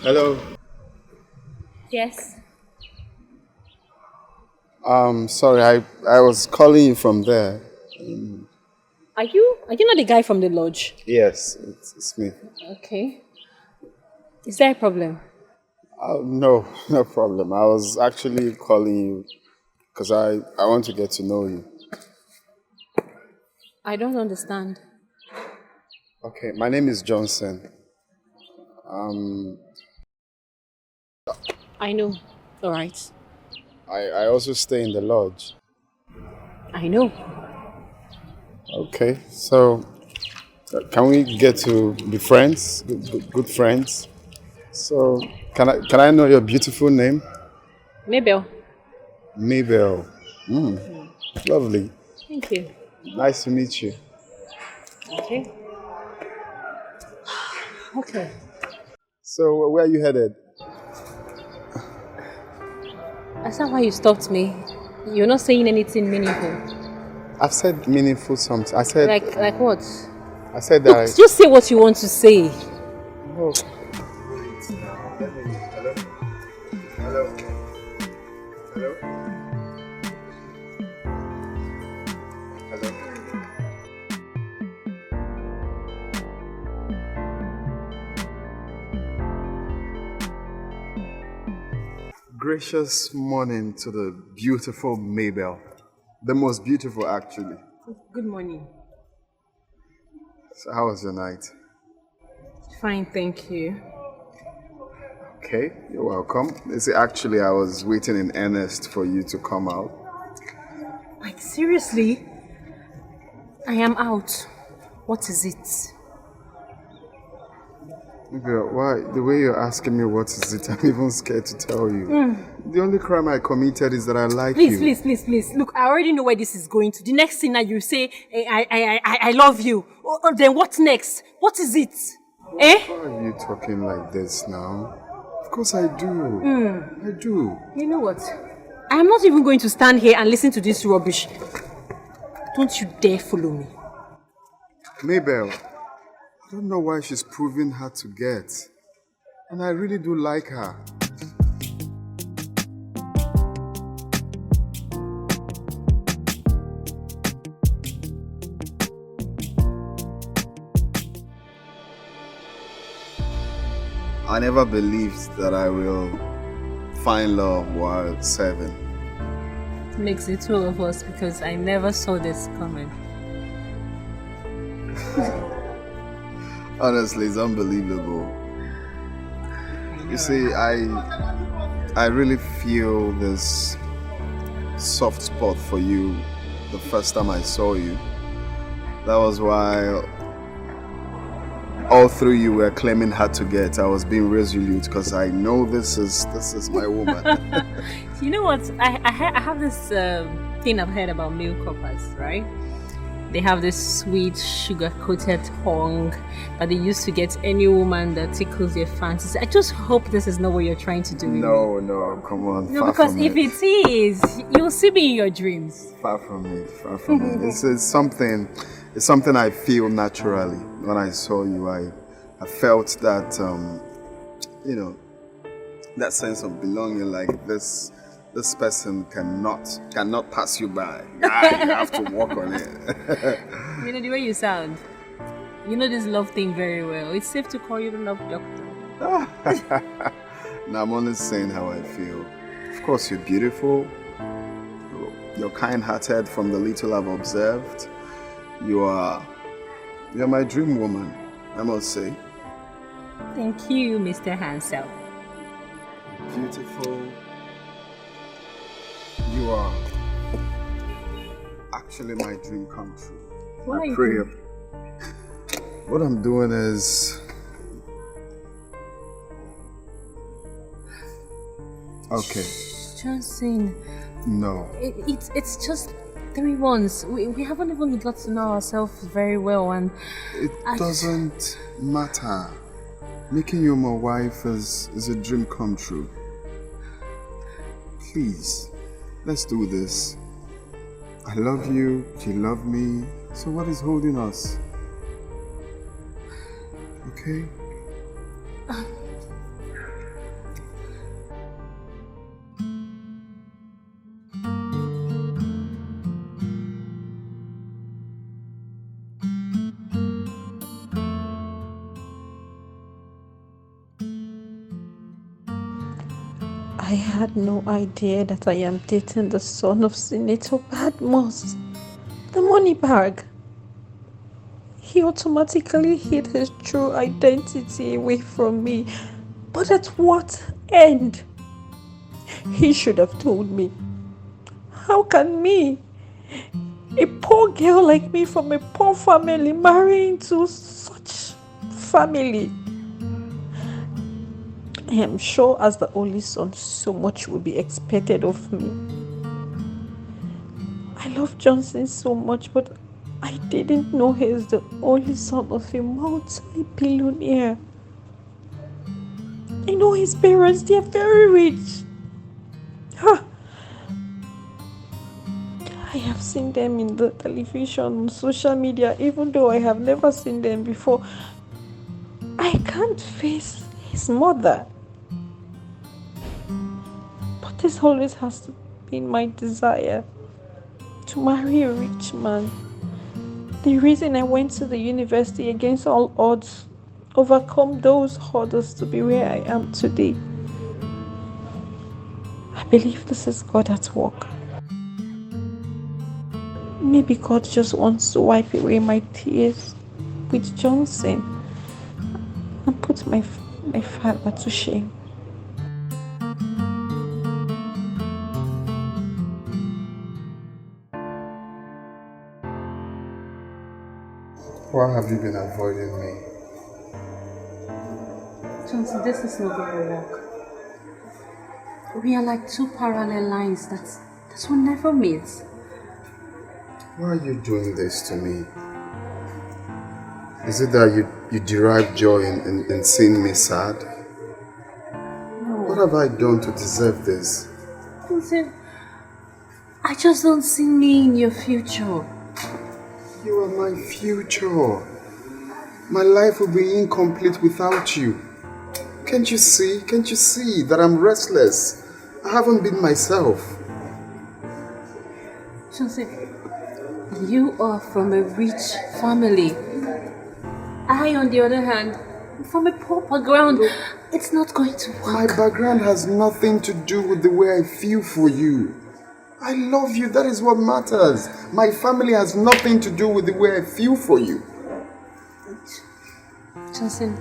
Hello. Yes. Sorry, I was calling you from there. Are you not the guy from the lodge? Yes, it's me. Okay. Is there a problem? Oh, no, no problem. I was actually calling you because I want to get to know you. I don't understand. Okay, my name is Johnson. Um, I know. Alright. I also stay in the lodge. I know. Okay, so can we get to be friends? Good friends. So can I know your beautiful name? Mabel. Maybell. Lovely. Thank you. Nice to meet you. Okay. Okay. So where are you headed? That's not why you stopped me. You're not saying anything meaningful. I've said meaningful something. I said Like what? I said that Look, just say what you want to say. oh. Hello. Hello. Hello. Gracious morning to the beautiful Maybell. The most beautiful actually. Good morning. So how was your night? Fine, thank you. Okay, you're welcome. You see, actually I was waiting in earnest for you to come out. Like seriously? I am out. What is it? Girl, why? The way you're asking me what is it, I'm even scared to tell you. The only crime I committed is that I like Please, you. please. Look, I already know where this is going to. The next thing that you say, I love you. Then what next? What is it? Eh? Why are you talking like this now? Of course I do. I do. You know what? I am not even going to stand here and listen to this rubbish. Don't you dare follow me. Maybell, I don't know why she's proving hard to get. And I really do like her. I never believed that I will find love while serving. It makes the two of us because I never saw this coming. Honestly, it's unbelievable. You see, I really feel this soft spot for you the first time I saw you. That was why all through you were claiming hard to get. I was being resolute because I know this is my woman. You know what? I have this thing I've heard about male coppers, right? They have this sweet sugar-coated tongue that they use to get any woman that tickles their fancies. I just hope this is not what you're trying to do. No, come on. No, far because from if it. it is, you'll see me in your dreams. Far from it, far from it. It's something I feel naturally. When I saw you, I felt that, that sense of belonging, like this person cannot pass you by. You have to walk on it. You know the way you sound. You know this love thing very well. It's safe to call you the love doctor. Now I'm only saying how I feel. Of course, you're beautiful. You're kind-hearted from the little I've observed. You're my dream woman, I must say. Thank you, Mr. Hansel. Beautiful. You are actually my dream come true. What are you pray. doing? What I'm doing is okay. Johnson, No. it's just 3 months. We haven't even got to know ourselves very well, and It doesn't matter. Making you my wife is a dream come true. Please, let's do this. I love you, you love me. So what is holding us? Okay? I had no idea that I am dating the son of Senator Badmus, the money bag. He automatically hid his true identity away from me. But at what end? He should have told me. How can me, a poor girl like me from a poor family, marry into such family? I am sure as the only son, so much will be expected of me. I love Johnson so much, but I didn't know he is the only son of a multi-billionaire. I know his parents, they are very rich. Huh. I have seen them in the television, on social media, even though I have never seen them before. I can't face his mother. But this always has been my desire, to marry a rich man. The reason I went to the university against all odds, overcome those hurdles to be where I am today. I believe this is God at work. Maybe God just wants to wipe away my tears with Johnson and put my father to shame. Why have you been avoiding me? Johnson, this is not going to work. We are like two parallel lines that will never meet. Why are you doing this to me? Is it that you derive joy in seeing me sad? No. What have I done to deserve this? Johnson, I just don't see me in your future. You are my future. My life will be incomplete without you. Can't you see? Can't you see that I'm restless? I haven't been myself. Johnson, you are from a rich family. I, on the other hand, am from a poor background. It's not going to work. My background has nothing to do with the way I feel for you. I love you, that is what matters. My family has nothing to do with the way I feel for you. Johnson,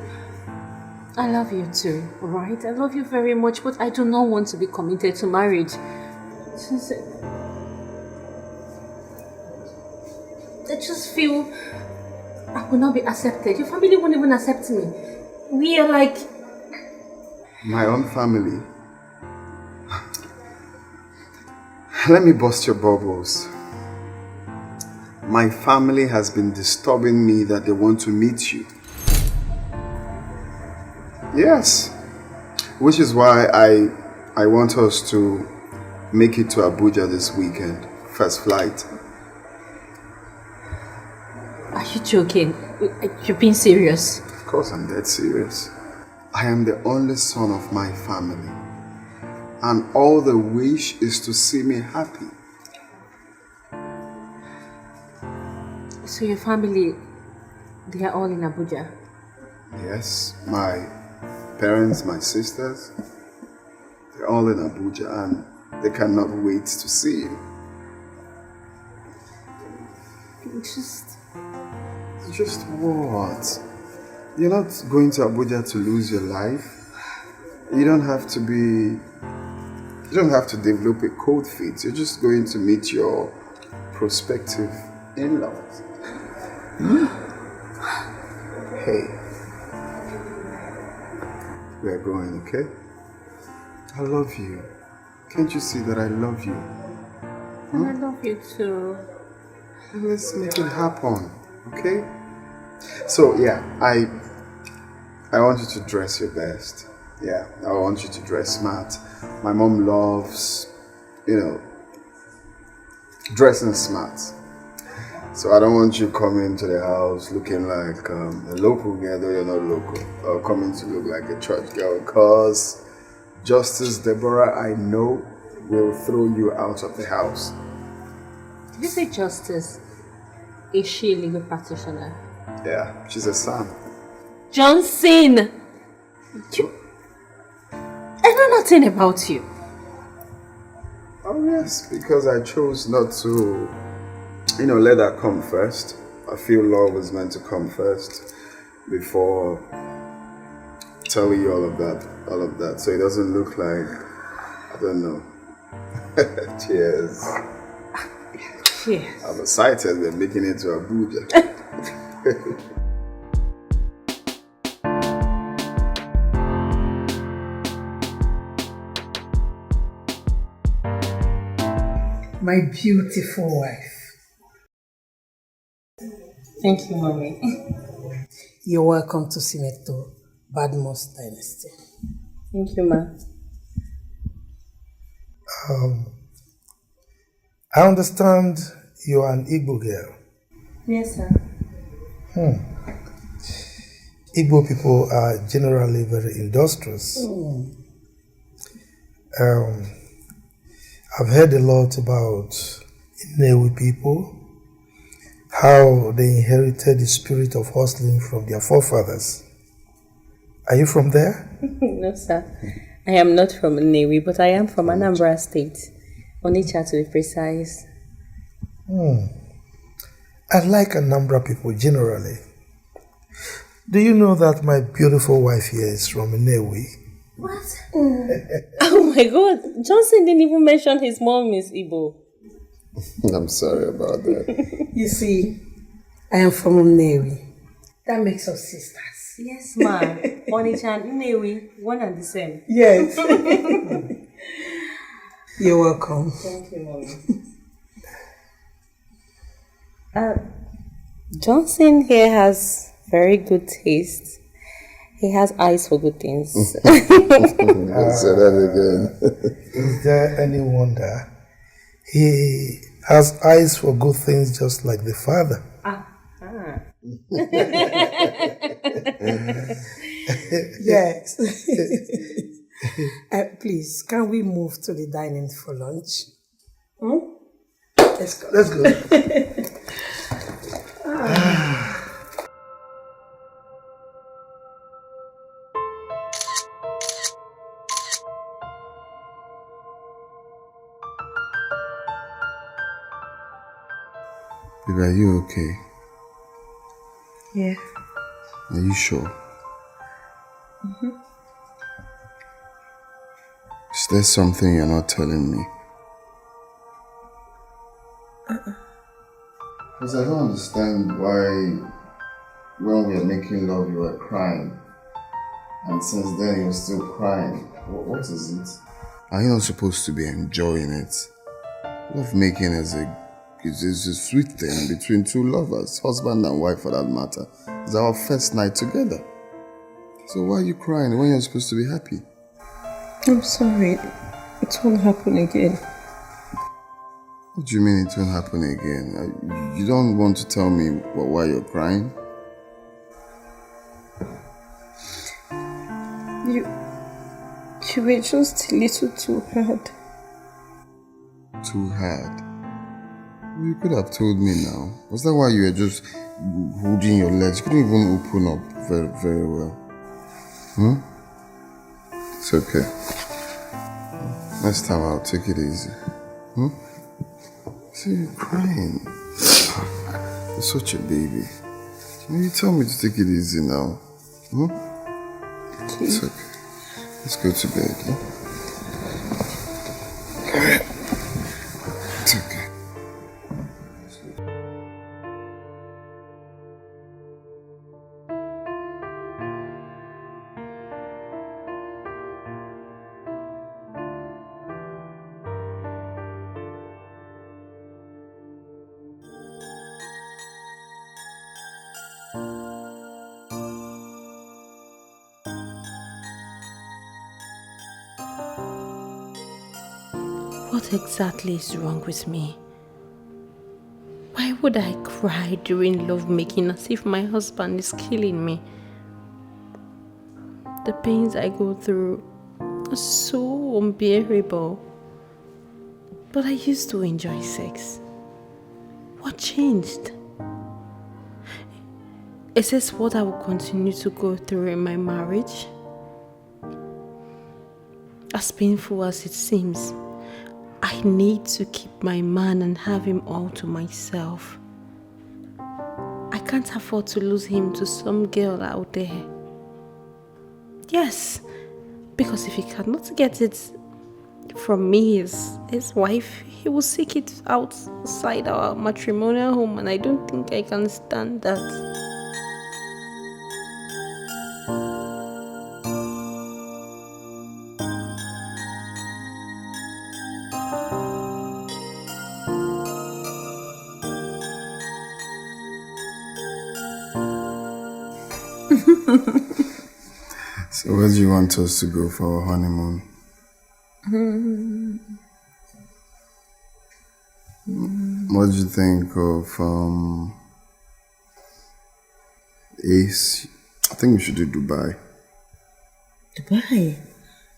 I love you too, right? I love you very much, but I do not want to be committed to marriage. Johnson, I just feel I will not be accepted. Your family won't even accept me. We are like... My own family? Let me bust your bubbles. My family has been disturbing me that they want to meet you. Yes. Which is why I want us to make it to Abuja this weekend. First flight. Are you joking? You're being serious? Of course I'm dead serious. I am the only son of my family. And all they wish is to see me happy. So your family, they are all in Abuja? Yes, my parents, my sisters, they're all in Abuja and they cannot wait to see you. Just what? You're not going to Abuja to lose your life. You don't have to develop a cold feet. You're just going to meet your prospective in-laws. Hey, we're going, okay? I love you. Can't you see that I love you? And I love you too. Let's make it happen, okay? So yeah, I want you to dress your best. Yeah, I want you to dress smart. My mom loves, dressing smart. So I don't want you coming to the house looking like a local girl, though you're not local, or coming to look like a church girl, because Justice Deborah, I know, will throw you out of the house. Did you say Justice? Is she a legal practitioner? Yeah, she's a son. Johnson! I know nothing about you. Yes, because I chose not to, let that come first. I feel love is meant to come first before telling you all of that. So it doesn't look like, I don't know. Cheers. Cheers. I'm excited we're making it to Abuja. My beautiful wife. Thank you, Mommy. You're welcome to Senator Badmus Dynasty. Thank you, Ma. I understand you are an Igbo girl. Yes, sir. Igbo people are generally very industrious. I've heard a lot about Inewi people, how they inherited the spirit of hustling from their forefathers. Are you from there? No, sir. I am not from Newi, but I am from Anambra State. Onitsha to be precise. I like Anambra people generally. Do you know that my beautiful wife here is from Inewi? What? Oh my God. Johnson didn't even mention his mom is Igbo. I'm sorry about that. You see, I am from Newi. That makes us sisters. Yes, ma. Onitsha and Newi, one and the same. Yes. You're welcome. Thank you, Mommy. Johnson here has very good taste. He has eyes for good things. Say that again. Is there any wonder? He has eyes for good things just like the father. Yes. Please, can we move to the dining for lunch? Let's go. Let's go. Babe, are you okay? Yeah. Are you sure? Is there something you're not telling me? Because I don't understand why when we are making love you are crying and since then you're still crying. What is it? Are you not supposed to be enjoying it? Love making is a sweet thing between two lovers, husband and wife for that matter. It's our first night together. So why are you crying when you're supposed to be happy? I'm sorry. It won't happen again. What do you mean it won't happen again? You don't want to tell me why you're crying? You were just a little too hard. Too hard? You could have told me now. Was that why you were just holding your legs? You couldn't even open up very, very well. It's okay. Next time I'll take it easy. See, you're crying. You're such a baby. You tell me to take it easy now. It's okay. Let's go to bed. It's okay. What exactly is wrong with me? Why would I cry during lovemaking as if my husband is killing me? The pains I go through are so unbearable. But I used to enjoy sex. What changed? Is this what I will continue to go through in my marriage? As painful as it seems, I I need to keep my man and have him all to myself. I can't afford to lose him to some girl out there. Yes, because if he cannot get it from me, his wife, he will seek it outside our matrimonial home, and I don't think I can stand that. So where do you want us to go for our honeymoon? What do you think of Ace? I think we should do Dubai. Dubai?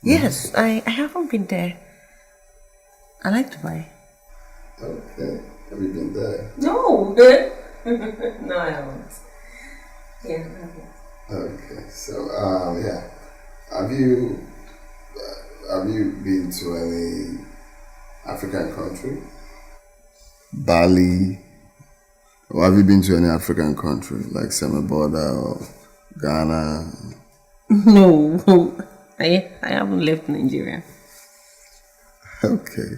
Yes, I haven't been there. I like Dubai. Okay. Have you been there? No! No, I haven't. Yeah, I haven't. Okay. So, yeah. Have you been to any African country? Bali? Or have you been to any African country like Semi-Border or Ghana? No, I haven't left Nigeria. Okay.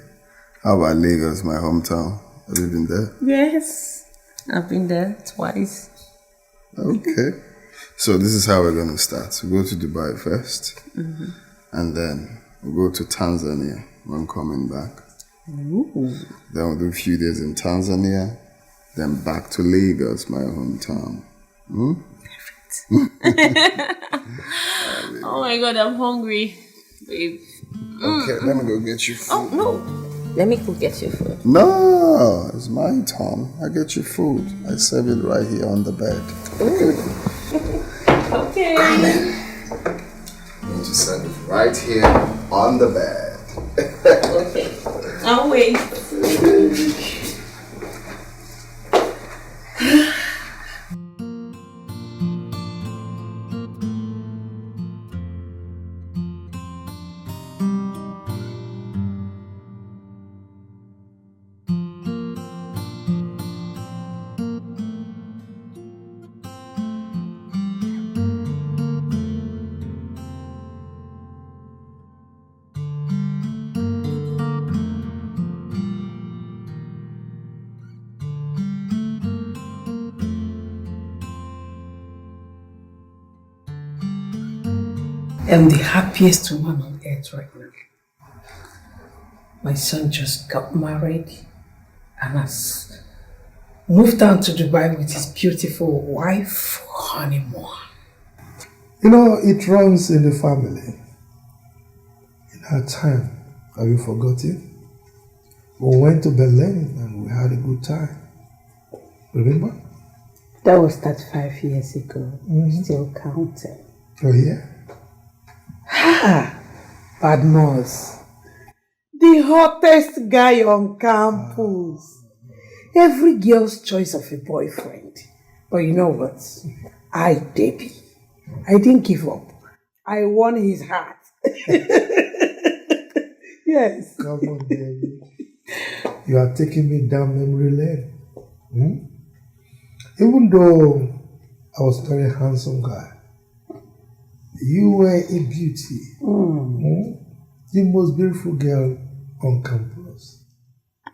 How about Lagos, my hometown? Have you been there? Yes, I've been there twice. Okay. So this is how we're going to start. We'll go to Dubai first. And then we'll go to Tanzania when coming back. Ooh. Then we'll do a few days in Tanzania. Then back to Lagos, my hometown. Oh my god, I'm hungry, babe. Okay, let me go get you food. Oh, no. Let me go get your food. No, it's my turn. I get you food. I serve it right here on the bed. Okay. I'm going to serve it right here on the bed. Okay. I'll wait. I'm the happiest woman on earth right now. My son just got married and has moved down to Dubai with his beautiful wife for honeymoon. You know, it runs in the family. In our time, have you forgotten? We went to Berlin and we had a good time. Remember? That was 35 years ago. Still counting. Oh, yeah? Badmos. The hottest guy on campus. Every girl's choice of a boyfriend. But you know what? I didn't give up. I won his heart. Yes. Come on, baby. You are taking me down memory lane. Even though I was a very handsome guy, you were a beauty. The most beautiful girl on campus.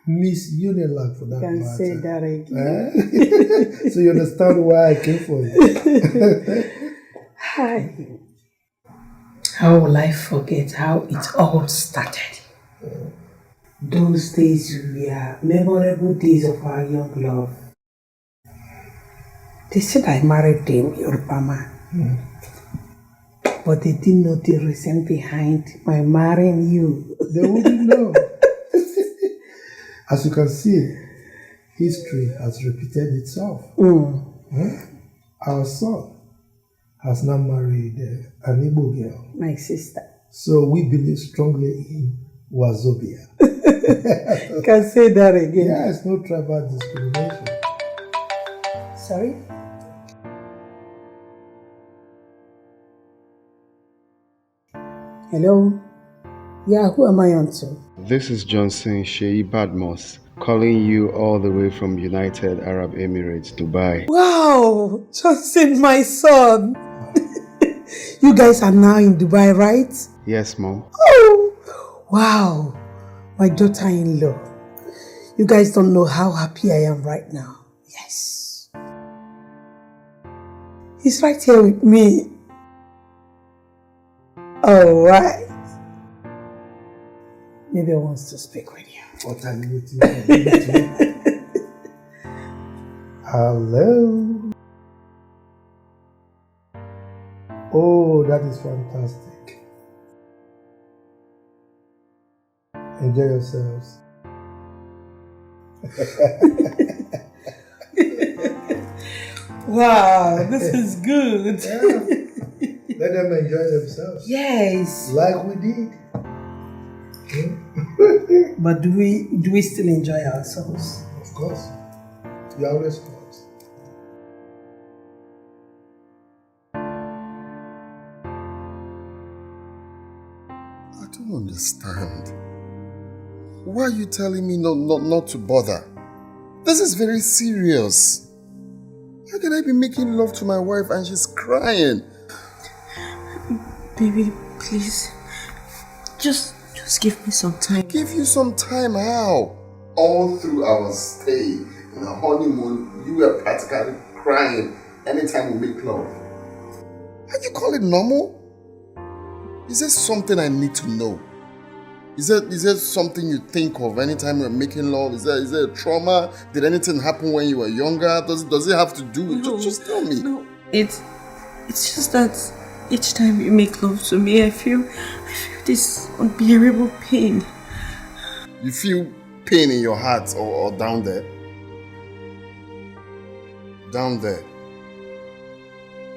Miss Unilag for that Can matter. say that again. So you understand why I came for you. Hi. How will I forget how it all started? Those days were memorable days of our young love. They said I married them, Yoruba man. But they didn't know the reason behind my marrying you. They wouldn't know. As you can see, history has repeated itself. Our son has now married an Igbo girl. My sister. So we believe strongly in Wazobia. Can say that again. Yes, no tribal discrimination. Sorry? Hello? Yeah, who am I on to? This is Johnson Shei Badmos calling you all the way from United Arab Emirates, Dubai. Wow, Johnson, my son. You guys are now in Dubai, right? Yes, Mom. Oh, wow. My daughter-in-law. You guys don't know how happy I am right now. Yes. He's right here with me. All right. Maybe he wants to speak with you. What are you waiting for? Hello. Oh, that is fantastic. Enjoy yourselves. Wow, this is good. Yeah. Let them enjoy themselves. Yes. Like we did. But do we still enjoy ourselves? Of course. You always want. I don't understand. Why are you telling me not to bother? This is very serious. How can I be making love to my wife and she's crying? Baby, please. Just give me some time. Give you some time, how? All through our stay in the honeymoon, you were practically crying anytime we make love. And you call it normal? Is there something I need to know? Is there something you think of anytime you're making love? Is there a trauma? Did anything happen when you were younger? Does it have to do with No, just tell me. No, it's just that each time you make love to me, I feel this unbearable pain. You feel pain in your heart or down there? Down there.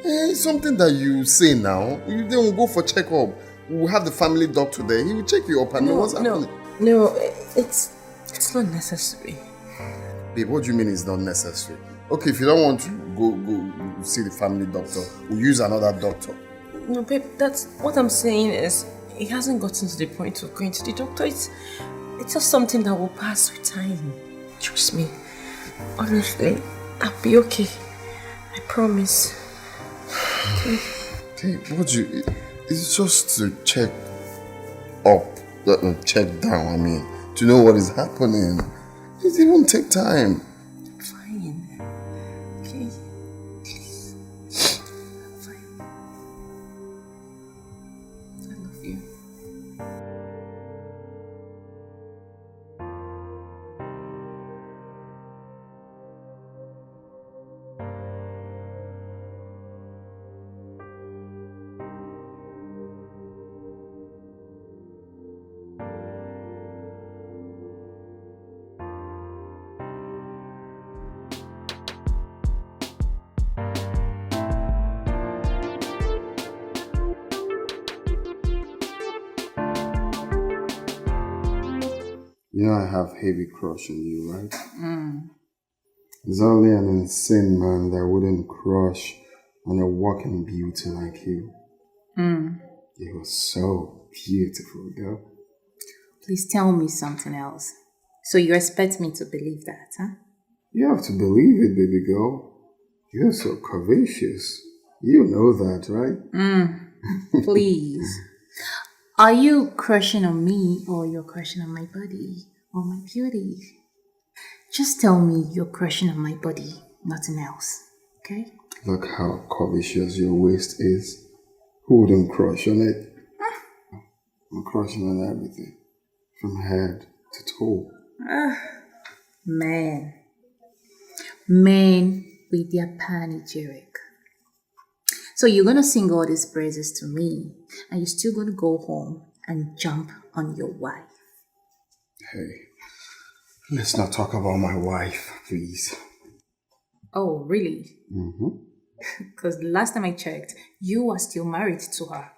It's something that you say now. You then go for checkup. We'll have the family doctor there. He will check you up and know what's happening. No, it's not necessary. Babe, what do you mean it's not necessary? Okay, if you don't want to go see the family doctor, we'll use another doctor. No, babe, that's what I'm saying is it hasn't gotten to the point of going to the doctor. It's just something that will pass with time. Trust me. Honestly, I'll be okay. I promise. Okay, it's just to check up, check down, I mean, to know what is happening. It won't take time. Fine. Okay. Please. Fine. I love you. You know I have heavy crush on you, right? There's only an insane man that wouldn't crush on a walking beauty like you. You're so beautiful, girl. Please tell me something else. So you expect me to believe that, huh? You have to believe it, baby girl. You're so curvaceous. You know that, right? Please. Are you crushing on me or you're crushing on my body or my beauty? Just tell me you're crushing on my body, nothing else, okay? Look how curvaceous your waist is. Who wouldn't crush on it? I'm crushing on everything. From head to toe. Men. Men with their panegyric. So you're gonna sing all these praises to me and you're still gonna go home and jump on your wife. Hey, let's not talk about my wife, please. Oh, really? Mm-hmm. Because the last time I checked, you were still married to her.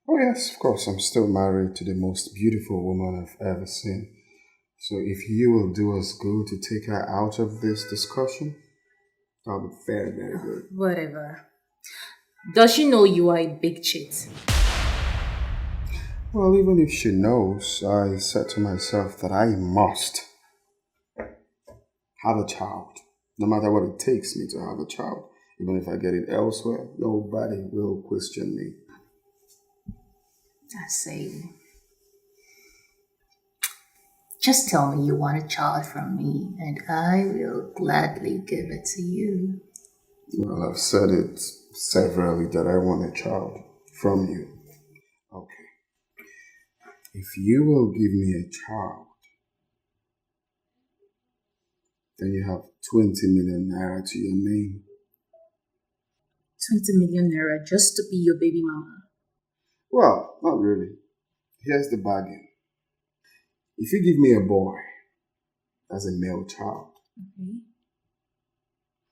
Oh yes, of course, I'm still married to the most beautiful woman I've ever seen. So if you will do us good to take her out of this discussion, that'll be very, very good. Whatever. Does she know you are a big cheat? Well, even if she knows, I said to myself that I must have a child. No matter what it takes me to have a child. Even if I get it elsewhere, nobody will question me. I see. Just tell me you want a child from me, and I will gladly give it to you. Well, I've said it severally that I want a child from you. Okay. If you will give me a child, then you have 20 million naira to your name. 20 million naira just to be your baby mama. Well, not really. Here's the bargain. If you give me a boy as a male child,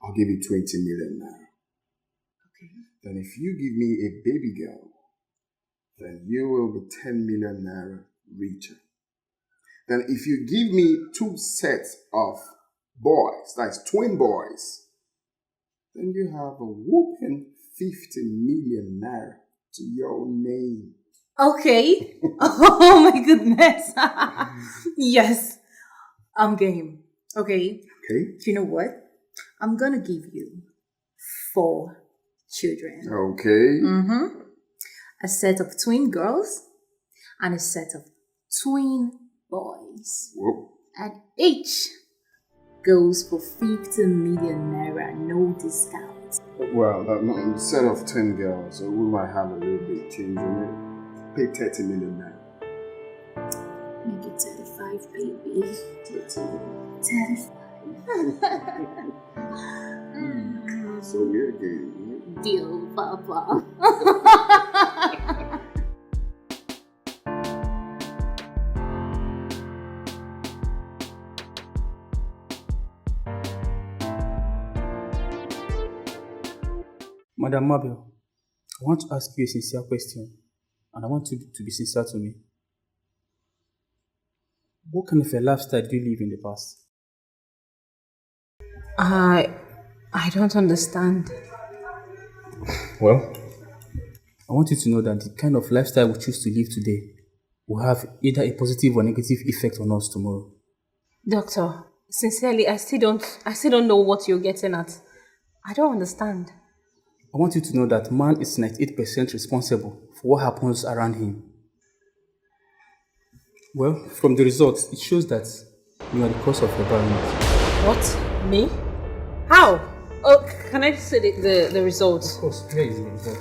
I'll give you 20 million naira. Okay. Then if you give me a baby girl, then you will be 10 million naira richer. Then if you give me 2 sets of boys, that's twin boys, then you have a whooping 50 million naira to your name. Okay. Oh my goodness. Yes. I'm game. Okay. Okay. You know what? I'm gonna give you 4 children. Okay. A set of twin girls and a set of twin boys. Whoop. And each goes for 50 million naira, no discount. Well, that set of 10 girls, so we might have a little bit change in it. Pay 30 million naira. Make it 35, baby. 35. So we're game. Deal, Papa. Madam Mabel, I want to ask you a sincere question, and I want you to be sincere to me. What kind of a lifestyle did you live in the past? I don't understand. Well, I want you to know that the kind of lifestyle we choose to live today will have either a positive or negative effect on us tomorrow. Doctor, sincerely, I still don't know what you're getting at. I don't understand. I want you to know that man is 98% responsible for what happens around him. Well, from the results, it shows that you are the cause of your barrenness. What? Me? How? Oh, can I see the results? Of course, where is the result?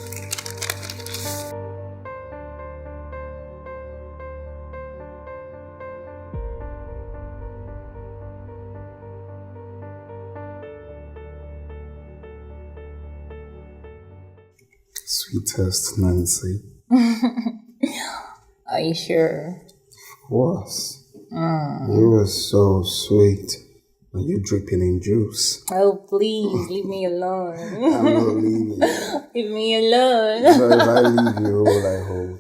Sweetest Nancy. Are you sure? Of course. You were so sweet. Are you dripping in juice? Oh, please, leave me alone. I'm not leaving you. Leave me alone. So if I leave you, what will I hold?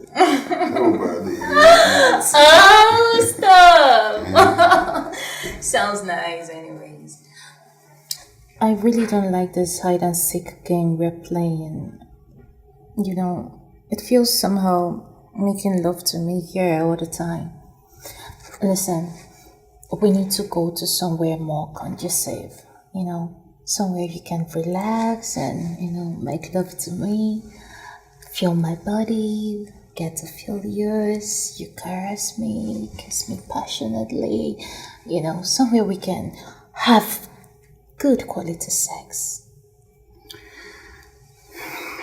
Nobody. Oh, stop! Sounds nice, anyways. I really don't like this hide and seek game we're playing. You know, it feels somehow making love to me here all the time. Listen, we need to go to somewhere more conducive, somewhere you can relax and, make love to me, feel my body, get to feel yours, you caress me, kiss me passionately, somewhere we can have good quality sex.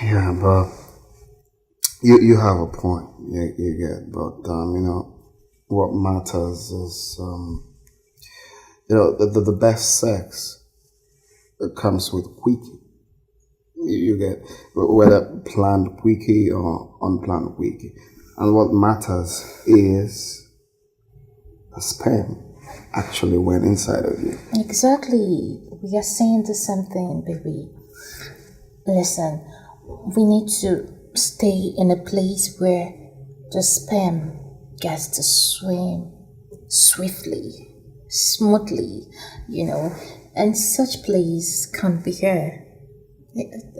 Yeah, but you have a point. You get, but what matters is the best sex comes with quickie. You get, whether planned quickie or unplanned quickie, and what matters is the sperm actually went inside of you. Exactly. We are saying the same thing, baby. Listen, we need to stay in a place where the sperm gets to swim swiftly, smoothly, and such place can't be here.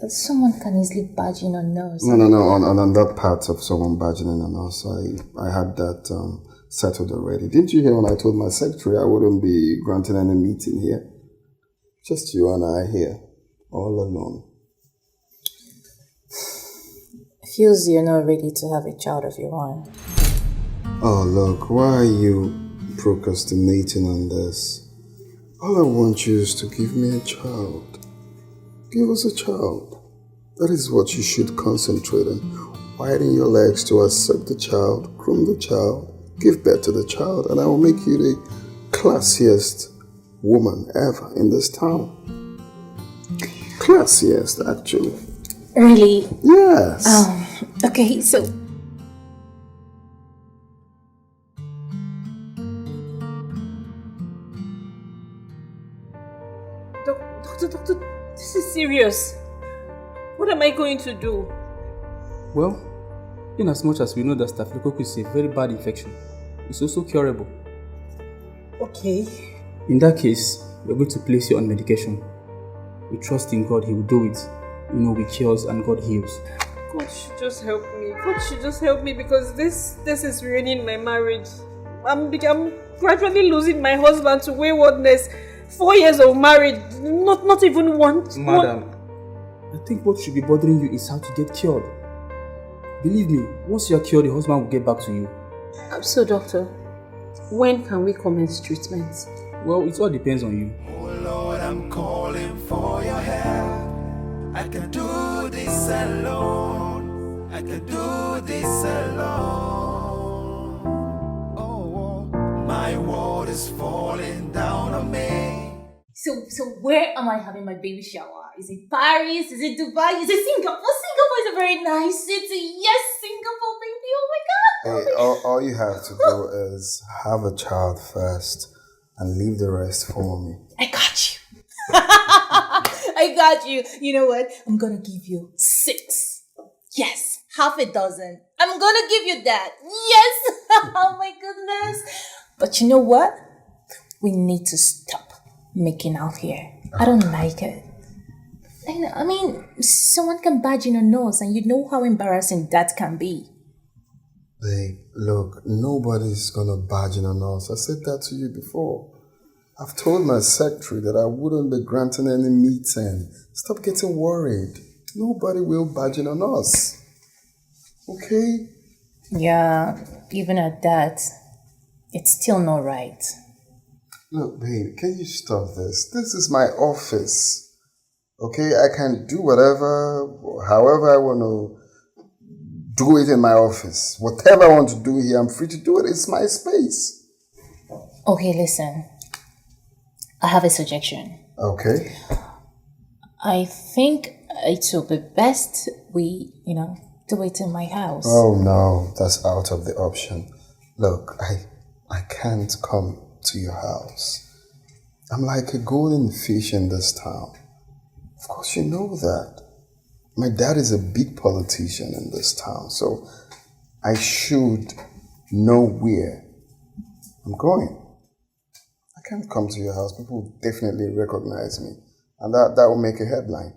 Someone can easily barge in on us. No. On that part of someone barging in on us, I had that settled already. Didn't you hear when I told my secretary I wouldn't be granting any meeting here? Just you and I here, all alone. Feels you're not ready to have a child of your own. Oh, look, why are you procrastinating on this? All I want you is to give me a child. Give us a child. That is what you should concentrate on. Widen your legs to accept the child, groom the child, give birth to the child, and I will make you the classiest woman ever in this town. Classiest, actually. Really? Yes. Okay, so... Doctor, this is serious. What am I going to do? Well, in as much as we know that staphylococcus is a very bad infection, it's also curable. Okay. In that case, we're going to place you on medication. We trust in God, He will do it. We cures and God heals. God should just help me. God should just help me because this is ruining my marriage. I'm gradually losing my husband to waywardness. 4 years of marriage, not even one. Madam, I think what should be bothering you is how to get cured. Believe me, once you are cured, your husband will get back to you. So, doctor, when can we commence treatment? Well, it all depends on you. Oh Lord, I'm calling for your help. I can do this alone. I can do this alone. Oh, my world is falling down on me. So where am I having my baby shower? Is it Paris? Is it Dubai? Is it Singapore? Singapore is a very nice city. Yes, Singapore, baby. Oh my God. Hey, all you have to do is have a child first and leave the rest for me. I got you. I got you. You know what? I'm gonna give you 6. Yes, half a dozen. I'm gonna give you that. Yes. Oh my goodness. But you know what? We need to stop making out here. I don't like it. I mean, someone can badge in your nose and you know how embarrassing that can be. Babe, look, nobody's gonna barge in on us. I said that to you before. I've told my secretary that I wouldn't be granting any meeting. Stop getting worried. Nobody will barge in on us. Okay? Yeah, even at that, it's still not right. Look, babe, can you stop this? This is my office. Okay? I can do whatever, however I want to do it in my office. Whatever I want to do here, I'm free to do it. It's my space. Okay, listen. I have a suggestion. Okay. I think it will be best we, do it in my house. Oh no, that's out of the option. Look, I can't come to your house. I'm like a golden fish in this town. Of course you know that. My dad is a big politician in this town, so I should know where I'm going. I can't come to your house. People will definitely recognize me, and that will make a headline.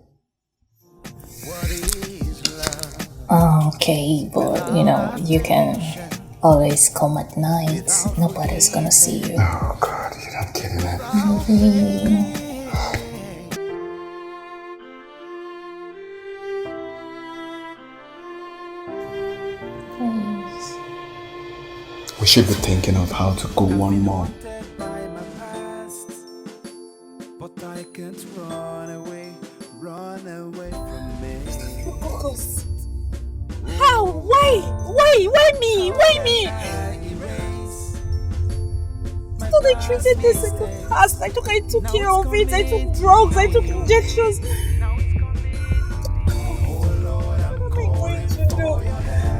Okay, but you can always come at night. Nobody's gonna see you. Oh God, you're not kidding me. We should be thinking of how to go one more. But I can't run away from me. Focus. How? Why me? Why me? I thought I treated this in the past. I took care of it. I took drugs. I took injections.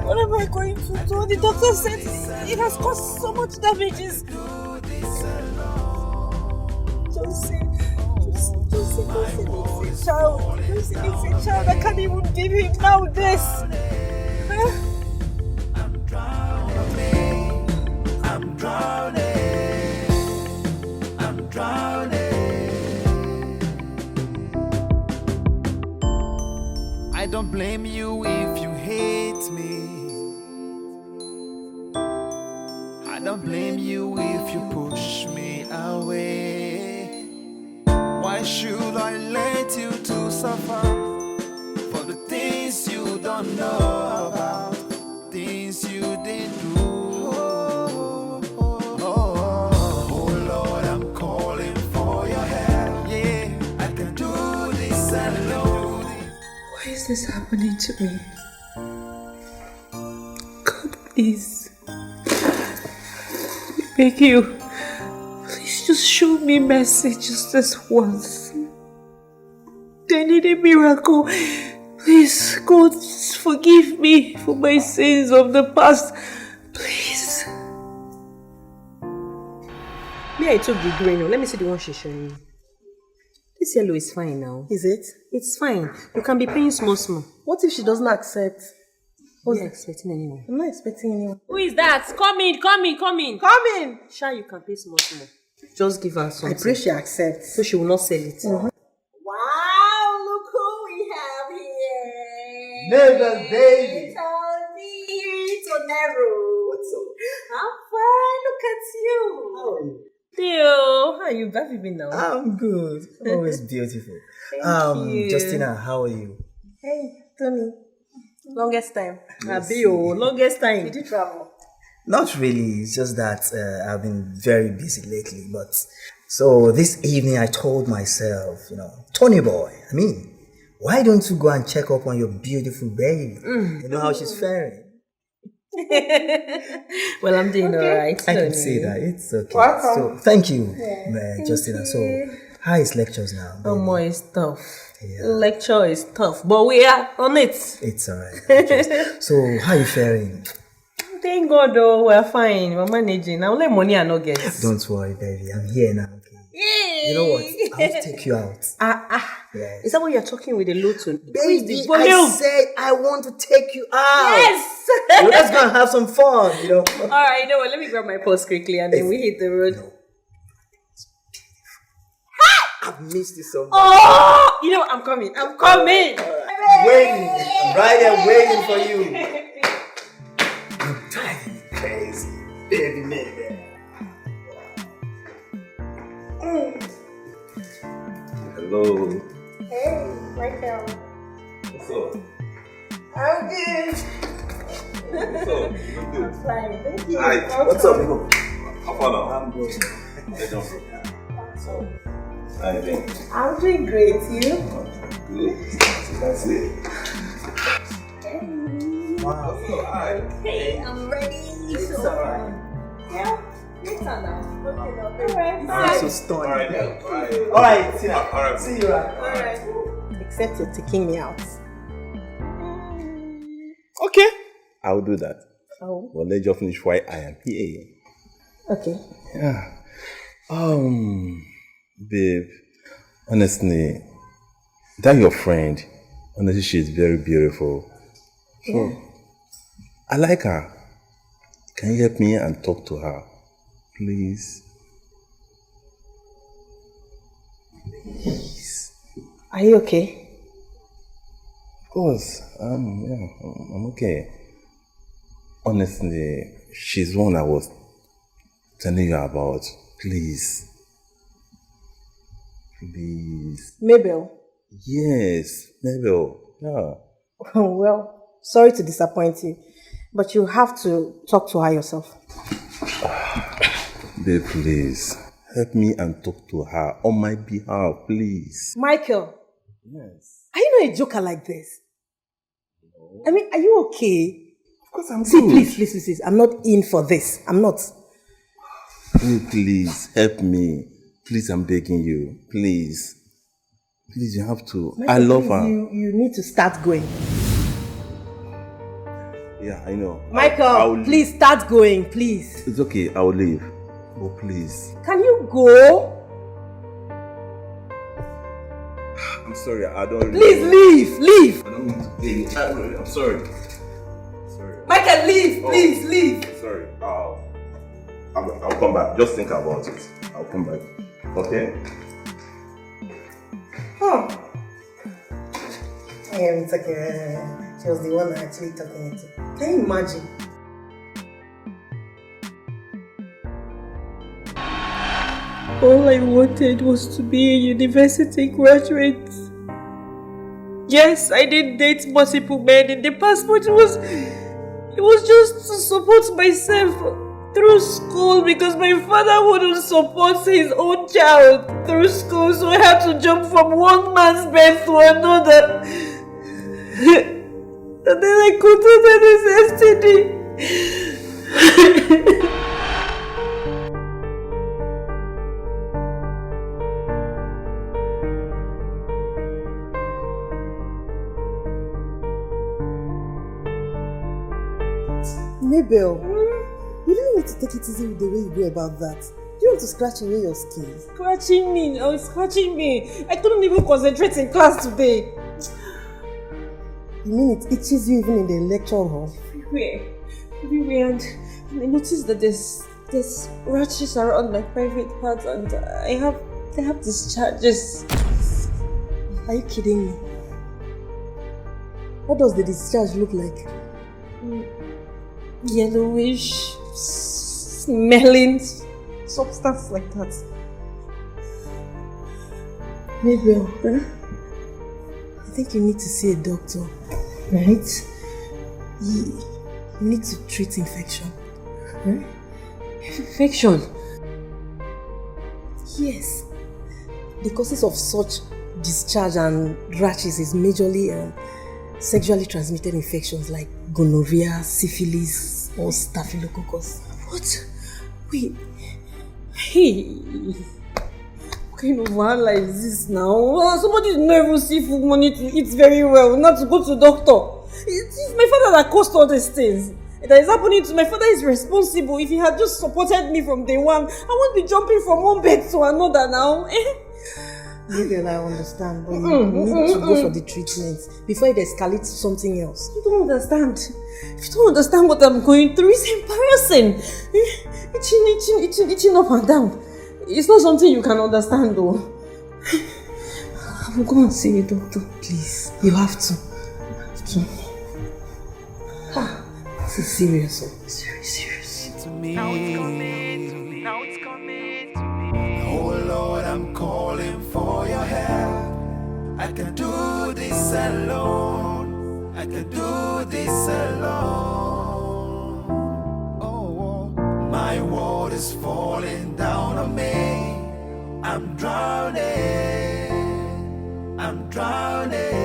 What am I going to do? The doctor said it has caused so much damages. It's a child. It's a child. I can't even give him now this. I'm drowning. I don't blame you if you hate me. I don't blame you if you push me away. Why should I let you to suffer for the things you don't know about, things you didn't do? Oh Lord, I'm calling for your help. Yeah, I can do this alone. Why is this happening to me? God, please. I beg you. Please just show me mercy just this once. I need a miracle. Please, God, just forgive me for my sins of the past. Please. Me, I took the green one. Let me see the one she's showing me. This yellow is fine now. Is it? It's fine. You can be paying small. What if she doesn't accept? Who's expecting anyone? I'm not expecting anyone. Who is that? Come in. Come in! Sha, you can pay small. Just give her something. I pray she accepts. So she will not sell it. Mm-hmm. Wow, look who we have here. Neighbor baby. Tonero. What's up? I'm fine. Look at you. How are you? Theo. How are you? Have you been now? I'm good. Always beautiful. Thank you. Justina, how are you? Hey, Tony. Longest time. Longest time. Did you travel? Not really. It's just that I've been very busy lately. But so this evening I told myself, Tony boy, why don't you go and check up on your beautiful baby? You know how she's faring? Well, I'm doing alright. I can say that. It's okay. Welcome. So thank you, Justina. So how is lectures now? Oh, more is tough. Yeah. Lecture is tough, but we are on it. It's alright. So how are you faring? Thank God, though, we're fine. We're managing. Now, only money I no get. Don't worry, baby. I'm here now. Okay. Yay! You know what? I'll take you out. Yes. Is that what you're talking with the low tone? Baby, I said I want to take you out. Yes! We're just gonna have some fun, Alright, you know what? Let me grab my purse quickly and then we hit the road. I've missed you so much. Oh! You know what? I'm coming. Waiting. I'm right here waiting for you. You're driving me crazy. Baby. Hello. Hey, Michael. What's up? I'm good. What's up? You look good. I'm fine. Thank you. Hi. What's up, bro? How far now? I'm good. So, how you doing? I'm doing great. You? Good. That's it. Wow. Hey, I'm ready. It's alright. Yeah. Later now. Okay, now. Alright, bye. So stunning. Alright, then. Alright, Tina. Alright. See you right. Alright. Except you're taking me out. Okay. I will do that. Oh. Well, let's just finish why I am here. Okay. Yeah. Babe, honestly, that your friend, honestly, she's very beautiful. So, I like her. Can you help me and talk to her, please? Please. Are you okay? Of course. I'm okay. Honestly, she's the one I was telling you about. Please. Please. Mabel. Yes, Mabel. Yeah. Well, sorry to disappoint you, but you have to talk to her yourself. Babe, please. Help me and talk to her on my behalf, please. Michael. Yes. Are you not a joker like this? No. Are you okay? Of course I'm See, good. please. I'm not in for this. I'm not. Babe, please, help me. Please, I'm begging you. Please. Please, you have to. Michael, I love please, her. You need to start going. Yeah, I know. Michael, please start going, please. It's okay, I'll leave. Oh, please. Can you go? I'm sorry, I don't really... Please leave. I don't want to pay you. I'm sorry. Michael, leave, please, leave. Sorry, I'll come back. Just think about it. I'll come back. Okay? Oh. It's okay. She was the one actually talking it. Can you imagine? All I wanted was to be a university graduate. Yes, I did date multiple men in the past, but it was just to support myself through school because my father wouldn't support his own child through school, so I had to jump from one man's bed to another. And then I contracted this STD. Mabel, you don't need to take it easy with the way you go about that. Do you want to scratch away your skin? Scratching me, oh, it's scratching me. I couldn't even concentrate in class today. You mean it itches you even in the lecture hall? Everywhere, and I noticed that there's rashes around my private parts, and I have discharges. Are you kidding me? What does the discharge look like? Yellowish, smelling substance like that. Mabel, I think you need to see a doctor, right? You need to treat infection. Huh? Infection? Yes. The causes of such discharge and rashes is majorly sexually transmitted infections like gonorrhea, syphilis, or staphylococcus. What? Wait. Hey. What kind of wahala is this now? Somebody did not even see food money to eat very well, not to go to the doctor. It's my father that caused all these things. That is happening to my father is responsible. If he had just supported me from day one, I won't be jumping from one bed to another now. Maybe I understand, but you need to go for the treatment before it escalates to something else. You don't understand. If you don't understand what I'm going through, it's embarrassing. Itching up and down. It's not something you can understand though. I'm going to see a doctor. Please, you have to. This is serious. It's very serious. To me. Now it's coming to me. Now it's coming to me. Oh Lord, I'm calling for your help. I can do this alone. I can do this alone. Oh, my world is falling down on me. I'm drowning. I'm drowning.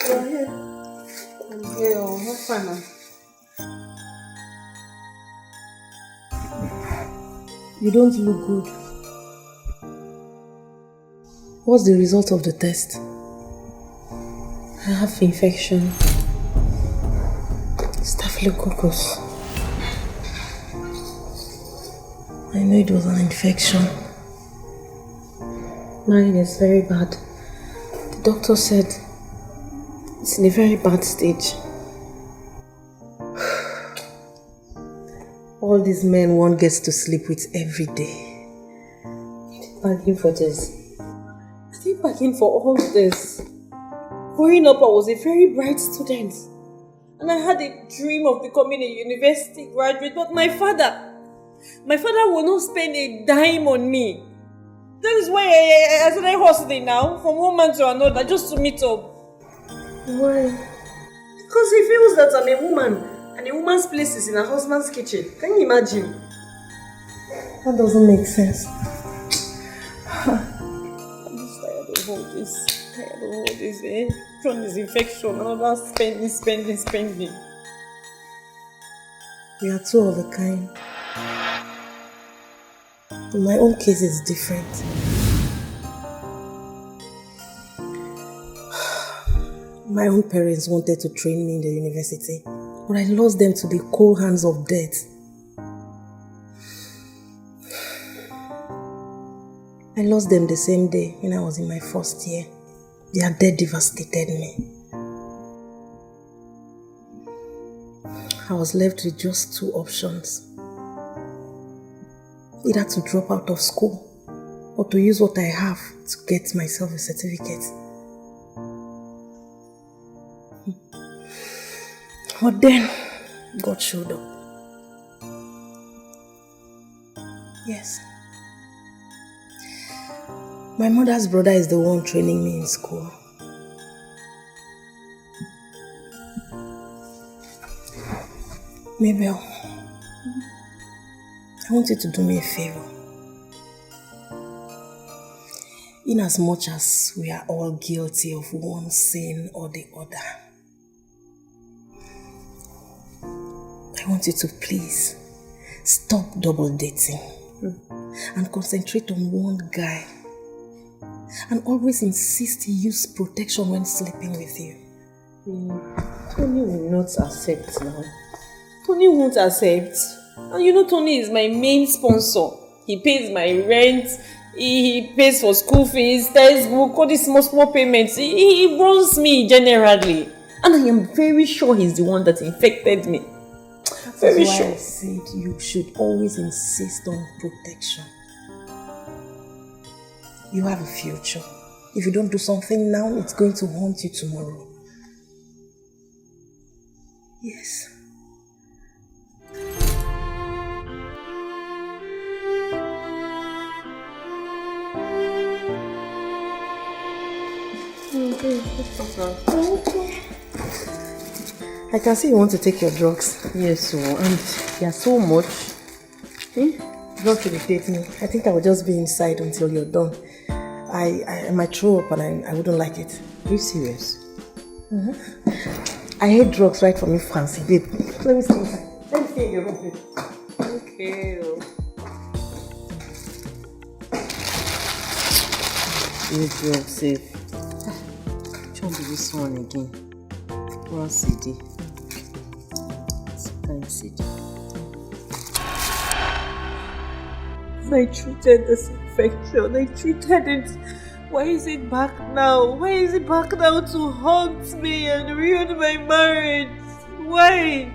You're here. I'm here. What fun? You don't look good. What's the result of the test? I have infection. Staphylococcus. I know it was an infection. Mine is very bad. The doctor said it's in a very bad stage. All these men one gets to sleep with every day. Bargain for this. I didn't bargain for all this. Growing up, I was a very bright student. And I had a dream of becoming a university graduate, but my father will not spend a dime on me. That is why I started hustling now, from one man to another, just to meet up. Why? Because he feels that I'm a woman, and a woman's place is in her husband's kitchen. Can you imagine? That doesn't make sense. I'm just tired of all this. Eh? One is infection, another spending. We are two of a kind. My own case is different. My own parents wanted to train me in the university, but I lost them to the cold hands of death. I lost them the same day when I was in my first year. Their death devastated me. I was left with just two options. Either to drop out of school or to use what I have to get myself a certificate. But then, God showed up. Yes. My mother's brother is the one training me in school. Mabel, I want you to do me a favor. In as much as we are all guilty of one sin or the other, I want you to please stop double dating and concentrate on one guy, and always insist he use protection when sleeping with you. Tony will not accept now. Tony won't accept. And you know Tony is my main sponsor. He pays my rent, he pays for school fees, textbook, all these small payments. He runs me generally. And I am very sure he's the one that infected me. Very That's why sure. I said you should always insist on protection. You have a future. If you don't do something now, it's going to haunt you tomorrow. Yes. I can see you want to take your drugs. Yes, so and there's so much. Don't irritate me. I think I will just be inside until you're done. I might throw up and I wouldn't like it. Are you serious? I hate drugs right from infancy, babe. Let me stay inside. Let me stay in your room, babe. Okay. This drug safe. Which one be this one again? One CD. Time CD. I treated this infection. I treated it. Why is it back now? Why is it back now to haunt me and ruin my marriage? Why?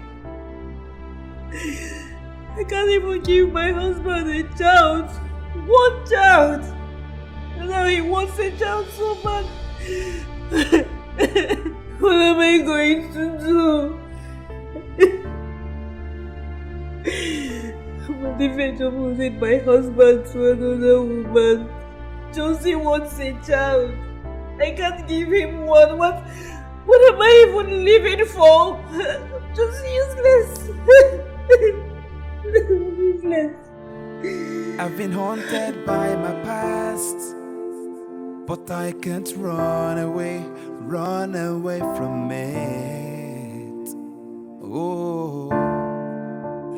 I can't even give my husband a child. One child. And now he wants a child so bad. What am I going to do? I'm afraid of losing my husband to another woman. Josie wants a child. I can't give him one. What am I even living for? I'm just useless. Useless. I've been haunted by my past, but I can't run away from it. Oh,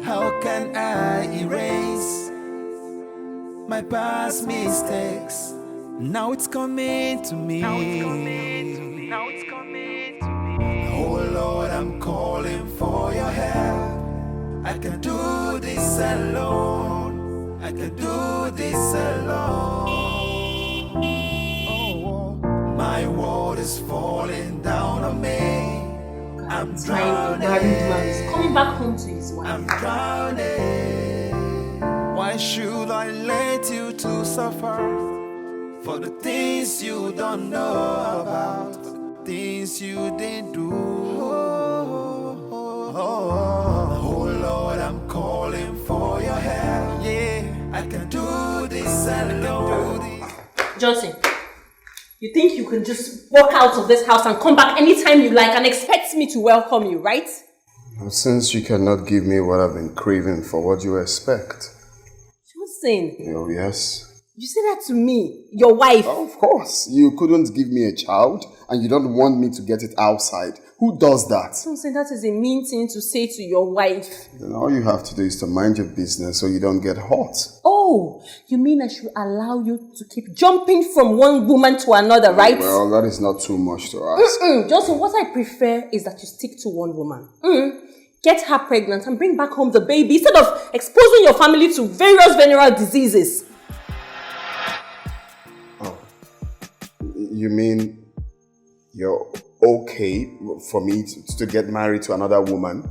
how can I erase my past mistakes? Now it's coming to me. Oh Lord, I'm calling for your help. I can do this alone. I can do this alone. Oh, my world is falling down on me. I'm drowning. He's coming back home to his wife. I'm drowning. Why should I let you to suffer for the things you don't know about, for the things you didn't do? Oh Lord, I'm calling for your help. Yeah, I can do this alone. Johnson, you think you can just walk out of this house and come back anytime you like and expect me to welcome you, right? Since you cannot give me what I've been craving for, what do you expect? Johnson. Oh, yes. You say that to me, your wife. Oh, of course. You couldn't give me a child and you don't want me to get it outside. Who does that? Johnson, that is a mean thing to say to your wife. Then all you have to do is to mind your business so you don't get hot. Oh, you mean I should allow you to keep jumping from one woman to another, right? Well, that is not too much to ask. Johnson, what I prefer is that you stick to one woman. Get her pregnant and bring back home the baby instead of exposing your family to various venereal diseases. Oh. You mean you're okay for me to get married to another woman?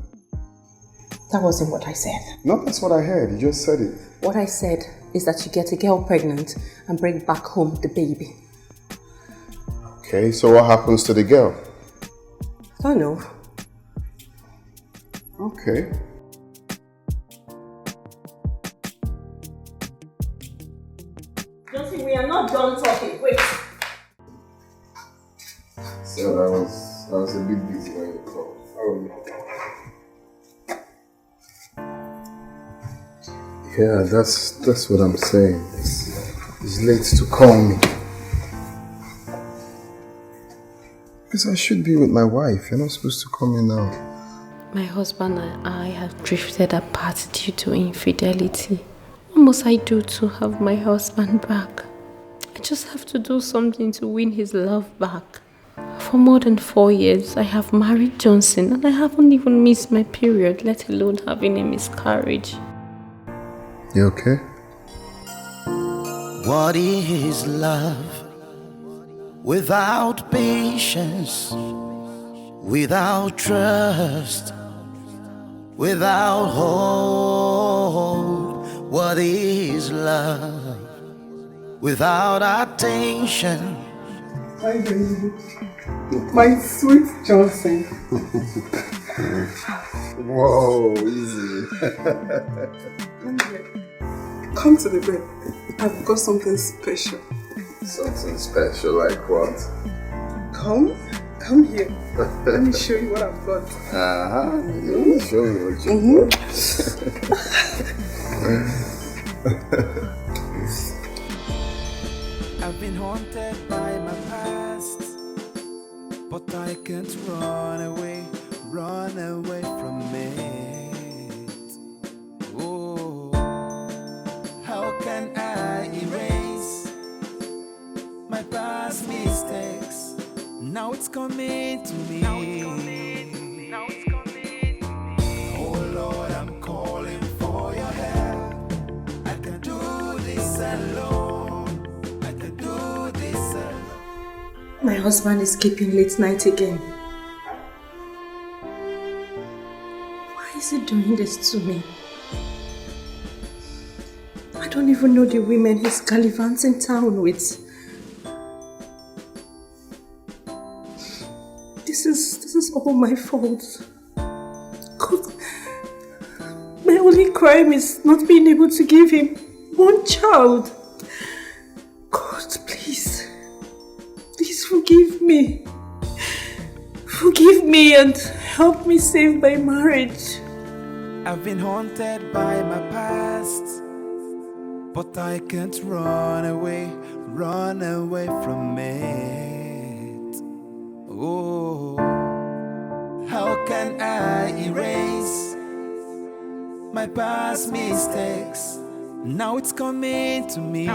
That wasn't what I said. No, that's what I heard. You just said it. What I said is that you get a girl pregnant and bring back home the baby. Okay, so what happens to the girl? I don't know. Okay. Johnson, we are not done talking. Wait. So I was a bit busy when you called. Yeah, that's what I'm saying. It's late to call me. Because I should be with my wife. You're not supposed to call me now. My husband and I have drifted apart due to infidelity. What must I do to have my husband back? I just have to do something to win his love back. For more than 4 years, I have married Johnson and I haven't even missed my period, let alone having a miscarriage. You okay? What is love without patience, without trust, without hope? What is love without attention? Hi, baby. My sweet Johnson. Whoa, easy. Come to the bed. I've got something special. Something special, like what? Come here. Let me show you what I've got. Let me show you what you got. I've been haunted by my past, but I can't run away from it. Oh, how can I erase my past mistakes? Now it's coming to me. Oh Lord, I'm calling for your help. I can do this alone. I can do this alone. My husband is keeping late night again. Why is he doing this to me? I don't even know the women he's gallivanting town with. This is all my fault. God, my only crime is not being able to give him one child. God, please forgive me. Forgive me and help me save my marriage. I've been haunted by my past, but I can't run away from it. Oh, how can I erase my past mistakes? Now it's coming to me.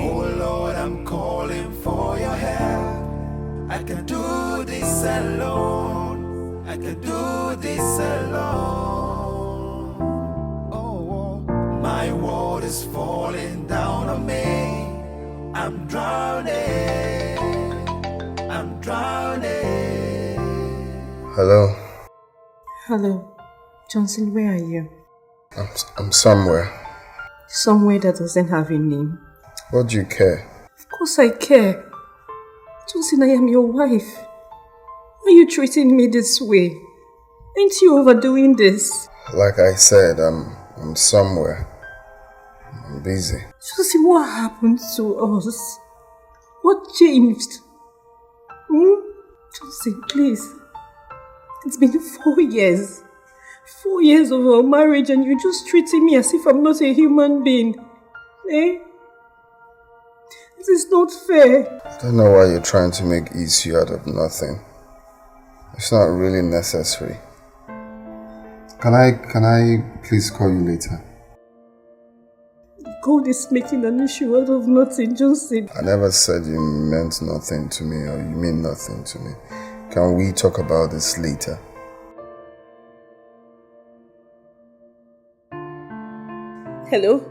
Oh Lord, I'm calling for your help. I can do this alone. I can do this alone. Oh, my world is falling down on me. I'm drowning. Hello? Hello, Johnson, where are you? I'm somewhere. Somewhere that doesn't have a name. What do you care? Of course I care. Johnson, I am your wife. Why are you treating me this way? Ain't you overdoing this? Like I said, I'm somewhere. I'm busy. Johnson, what happened to us? What changed? Johnson, please. It's been 4 years. 4 years of our marriage and you're just treating me as if I'm not a human being. Eh? This is not fair. I don't know why you're trying to make issue out of nothing. It's not really necessary. Can I please call you later? God is making an issue out of nothing, Johnson. I never said you meant nothing to me or you mean nothing to me. Can we talk about this later? Hello?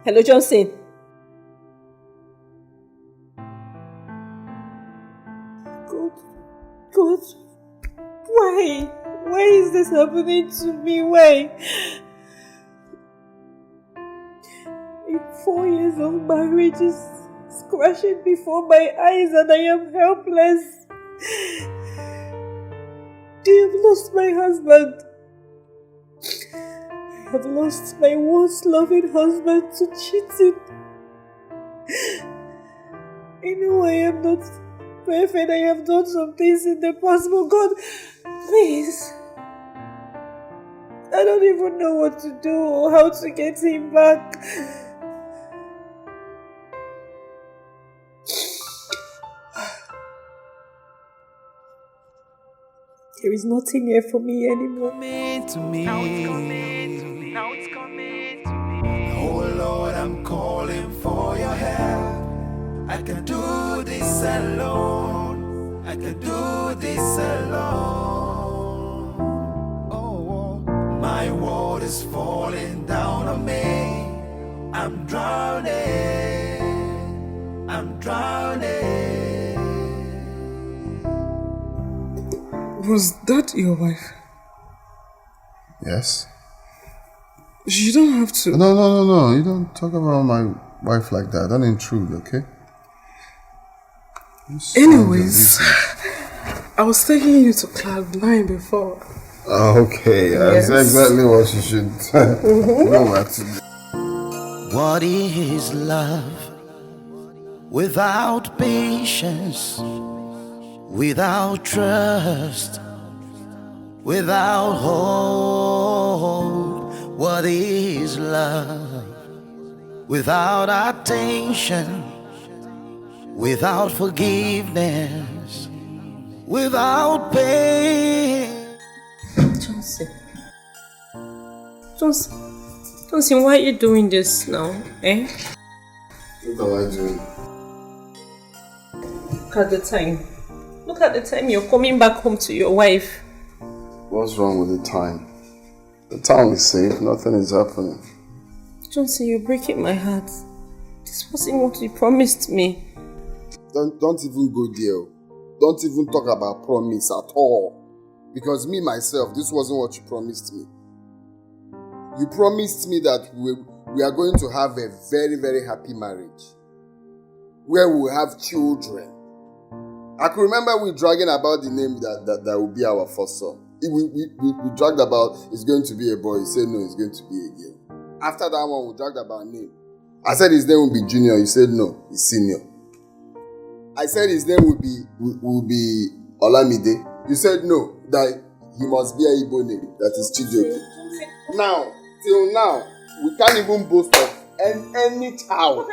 Hello, Johnson? God, why? Why is this happening to me? Why? 4 years of marriage is crashing before my eyes and I am helpless. I have lost my husband. I have lost my once loving husband to cheating. I know I am not perfect. I have done some things in the past, but God, please. I don't even know what to do or how to get him back. There is nothing here for me anymore. Now it's coming to me. Oh Lord, I'm calling for your help. I can do this alone. I can do this alone. Oh, my world is falling down on me. I'm drowning. I'm drowning. Was that your wife? Yes. You don't have to. No. You don't talk about my wife like that. Don't intrude, okay? Anyways, I was taking you to Club 9 before. Okay, Yes. that's exactly what you should go back to. What is love without patience, without trust, without hope? What is love without attention, without forgiveness, without pain? Johnson, why are you doing this now, eh? What am I doing? Look at the time. Look at the time you're coming back home to your wife. What's wrong with the time? The town is safe, nothing is happening. Johnson, you're breaking my heart. This wasn't what you promised me. Don't even go there. Don't even talk about promise at all. Because me, myself, this wasn't what you promised me. You promised me that we are going to have a very, very happy marriage. Where we will have children. I can remember we dragging about the name that will be our first son. We dragged about it's going to be a boy. He said no, it's going to be a girl. After that one, we dragged about name. I said his name will be Junior. He said no, it's Senior. I said his name will be Olamide. You said no, that he must be a Igbo name. That is Chijioke. Now, till now, we can't even boast of any child.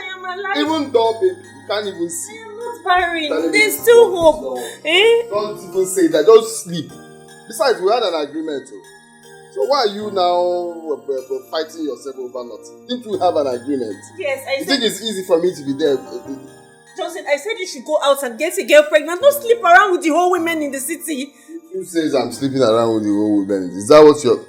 Even dog baby, you can't even see. I am not barren. There's still hope. Eh? Don't even say that. Just sleep. Besides, we had an agreement too. So why are you now fighting yourself over nothing? Didn't we have an agreement? Yes, I You said. think it's easy for me to be there? Johnson, I said you should go out and get a girl pregnant. Don't sleep around with the whole women in the city. Who says I'm sleeping around with the old women? Is that what you're...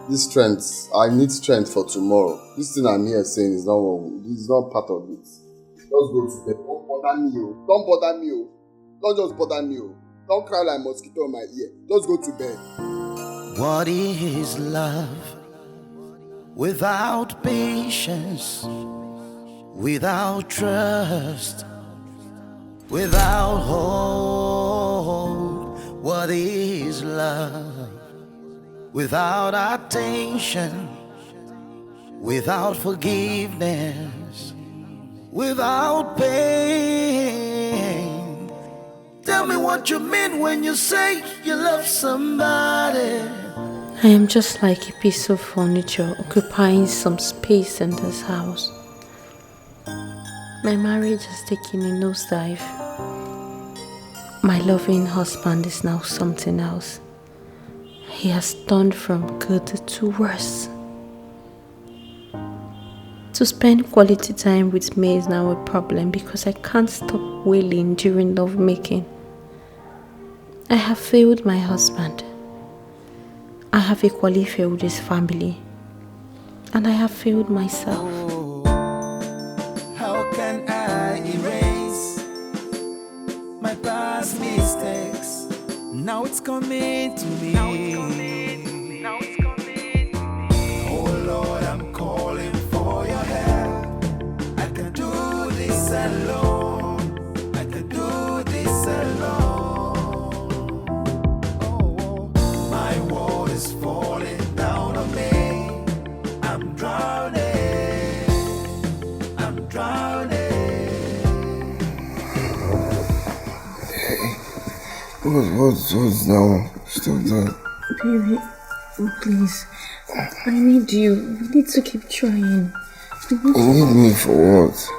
This strength, I need strength for tomorrow. This thing I'm here saying is not part of it. Just go to bed. Don't bother me, oh. Don't bother me, oh. Don't just bother me, oh. Don't cry like mosquito in my ear. Just go to bed. What is love without patience, without trust, without hope? What is love without attention, without forgiveness, without pain? Tell me what you mean when you say you love somebody. I am just like a piece of furniture occupying some space in this house. My marriage has taken a nosedive. My loving husband is now something else. He has turned from good to worse. To spend quality time with me is now a problem because I can't stop wailing during lovemaking. I have failed my husband. I have equally failed his family. And I have failed myself. How can I erase my past mistakes? Now it's coming to me. Oh Lord, I'm calling for your help. What's now? Stop that. Baby, please. I need you. We need to keep trying. You need me for what?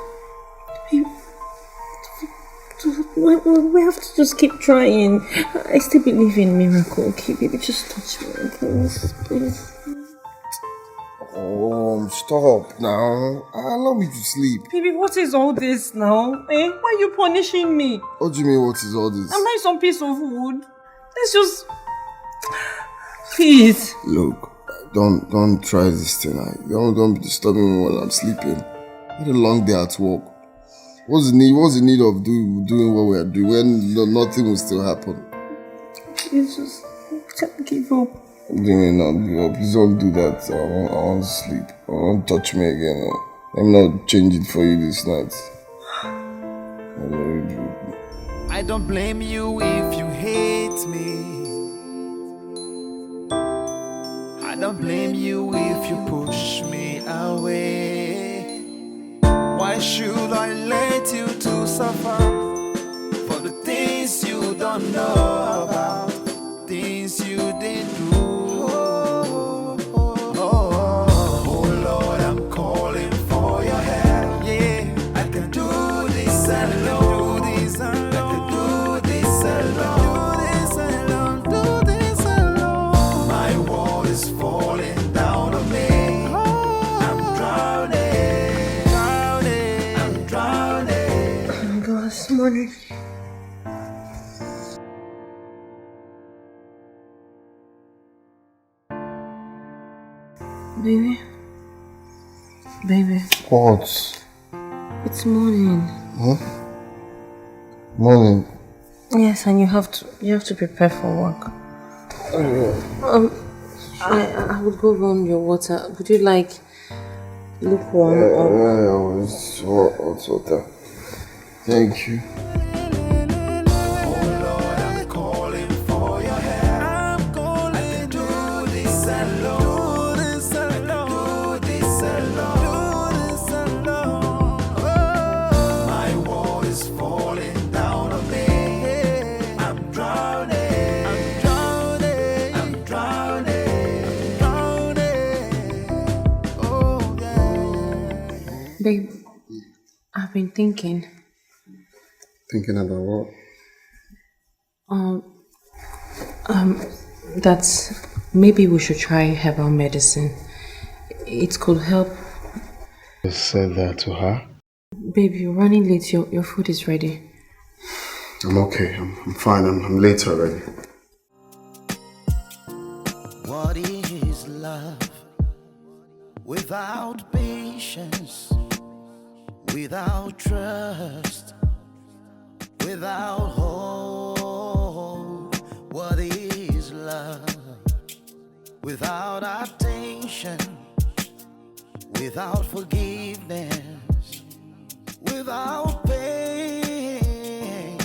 We have to just keep trying. I still believe in miracle. Okay, baby, just touch me, please. Oh, stop now. Allow me to sleep. Baby, what is all this now? Why are you punishing me? What do you mean, what is all this? I'm buying some piece of wood. Let's just... Please. Look, don't try this tonight. Don't be disturbing me while I'm sleeping. I had a long day at work. What's the need of doing what we are doing when nothing will still happen? Please just can't give up. Please don't do that. I want to sleep. Don't touch me again. Let me not change it for you this night. I don't blame you if you hate me. I don't blame you if you push me away. Why should I let you to suffer for the things you don't know about, things you didn't do? Oh Lord, I'm calling for your help. Yeah, I can do this alone. I can do this alone. Do this alone. My world is falling down on me. I'm drowning. I'm drowning. Oh my God, this morning. Baby. What? It's morning. Huh? Morning. Yes, and you have to prepare for work. I would go run your water. Would you like lukewarm or? It's hot water. Thank you. Babe, I've been thinking. Thinking about what? That maybe we should try herbal medicine. It could help. You said that to her? Babe, you're running late. Your food is ready. I'm okay. I'm fine. I'm late already. What is love without patience, without trust, without hope? What is love without attention, without forgiveness, without pain?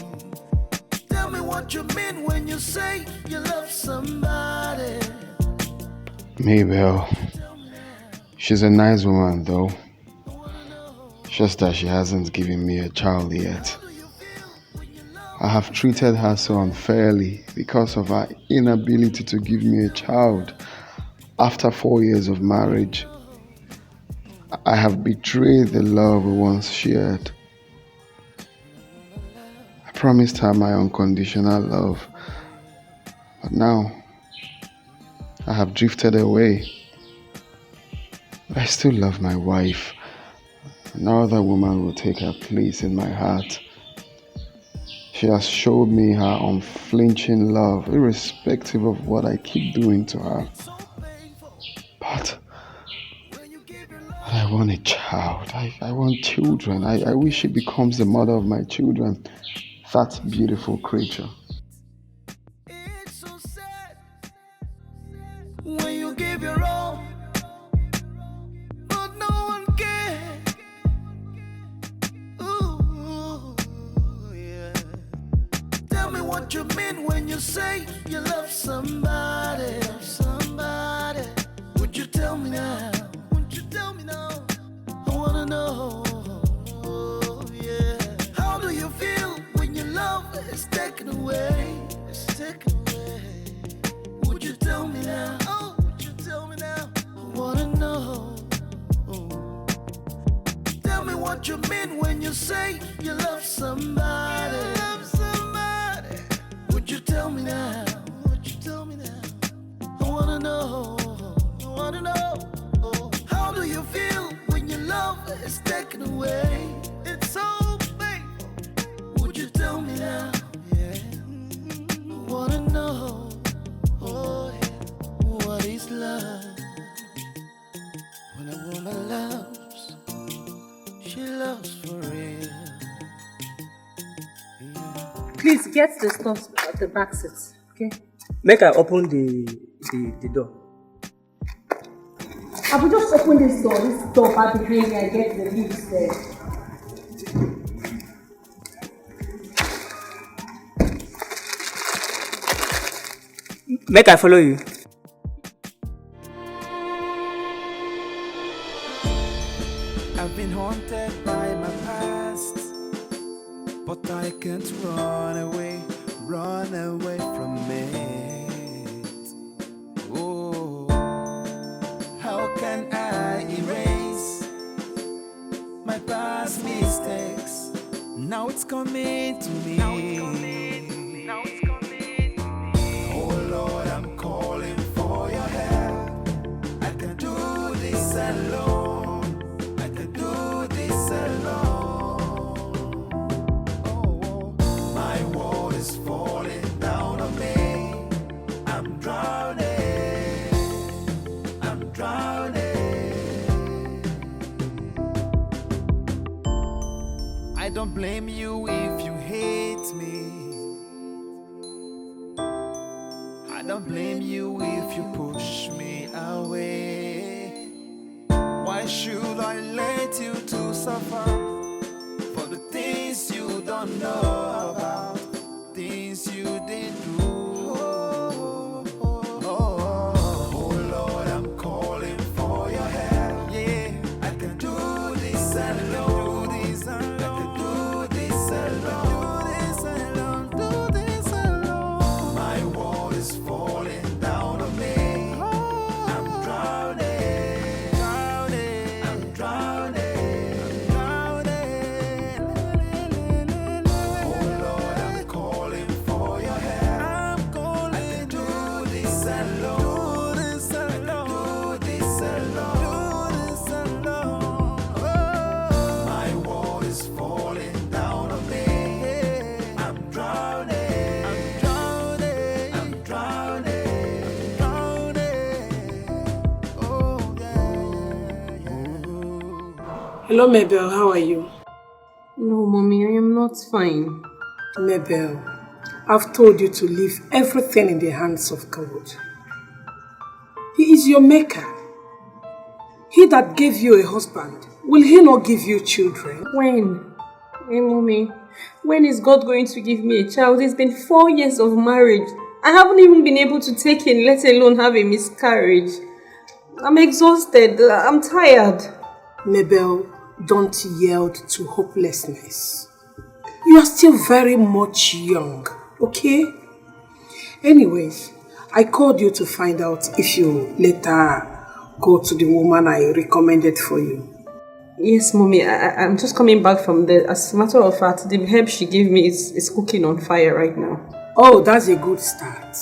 Tell me what you mean when you say you love somebody. Mabel, she's a nice woman though. Just that she hasn't given me a child yet. I have treated her so unfairly because of her inability to give me a child. After 4 years of marriage, I have betrayed the love we once shared. I promised her my unconditional love, but now I have drifted away. I still love my wife. No other woman will take her place in my heart. She has showed me her unflinching love, irrespective of what I keep doing to her. But I want a child. I want children. I wish she becomes the mother of my children. That beautiful creature. It's so sad when you give your all, but no one cares. Ooh, yeah. Tell me what you mean when you say you love somebody. Would you tell me now? I wanna know. Yeah. How do you feel when your love is taken away? tell me now? Oh, would you tell me now? I wanna know. Tell me what you mean when you say you love somebody. You love somebody. Would you tell me now? Would you tell me now? I wanna know. I wanna know. How do you feel when your love is taken away? It's so painful. Would you tell me now? Yeah. I wanna know. Oh, yeah. What is love? When a woman loves, she loves for real. Please get the stuff at the back seat, okay? Make I open the door. I will just open this door. This door back behind me. I get the leaves there. Make I follow you. I've been haunted by my past, but I can't run away from it. Oh, how can I erase my past mistakes? Now it's coming to me. Oh Lord, I'm calling for your help. I can do this alone. I can do this alone. Oh, my world is falling down on me. I'm drowning. I'm drowning. I don't blame you if you hate me. I don't blame you if you push me away. Why should I let you to suffer for the things you don't know about, things you didn't do? Oh Lord, I'm calling for your help. Yeah, I can do this alone. I can do this alone. Do this alone. My world is falling down on me. I'm drowning. I'm drowning. Oh Lord, I'm calling for your help. I can do this alone. I can do this alone. My world is falling down on me. I'm drowning. I'm drowning. Oh yeah. Hello, Mabel. How are you? No, mommy, I am not fine. Mabel, I've told you to leave everything in the hands of God. He is your maker. He that gave you a husband, will he not give you children? When? Hey, mommy, when is God going to give me a child? It's been 4 years of marriage. I haven't even been able to take in, let alone have a miscarriage. I'm exhausted. I'm tired. Mabel, don't yield to hopelessness. You are still very much young, okay? Anyways, I called you to find out if you later go to the woman I recommended for you. Yes, mommy, I'm just coming back from there. As a matter of fact, the herb she gave me is cooking on fire right now. Oh, that's a good start.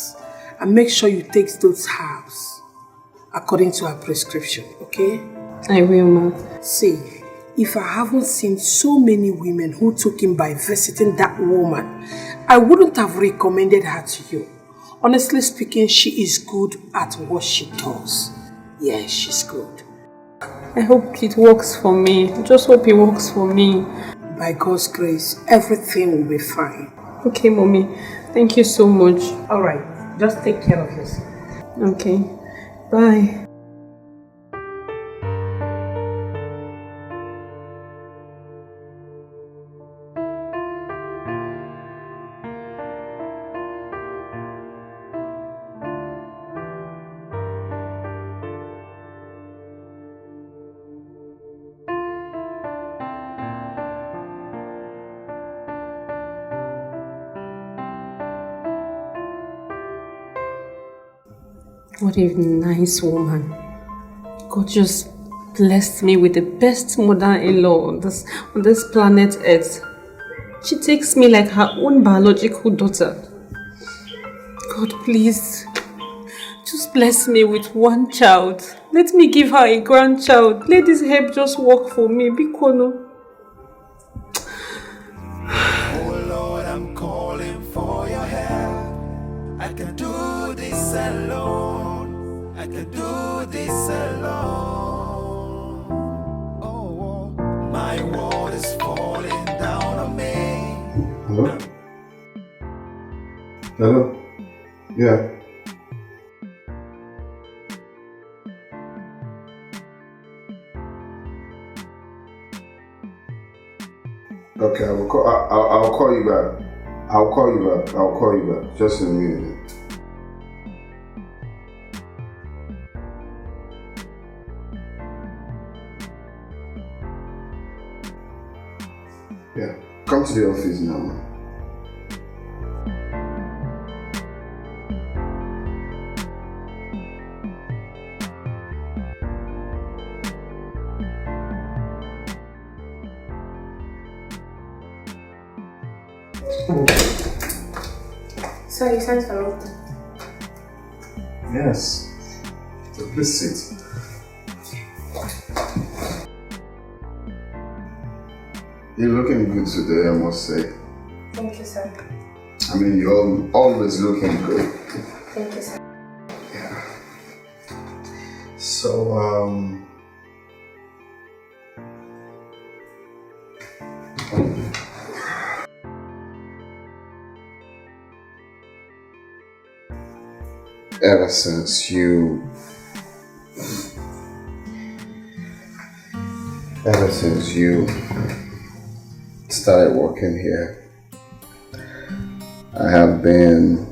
And make sure you take those herbs according to her prescription, okay? I will, ma. See, if I haven't seen so many women who took him by visiting that woman, I wouldn't have recommended her to you. Honestly speaking, she is good at what she does. Yes, she's good. I hope it works for me. I just hope it works for me. By God's grace, everything will be fine. Okay, mommy. Thank you so much. Alright, just take care of yourself. Okay. Bye. What a nice woman. God just blessed me with the best mother-in-law on this planet Earth. She takes me like her own biological daughter. God, please, just bless me with one child. Let me give her a grandchild. Let this help just work for me. Bikono. Oh Lord, I'm calling for your help. I can do this alone. I can do this alone. Oh, my world is falling down on me. Hello? Hello? Yeah. Okay, I'll call you back. I'll call you back. Just in a minute. Yeah. Come to the office now. So you sent for me? Yes. So please sit. You're looking good today, I must say. Thank you, sir. I mean, you're always looking good. Thank you, sir. Yeah. So, ever since you started working here, I have been,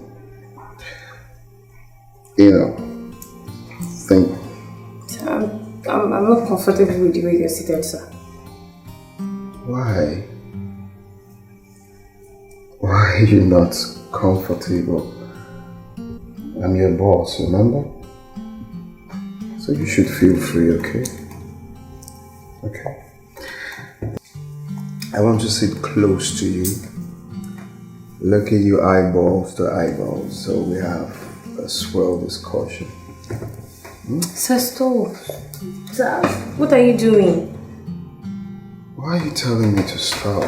think. I'm not comfortable with the way you're seated, sir. Why? Why are you not comfortable? I'm your boss, remember? So you should feel free, okay? Okay. I want to sit close to you. Look at you eyeballs to eyeballs, so we have a swell discussion. Sir, stop. Sir, what are you doing? Why are you telling me to stop?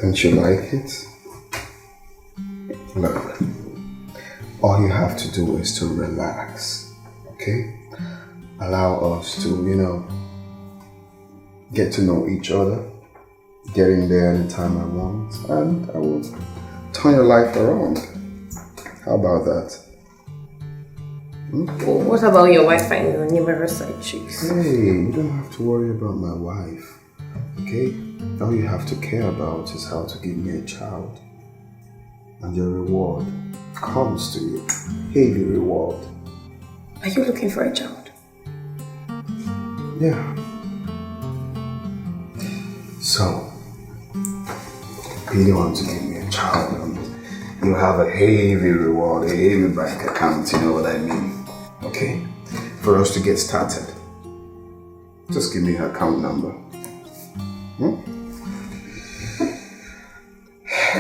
Don't you like it? Look, all you have to do is to relax, okay? Allow us to, get to know each other, get in there anytime I want, and I will turn your life around. How about that? What about your wife and your numerous side chicks? Hey, you don't have to worry about my wife, okay? All you have to care about is how to give me a child. And your reward comes to you. Heavy reward. Are you looking for a child? Yeah. So, if you want to give me a child, you have a heavy reward, a heavy bank account, you know what I mean? Okay? For us to get started, just give me her account number.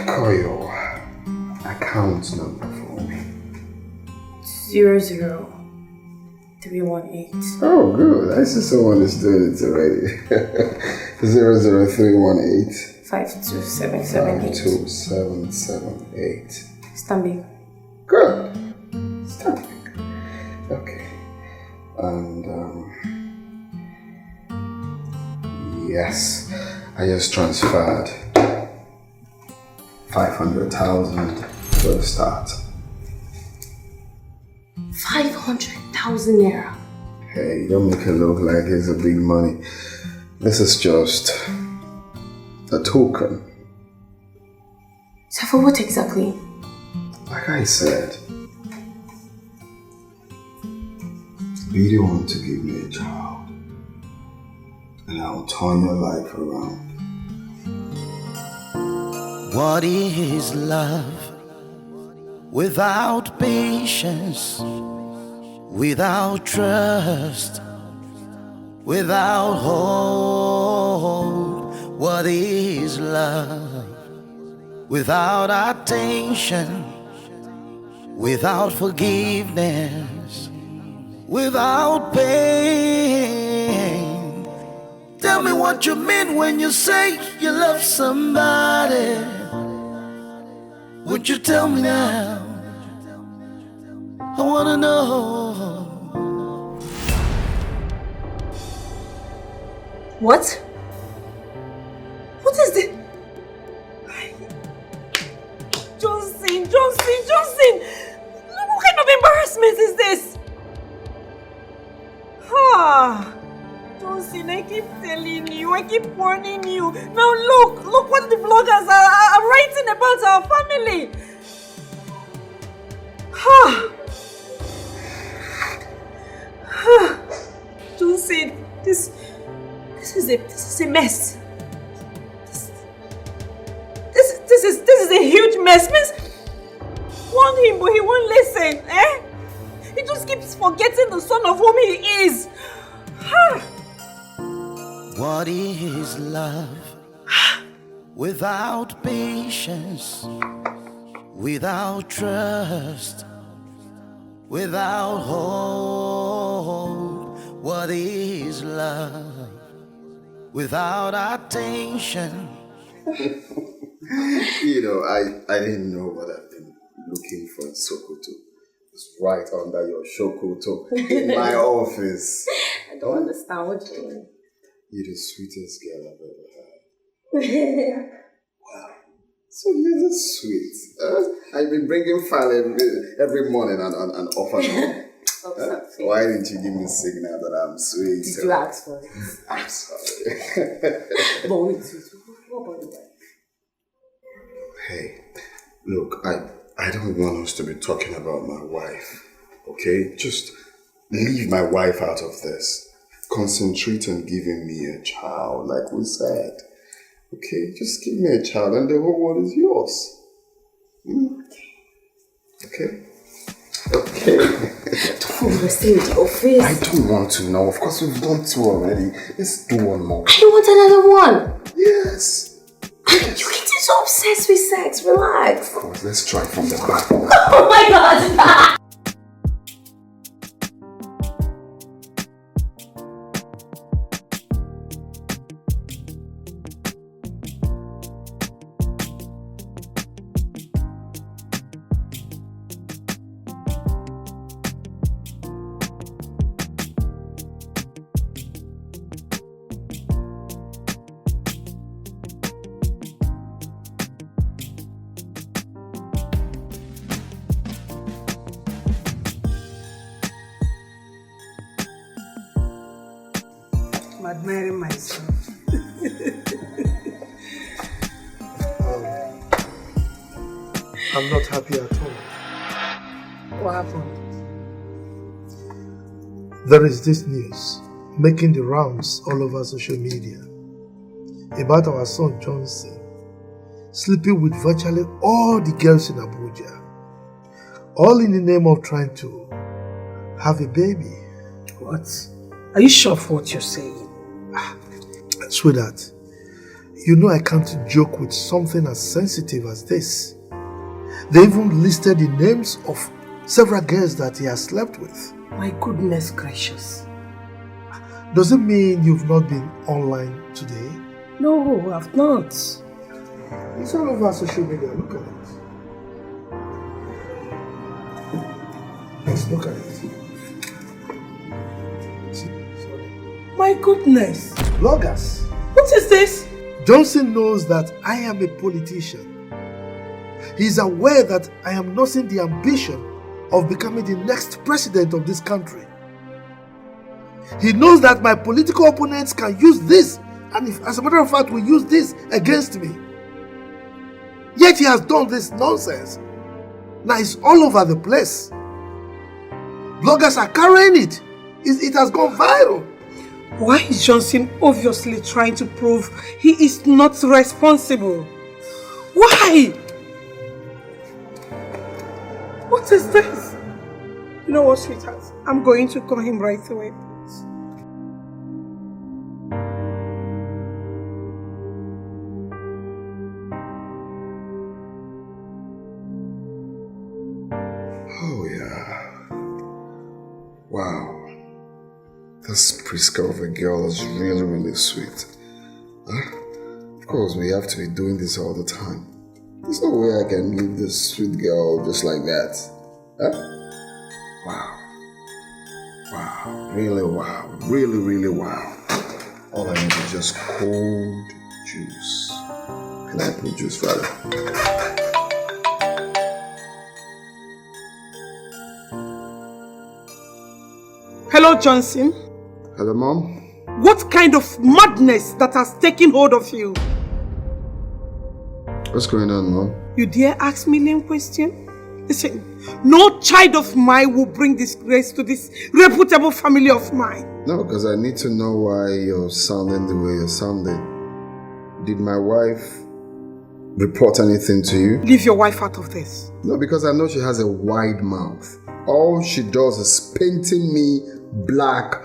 Call your account number for me. 00318. Oh, good. I see someone is doing it already. 00318 52778. 52778. Stanbic. Good. Stanbic. Okay. And, yes, I just transferred 500,000 for the start. 500,000 naira. Hey, don't make it look like it's a big money. This is just a token. So for what exactly? Like I said, you don't want to give me a child, and I'll turn your life around. What is love? without patience, without trust, without hope. What is love? Without attention, without forgiveness, without pain. Tell me what you mean when you say you love somebody. Would you tell me now? I wanna know. What? What is this? Johnson! What kind of embarrassment is this? Johnson, I keep telling you, I keep warning you. Now look what the bloggers are writing about our family. Johnson, this is a mess. This is a huge mess. Miss, warn him, but he won't listen. He just keeps forgetting the son of whom he is. What is love? Without patience, without trust, without hope. What is love? Without attention. You know, I didn't know what I've been looking for in Sokoto. It's right under your Shokoto in my office. I don't understand what you mean. You're the sweetest girl I've ever had. Wow. So you're just sweet. I've been bringing file every morning and off and on. Why didn't you give me a signal that I'm sweet? Did you ask for it? I'm sorry. But wait, what about the wife? Hey, look, I don't want us to be talking about my wife, okay? Just leave my wife out of this. Concentrate on giving me a child, like we said. Okay, just give me a child and the whole world is yours. Okay? Okay. We're still in the office. I don't want to know. Of course, we've done 2 already. Let's do 1 more. I don't want another one. Yes. You're getting so obsessed with sex. Relax. Of course, let's try from the back. Oh my God. I'm admiring myself. I'm not happy at all. What happened? There is this news making the rounds all over social media about our son Johnson sleeping with virtually all the girls in Abuja, all in the name of trying to have a baby. What? Are you sure of what you're saying? Sweetheart, you know I can't joke with something as sensitive as this. They even listed the names of several girls that he has slept with. My goodness gracious. Does it mean you've not been online today? No, I've not. It's all over social media. Look at it. Let's look at it. My goodness. Bloggers. What is this? Johnson knows that I am a politician. He is aware that I am nursing the ambition of becoming the next president of this country. He knows that my political opponents can use this, and if, as a matter of fact, will use this against me. Yet he has done this nonsense. Now it's all over the place. Bloggers are carrying it. It has gone viral. Why is Johnson obviously trying to prove he is not responsible? Why? What is this? You know what, sweetheart? I'm going to call him right away. Oh yeah. Wow. This Priska of a girl is really, really sweet. Huh? Of course, we have to be doing this all the time. There's no way I can leave this sweet girl just like that. Huh? Wow. Wow. Really wow. Really, really wow. All I need is just cold juice. Pineapple juice, rather. Hello, Johnson. Hello, Mom. What kind of madness that has taken hold of you? What's going on, Mom? You dare ask me lame question? Listen, no child of mine will bring disgrace to this reputable family of mine. No, because I need to know why you're sounding the way you're sounding. Did my wife report anything to you? Leave your wife out of this. No, because I know she has a wide mouth. All she does is painting me black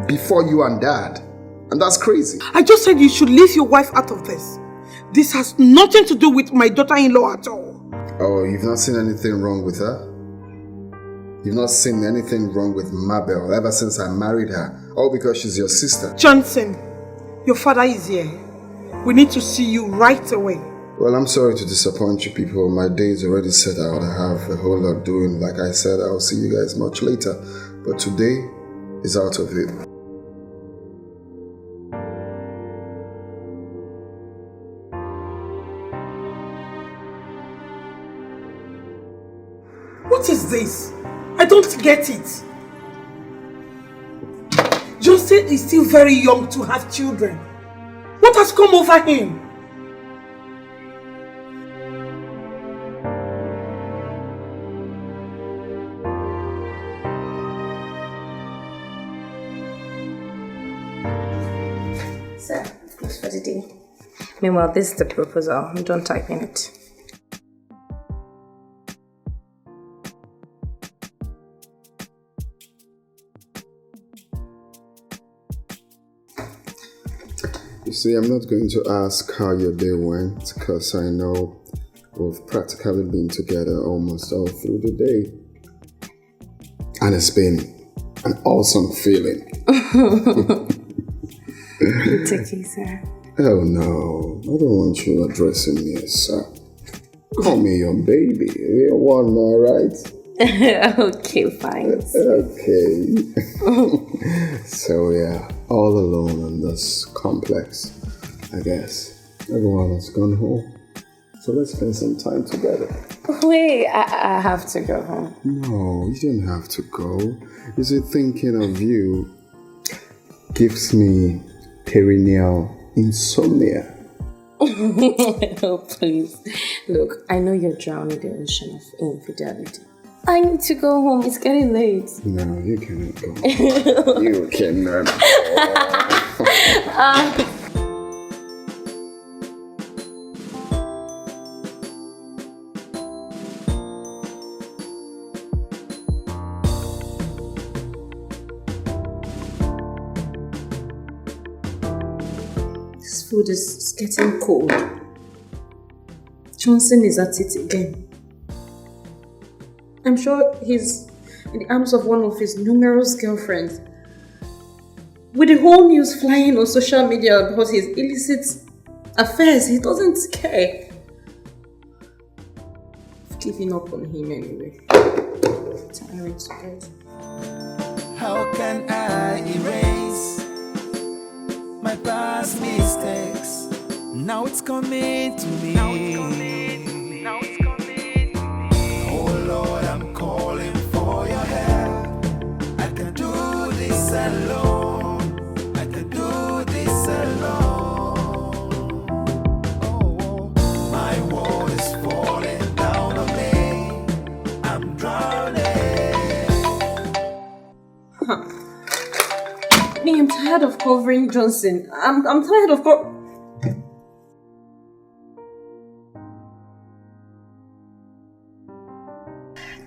before you and Dad. And that's crazy. I just said you should leave your wife out of this. This has nothing to do with my daughter-in-law at all. Oh, you've not seen anything wrong with her? You've not seen anything wrong with Mabel ever since I married her? All because she's your sister. Johnson, your father is here. We need to see you right away. Well, I'm sorry to disappoint you people. My day is already set out. I have a whole lot doing. Like I said, I'll see you guys much later. But today is out of it. What is this? I don't get it. Johnson is still very young to have children. What has come over him? Sir, close for the day. Meanwhile, this is the proposal. Don't type in it. You see, I'm not going to ask how your day went because I know we've practically been together almost all through the day. And it's been an awesome feeling. It's okay, sir. Oh no, I don't want you addressing me as sir. Call me your baby. We're one now, right? Okay, fine. Okay. So yeah, all alone in this complex, I guess. Everyone has gone home. So let's spend some time together. Wait, I have to go home. No, you don't have to go. You see, thinking of you gives me perennial insomnia. Oh, please. Look, I know you're drowning in the ocean of infidelity. I need to go home. It's getting late. No, you cannot go. You cannot go. This food is getting cold. Johnson is at it again. I'm sure he's in the arms of one of his numerous girlfriends. With the whole news flying on social media about his illicit affairs, he doesn't care. I've given up on him anyway. Tired to bed. How can I erase my past mistakes? Now it's coming to me. Oh Lord, I'm calling for your help. I can do this alone. I can do this alone. Oh, my world is falling down on me. I'm drowning. I'm tired of covering Johnson. I'm tired of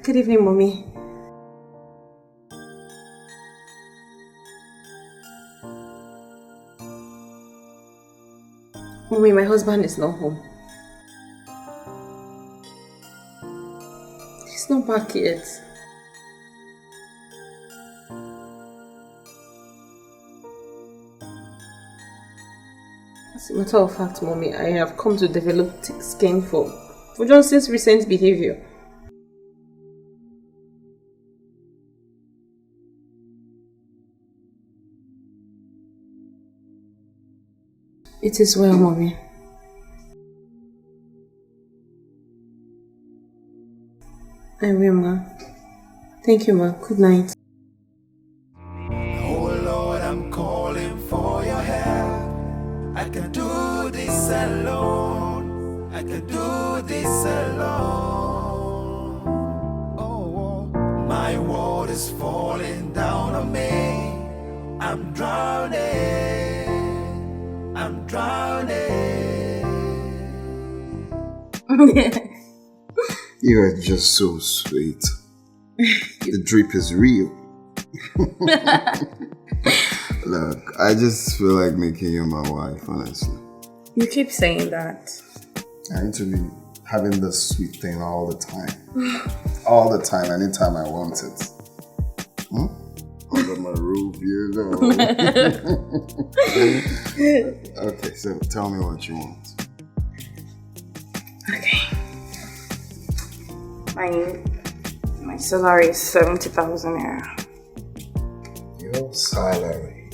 Good Good evening, Mommy. Mommy, my husband is not home. He's not back yet. As a matter of fact, Mommy, I have come to develop thick skin for Johnson's recent behavior. It is well, Mommy. I will, Ma. Thank you, Ma. Good night. Oh Lord, I'm calling for your help. I can do this alone. I can do this alone. Oh, my world is falling down on me. I'm drowning. I'm drowning. You are just so sweet. The drip is real. Look, I just feel like making you my wife, honestly. You keep saying that. I need to be having this sweet thing all the time. All the time, anytime I want it. Under my roof, you know. Okay, so tell me what you want. Okay. My salary is 70,000 naira. Your salary?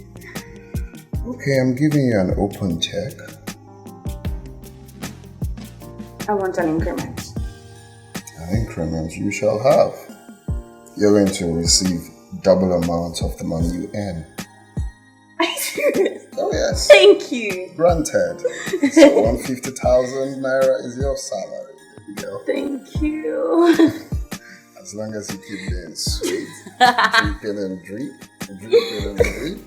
Okay, I'm giving you an open check. I want an increment. An increment you shall have. You're going to receive double amount of the money you earn. Are you serious? Oh yes. Thank you. Granted. So 150,000 naira is your salary, girl. Thank you. As long as you keep being sweet, dripping and drip, dripping and drip.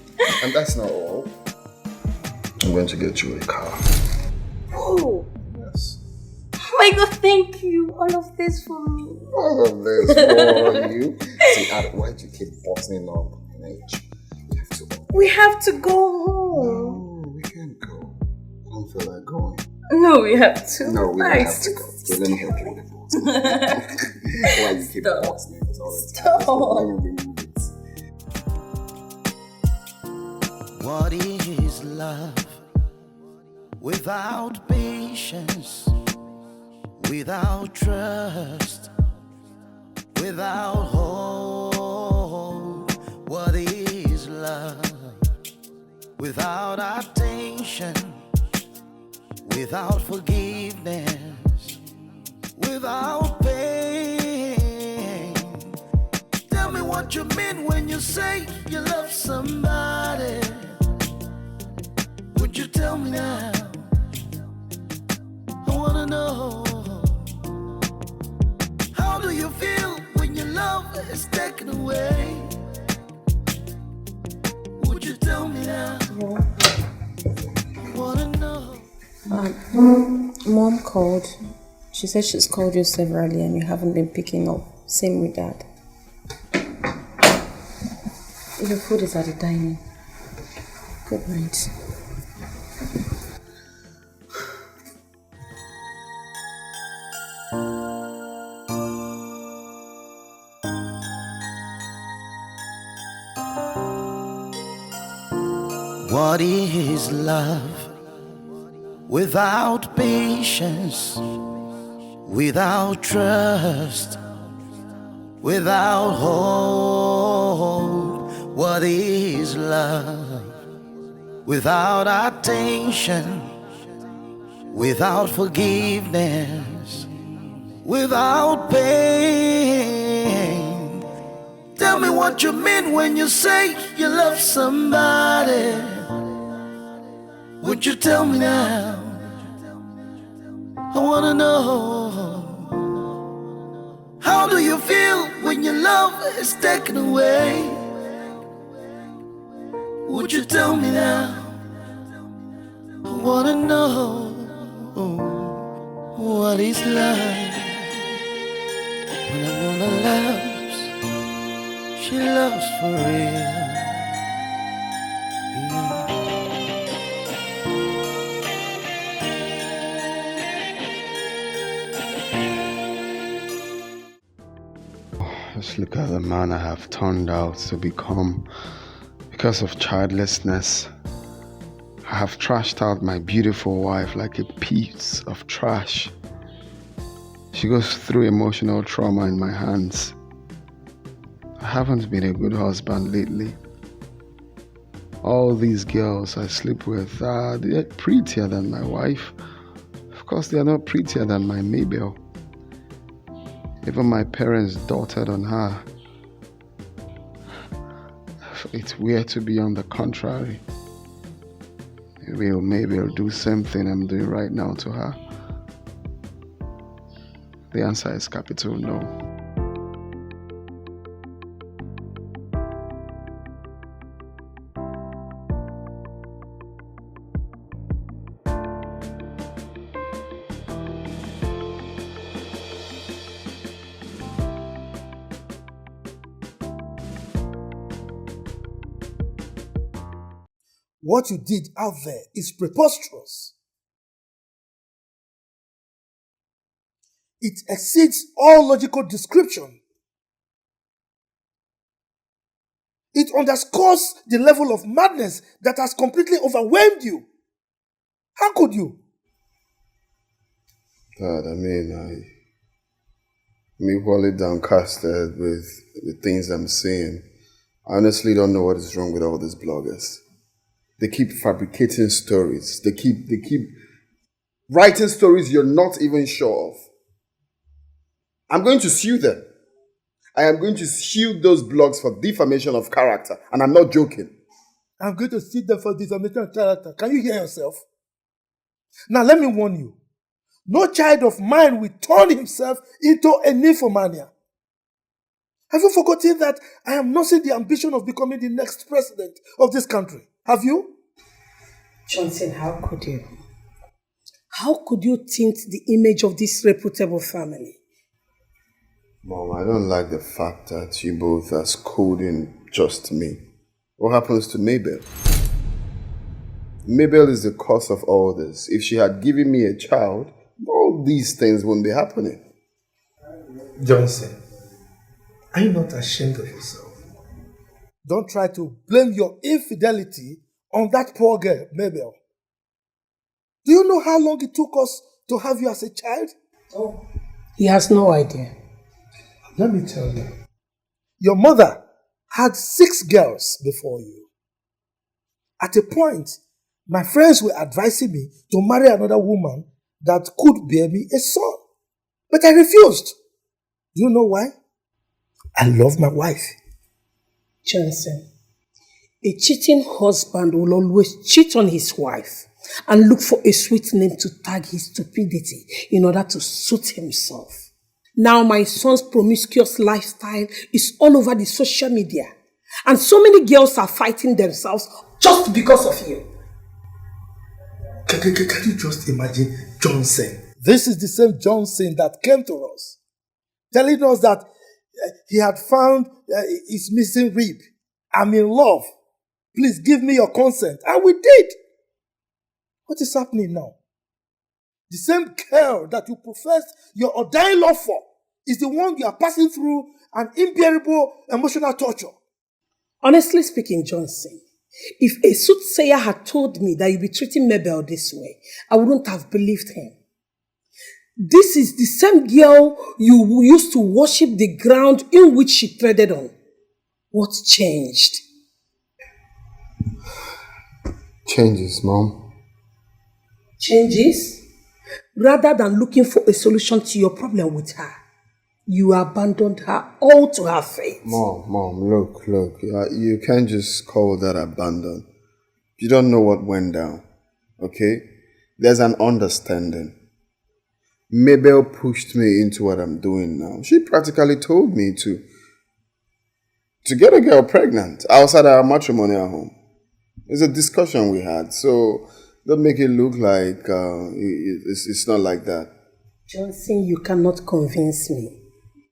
And that's not all. I'm going to get you a car. Oh. Yes. Oh my God, thank you. All of this for me. All of this for you. See, why do you keep bottling up an age? We have to go home. No, we can't go. I don't feel like going. No, we have to. No, we don't have to go. Okay, let me help you with it. Why you keep bottling it all the time? Stop. Let me remove it. What is love without patience, without trust, without hope? What is love without attention, without forgiveness, without pain? Tell me what you mean when you say you love somebody. Would you tell me now? I wanna know. How do you feel when your love is taken away? Would you tell me now? I wanna know. Mom called. She said she's called you severally and you haven't been picking up. Same with Dad. Your food is at the dining. Good night. What is love without patience, without trust, without hope? What is love without attention, without forgiveness, without pain? Tell me what you mean when you say you love somebody. Would you tell me now? I wanna know. How do you feel when your love is taken away? Would you tell me now? I wanna know. What is love? When I wanna loves for real. Yeah. Just look at the man I have turned out to become because of childlessness. I have trashed out my beautiful wife like a piece of trash. She goes through emotional trauma in my hands. I haven't been a good husband lately. All these girls I sleep with, they're prettier than my wife. Of course, they are not prettier than my Mabel. Even my parents doted on her. It's weird to be on the contrary. Maybe I'll do the same thing I'm doing right now to her. The answer is capital no. What you did out there is preposterous. It exceeds all logical description. It underscores the level of madness that has completely overwhelmed you. How could you? God, I'm equally downcasted with the things I'm seeing. I honestly don't know what is wrong with all these bloggers. They keep fabricating stories. They keep writing stories you're not even sure of. I'm going to sue them. I am going to sue those blogs for defamation of character, and I'm not joking. I'm going to sue them for defamation of character. Can you hear yourself? Now let me warn you. No child of mine will turn himself into a nymphomania. Have you forgotten that I am nursing the ambition of becoming the next president of this country? Have you? Johnson, how could you? How could you tint the image of this reputable family? Mom, I don't like the fact that you both are scolding just me. What happens to Mabel? Mabel is the cause of all this. If she had given me a child, all these things wouldn't be happening. Johnson, are you not ashamed of yourself? Don't try to blame your infidelity on that poor girl, Mabel. Do you know how long it took us to have you as a child? Oh, he has no idea. Let me tell you. Your mother had 6 girls before you. At a point, my friends were advising me to marry another woman that could bear me a son. But I refused. Do you know why? I love my wife. Johnson, a cheating husband will always cheat on his wife and look for a sweet name to tag his stupidity in order to suit himself. Now my son's promiscuous lifestyle is all over the social media, and so many girls are fighting themselves just because of you. Can you just imagine Johnson? This is the same Johnson that came to us, telling us that he had found his missing rib. I'm in love. Please give me your consent. And we did. What is happening now? The same girl that you professed your ordained love for is the one you are passing through an unbearable emotional torture. Honestly speaking, Johnson, if a soothsayer had told me that you'd be treating Mabel this way, I wouldn't have believed him. This is the same girl you used to worship the ground in which she treaded on. What changed? Changes, Mom. Changes? Rather than looking for a solution to your problem with her, you abandoned her all to her fate. Mom, look. You can't just call that abandon. You don't know what went down, okay? There's an understanding. Mabel pushed me into what I'm doing now. She practically told me to get a girl pregnant outside our matrimonial home. It's a discussion we had, so don't make it look like it's not like that. Johnson, you cannot convince me.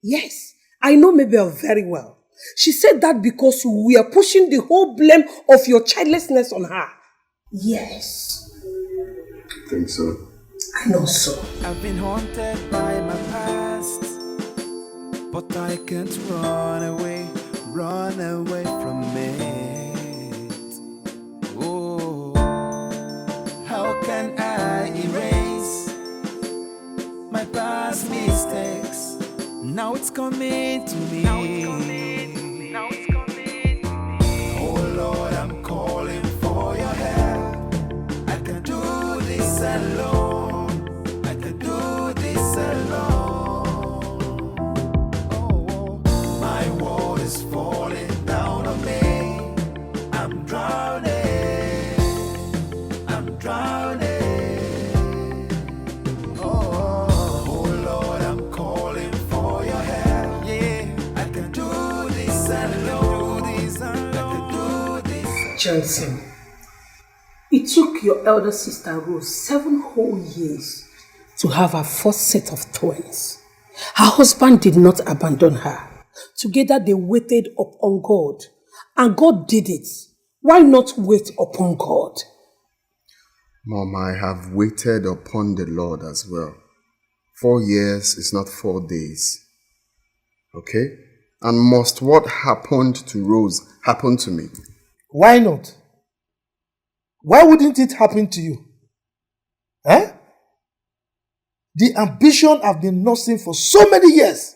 Yes, I know Mabel very well. She said that because we are pushing the whole blame of your childlessness on her. Yes. I think so. I know so. I've been haunted by my past, but I can't run away from it. Oh, how can I erase my past mistakes? Now it's coming to me. Oh Lord, I'm calling for your help. I can do this alone. I can do this alone. Oh, my world is falling down on me. I'm drowning. I'm drowning. Oh Lord, I'm calling for your help. Yeah, I can do this alone. I can do this. Johnson, it took your elder sister Rose 7 whole years to have her first set of twins. Her husband did not abandon her. Together they waited upon God, and God did it. Why not wait upon God? Mom, I have waited upon the Lord as well. 4 years is not 4 days. Okay? And must what happened to Rose happen to me? Why not? Why wouldn't it happen to you? Eh? The ambition I've been nursing for so many years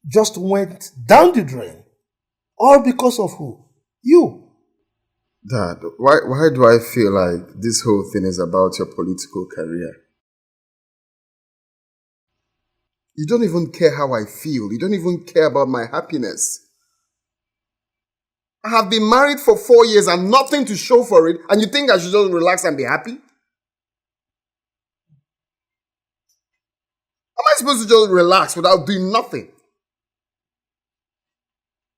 just went down the drain. All because of who? You. Dad, why do I feel like this whole thing is about your political career? You don't even care how I feel. You don't even care about my happiness. I have been married for 4 years and nothing to show for it, and you think I should just relax and be happy? Am I supposed to just relax without doing nothing?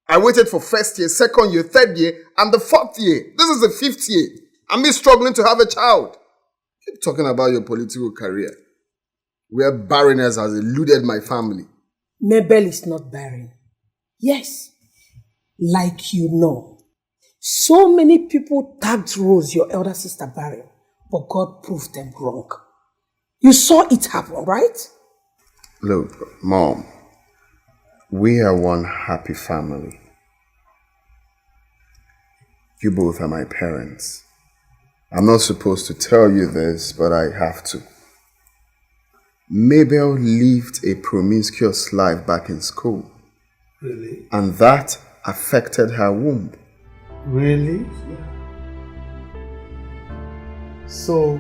I waited for 1st year, 2nd year, 3rd year, and the 4th year. This is the 5th year. I'm me struggling to have a child. Keep talking about your political career, where barrenness has eluded my family. Mabel is not barren. Yes, like you know. So many people tagged Rose, your elder sister, barren, but God proved them wrong. You saw it happen, right? Look, Mom, we are one happy family. You both are my parents. I'm not supposed to tell you this, but I have to. Mabel lived a promiscuous life back in school. Really? And that affected her womb. Really? So,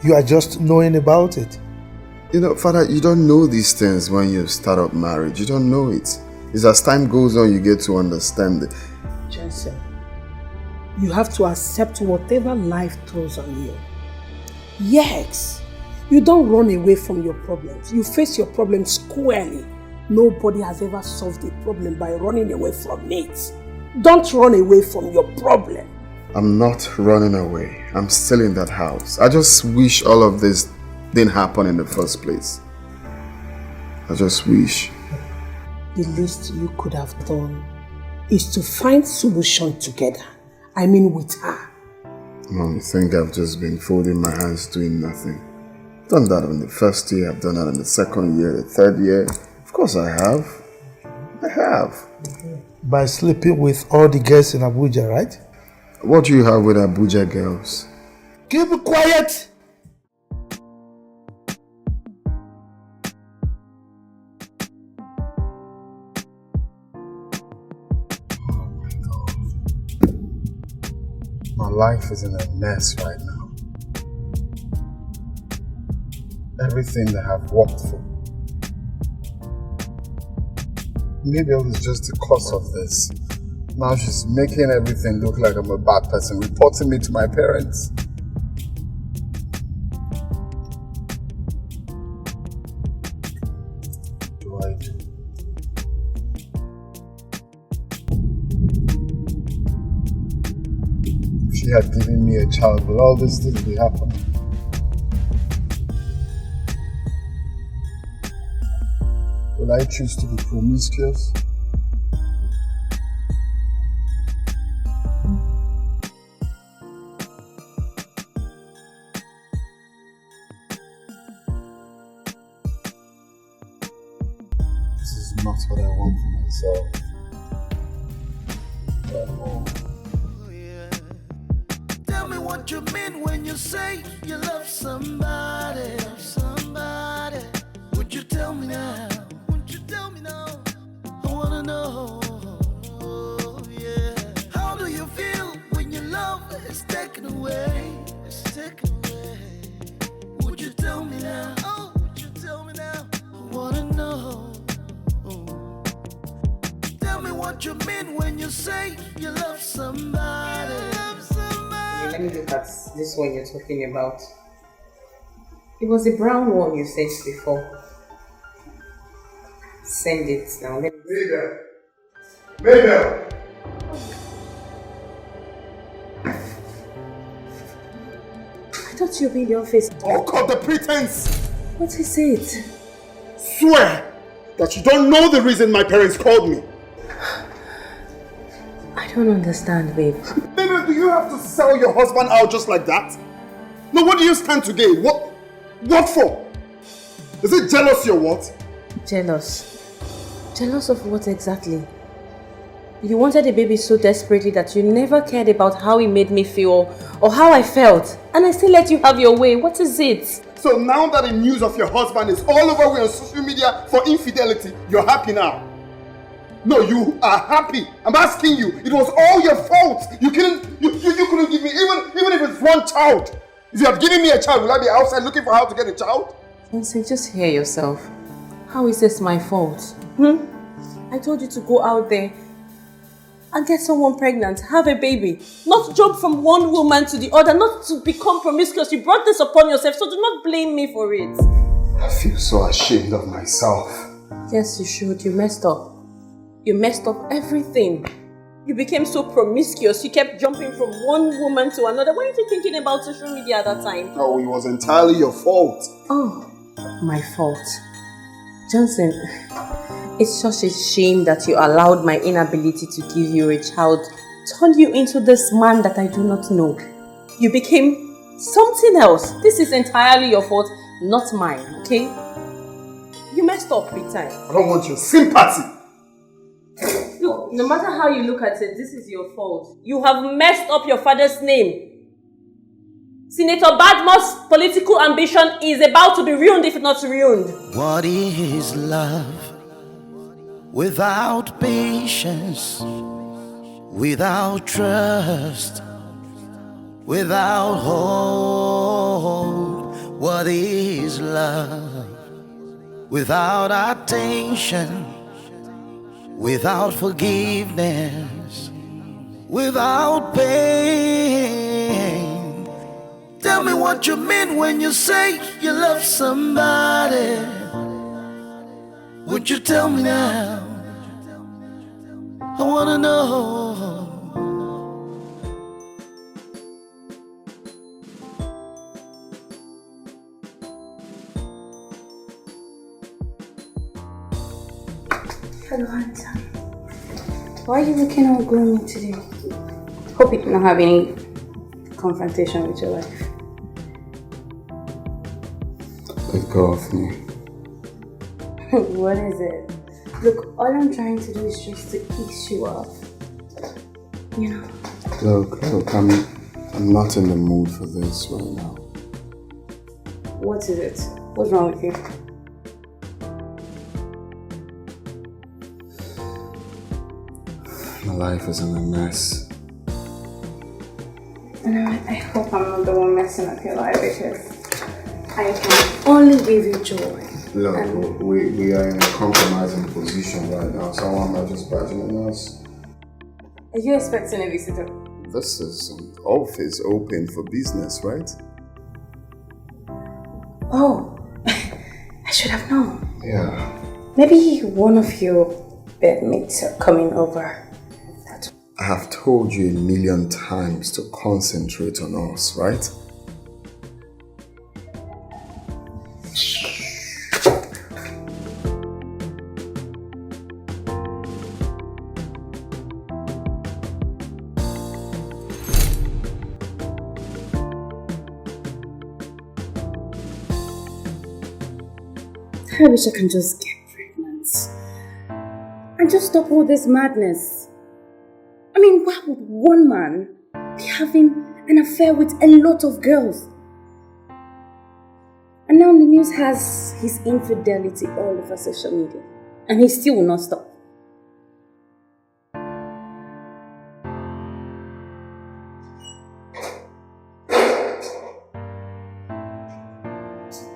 you are just knowing about it? You know, Father, you don't know these things when you start up marriage. You don't know it. It's as time goes on, you get to understand it. Jensen, you have to accept whatever life throws on you. Yes, you don't run away from your problems. You face your problems squarely. Nobody has ever solved a problem by running away from it. Don't run away from your problem. I'm not running away. I'm still in that house. I just wish all of this didn't happen in the first place. I just wish. The least you could have done is to find solution together. I mean with her. Mom, you think I've just been folding my hands doing nothing? I've done that in the 1st year, I've done that in the 2nd year, the 3rd year. Of course I have. I have. By sleeping with all the girls in Abuja, right? What do you have with Abuja girls? Keep it quiet! My life is in a mess right now. Everything that I've worked for. Mabel is just the cause of this. Now she's making everything look like I'm a bad person, reporting me to my parents. What do I do? If she had given me a child, will all this still be happening? Will I choose to be promiscuous? This is not what I want for myself. Tell me what you mean when you say you love somebody. Would you tell me now? I wanna know. Yeah. How do you feel when your love is taken away? Would you tell me now? Oh, would you tell me now? I wanna know. Tell me what you mean when you say you love somebody. Let me look at this one you're talking about. It was the brown one you sent before. Send it now. Let me Mayel! I thought you'd be in the office. Oh, cut the pretense! What is it? Swear that you don't know the reason my parents called me. I don't understand, babe. Baby, do you have to sell your husband out just like that? No, what do you stand to gain? What for? Is it jealousy or what? Jealous. Jealous of what exactly? You wanted a baby so desperately that you never cared about how it made me feel or how I felt. And I still let you have your way. What is it? So now that the news of your husband is all over on social media for infidelity, you're happy now? No, you are happy. I'm asking you. It was all your fault. You couldn't give me even if it's one child. If you had given me a child, will I be outside looking for how to get a child? Vincent, just hear yourself. How is this my fault? I told you to go out there and get someone pregnant, have a baby. Not jump from one woman to the other, not to become promiscuous. You brought this upon yourself, so do not blame me for it. I feel so ashamed of myself. Yes, you should. You messed up. You messed up everything. You became so promiscuous. You kept jumping from one woman to another. Weren't you thinking about social media at that time? No, it was entirely your fault. Oh, my fault. Johnson, it's such a shame that you allowed my inability to give you a child turn you into this man that I do not know. You became something else. This is entirely your fault, not mine, okay? You messed up big time. I don't want your sympathy. Look, no matter how you look at it, this is your fault. You have messed up your father's name. Senator Badmore's political ambition is about to be ruined if not ruined. What is love without patience, without trust, without hope? What is love without attention, without forgiveness, without pain? Tell me what you mean when you say you love somebody. Would you tell me now? I wanna know. Hello, handsome. Why are you looking all gloomy today? Hope you don't have any confrontation with your life. Let go of me. What is it? Look, all I'm trying to do is just to ease you up. You know? Look, I'm not in the mood for this right now. What is it? What's wrong with you? My life is in a mess. And I hope I'm not the one messing up your life because I can only give you joy. Look, we are in a compromising position right now. Someone might just barging us. Are you expecting a visitor? This is an office open for business, right? Oh, I should have known. Yeah. Maybe one of your bedmates are coming over. I have told you 1,000,000 times to concentrate on us, right? I wish I can just get pregnant and just stop all this madness. I mean, why would one man be having an affair with a lot of girls? And now the news has his infidelity all over social media. And he still will not stop.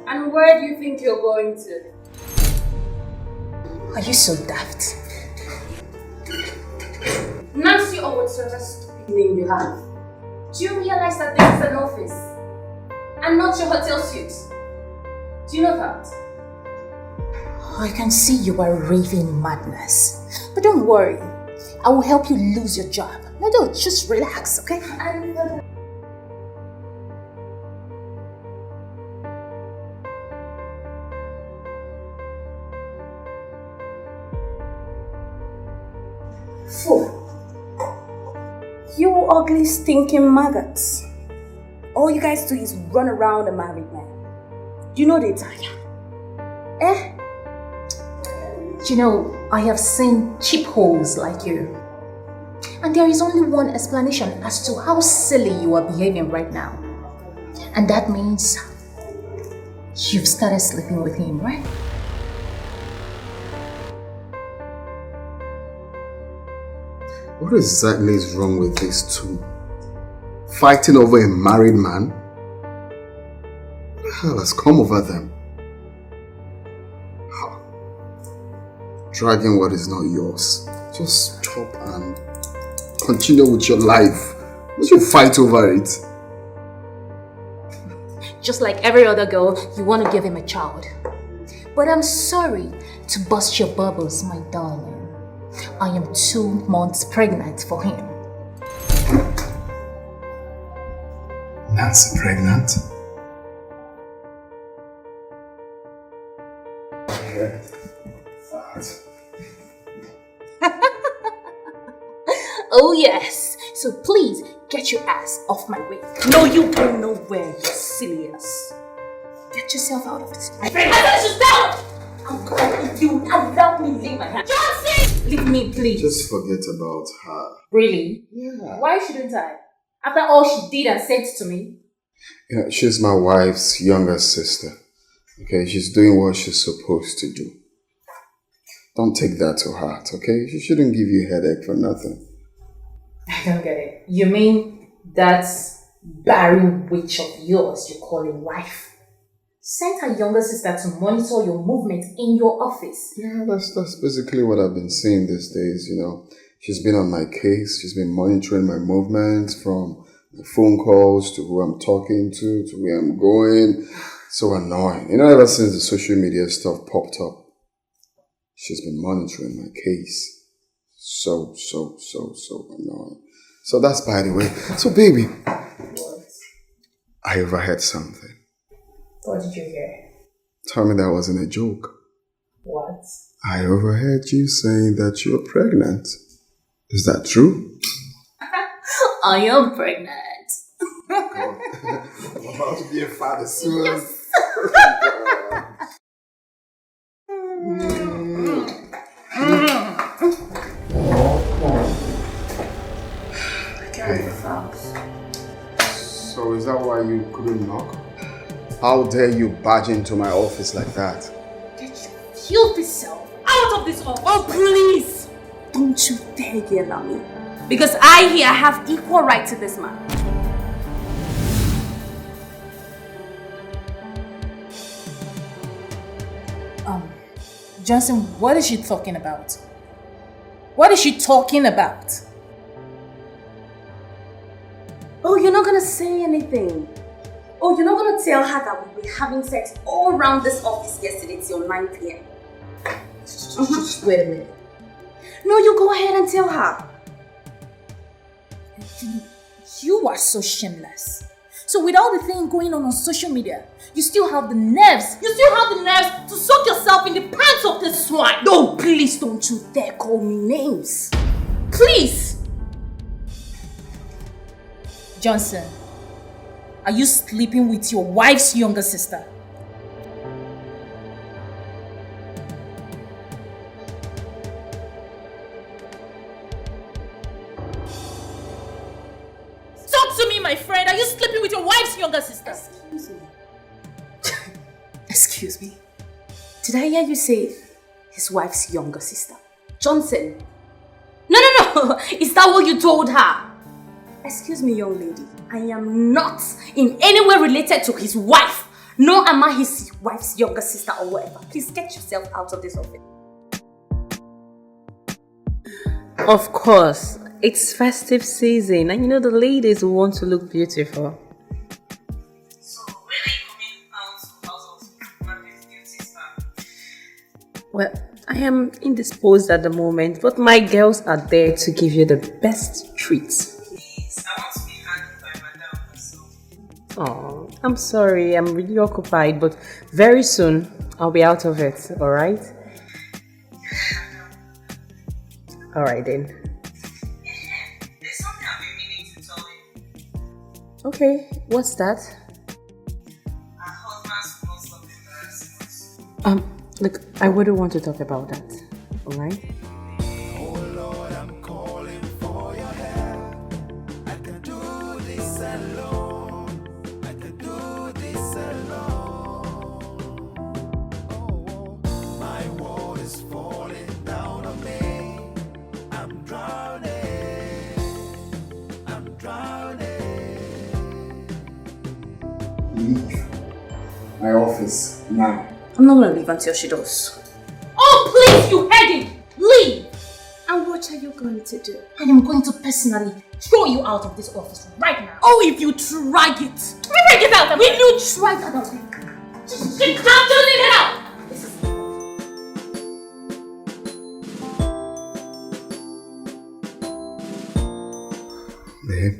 And where do you think you're going to? Are you so daft? Nancy or whatsoever stupid name you have. Do you realize that this is an office? And not your hotel suite? Do you know that? I can see you are raving madness. But don't worry. I will help you lose your job. No, just relax, okay? Fool. You ugly stinking maggots. All you guys do is run around a married man. You know they tire. Eh? You know, I have seen cheap holes like you. And there is only one explanation as to how silly you are behaving right now. And that means you've started sleeping with him, right? What exactly is wrong with these two? Fighting over a married man? What the hell has come over them? Dragging what is not yours. Just stop and continue with your life. Don't you fight over it? Just like every other girl, you want to give him a child. But I'm sorry to bust your bubbles, my darling. I am 2 months pregnant for him. Nancy pregnant? Oh yes, so please get your ass off my way. No, you go nowhere, you silly ass. Get yourself out of this. I said you down! I'm going with you and let me lay my hand. Johnson! Leave me, please. Just forget about her. Really? Yeah. Why shouldn't I? After all she did and said to me? You know, she's my wife's younger sister. Okay, she's doing what she's supposed to do. Don't take that to heart, okay? She shouldn't give you a headache for nothing. I don't get it. You mean that barren witch of yours you're calling wife sent her younger sister to monitor your movement in your office? Yeah, that's basically what I've been seeing these days, you know. She's been on my case. She's been monitoring my movements from the phone calls to who I'm talking to where I'm going. So annoying. You know, ever since the social media stuff popped up, she's been monitoring my case. So annoying. So that's by the way. So baby, What? I overheard something. What did you hear? Tell me that wasn't a joke. What? I overheard you saying that you're pregnant. Is that true? I am pregnant. I'm about to be a father soon. Yes. So is that why you couldn't knock? How dare you barge into my office like that? Get your filthy self out of this office. Oh, please! Don't you dare yell at me. Because I here have equal right to this man. Johnson, what is she talking about? What is she talking about? Oh, you're not gonna say anything. Oh, you're not gonna tell her that we were having sex all around this office yesterday till 9 p.m. Just wait a minute. No, you go ahead and tell her. You are so shameless. So with all the thing going on social media, you still have the nerves. You still have the nerves to soak yourself in the pants of this swine. No, please don't you dare call me names. Please. Johnson, are you sleeping with your wife's younger sister? my friend? Are you sleeping with your wife's younger sister? Excuse me. Excuse me. Did I hear you say his wife's younger sister? Johnson. No. Is that what you told her? Excuse me, young lady. I am not in any way related to his wife. Nor am I his wife's younger sister or whatever. Please get yourself out of this office. Of course, it's festive season and the ladies want to look beautiful. So, when are you coming out to house of my beauty sister? Well, I am indisposed at the moment, but my girls are there to give you the best treats. Please, I want to be handled by Madam, so. Oh, I'm sorry, I'm really occupied, but very soon I'll be out of it, alright? Alright then. There's something I've been meaning to tell you. Okay, what's that? Our husbands will not stop embarrassing us. Look, I wouldn't want to talk about that, alright? Oh Lord, I'm calling for your help. I can do this alone. I can do this alone. Oh, my world is falling down on me. I'm drowning. I'm drowning. Leave my office now. I'm not gonna leave until she does. Oh, please, you heard it! Leave! And what are you going to do? I am going to personally throw you out of this office right now. Oh, if you try it. If you get out, If you try that, just come to leave it out! Babe.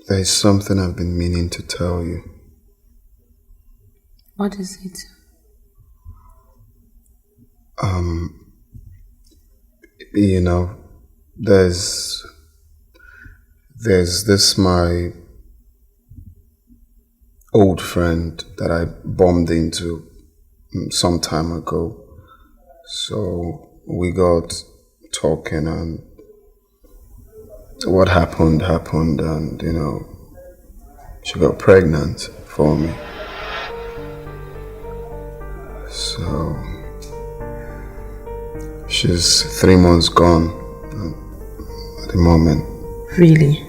There's something I've been meaning to tell you. What is it? There's this my old friend that I bumped into some time ago. So we got talking and what happened and she got pregnant for me. So she's 3 months gone at the moment. Really?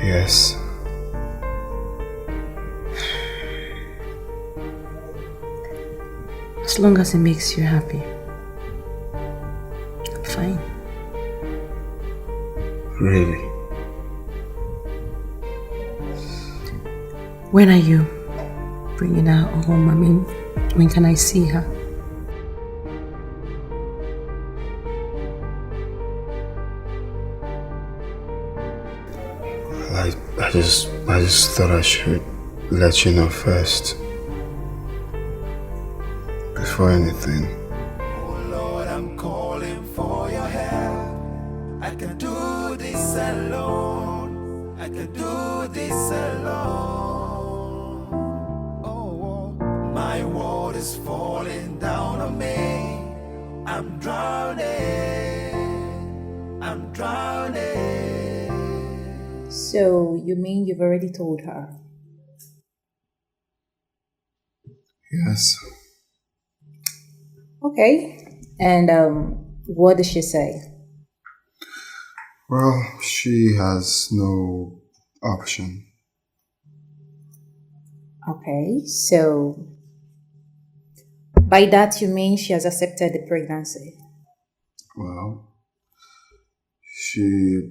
Yes. As long as it makes you happy, I'm fine. Really? When are you bringing her home? I mean, when can I see her? I just thought I should let you know first. Before anything. Oh Lord, I'm calling for your help. I can do this alone. I can do this alone. Oh, my world is falling down on me. I'm drowning. I'm drowning. So, you mean you've already told her? Yes. Okay. And what did she say? Well, she has no option. Okay, so by that you mean she has accepted the pregnancy? Well, she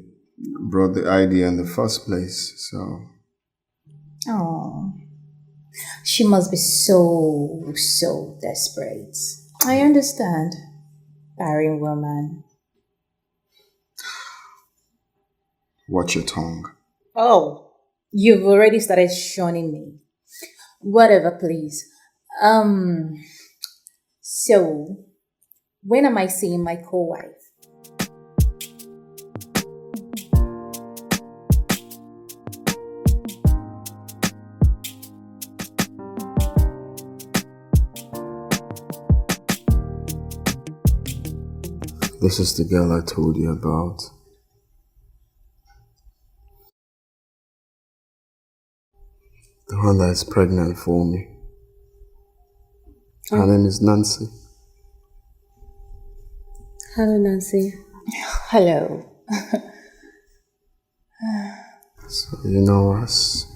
brought the idea in the first place, so... Oh, she must be so desperate. I understand. Barren woman. Watch your tongue. Oh, you've already started shunning me. Whatever, please. So, when am I seeing my co-wife? This is the girl I told you about. The one that is pregnant for me. Her name is Nancy. Hello, Nancy. Hello. So, you know, as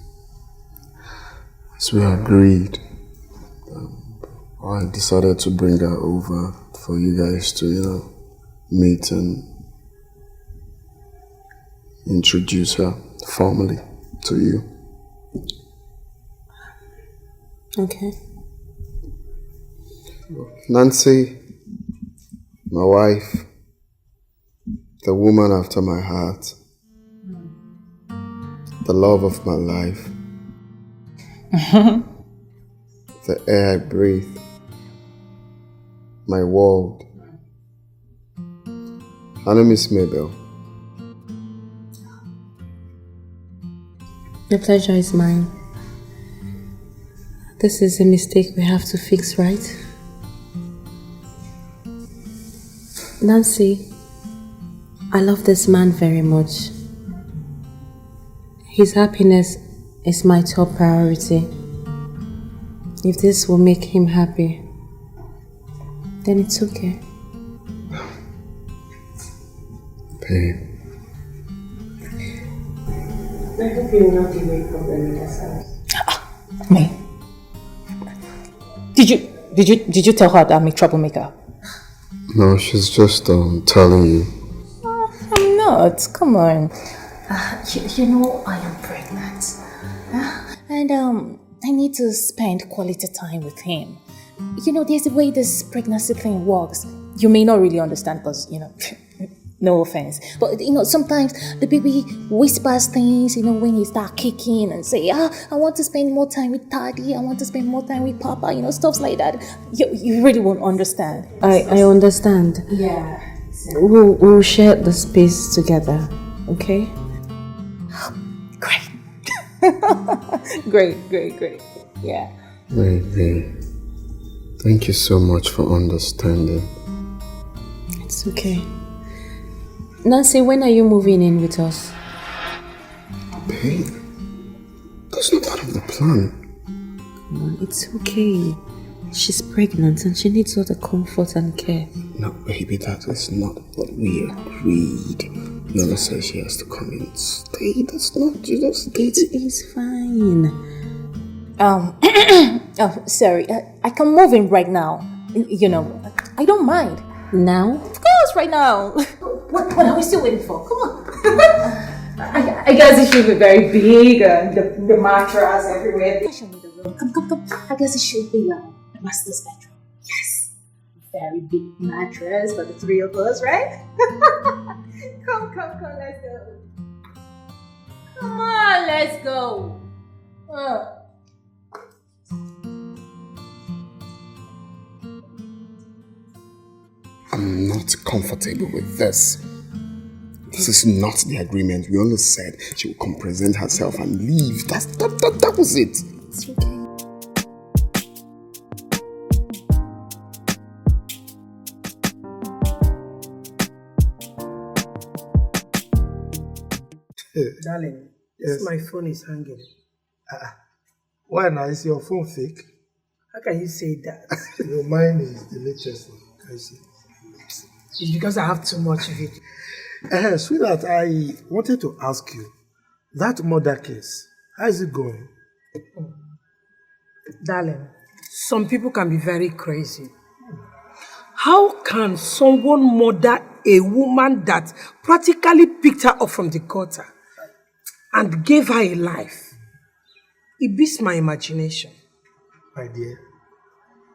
we agreed, I decided to bring her over for you guys to, meet and introduce her formally to you. Okay. Nancy, my wife, the woman after my heart, the love of my life, the air I breathe, my world. Her name is Mayel. The pleasure is mine. This is a mistake we have to fix, right? Nancy, I love this man very much. His happiness is my top priority. If this will make him happy, then it's okay. Babe. I hope you will not give me a problem in this house. Me? Did you tell her that I'm a troublemaker? No, she's just telling you. I'm not. Come on. You know, I am pregnant. And I need to spend quality time with him. You know, there's a way this pregnancy thing works. You may not really understand because, no offense. But, sometimes the baby whispers things, when you start kicking and say, I want to spend more time with daddy, I want to spend more time with papa, stuff like that. You really won't understand. I understand. Yeah. We'll share the space together, okay? Great. Yeah. Baby, thank you so much for understanding. It's okay. Nancy, when are you moving in with us? Babe, that's not part of the plan. Come on, it's okay. She's pregnant and she needs all the comfort and care. No, baby, that is not what we agreed. Nana said she has to come in and stay. That's not just... It is fine. Sorry. I can move in right now. I don't mind. Now? Of course, right now. What are we still waiting for? Come on. I guess it should be very big and the mattress everywhere. Show me the room. Come. I guess it should be the master's bedroom. Yes. Very big mattress for the three of us, right? Come, let's go. Come on, let's go. I'm not comfortable with this. This is not the agreement. We only said she will come present herself and leave. That was it. It's okay. Darling, yes. My phone is hanging. Why now? Is your phone fake? How can you say that? Your mine is the latest one. I see. It's because I have too much of it. Sweetheart, I wanted to ask you, that murder case, how is it going? Darling, some people can be very crazy. How can someone murder a woman that practically picked her up from the gutter and gave her a life? It beats my imagination. My dear,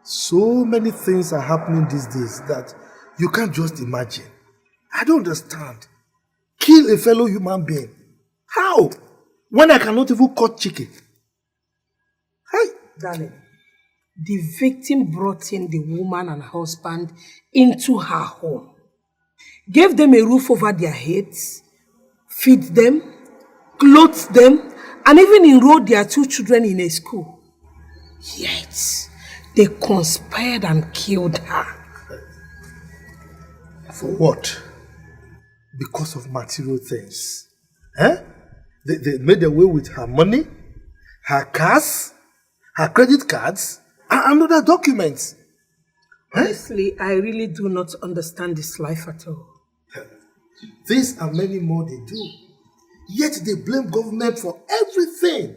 so many things are happening these days that you can't just imagine. I don't understand. Kill a fellow human being. How? When I cannot even cut chicken. Hey, darling, the victim brought in the woman and husband into her home, gave them a roof over their heads, feed them, clothed them, and even enrolled their 2 children in a school. Yet, they conspired and killed her. For what? Because of material things. Eh? They made away with her money, her cars, her credit cards, and other documents. Honestly, I really do not understand this life at all. This and many more they do. Yet they blame government for everything.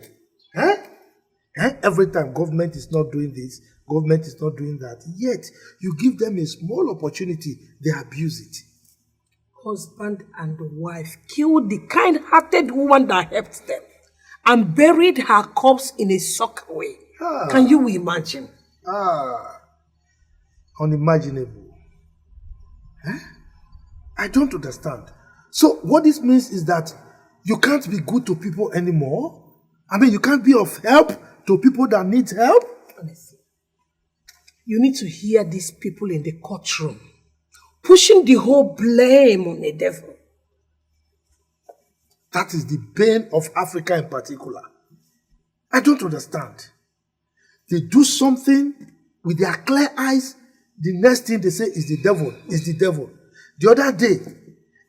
Every time government is not doing this, government is not doing that. Yet you give them a small opportunity, they abuse it. Husband and wife killed the kind-hearted woman that helped them and buried her corpse in a sockaway. Can you imagine? Unimaginable. I don't understand. So what this means is that you can't be good to people anymore? I mean, you can't be of help to people that need help? Honestly, you need to hear these people in the courtroom pushing the whole blame on the devil. That is the bane of Africa in particular. I don't understand. They do something with their clear eyes, the next thing they say is the devil, is the devil. The other day,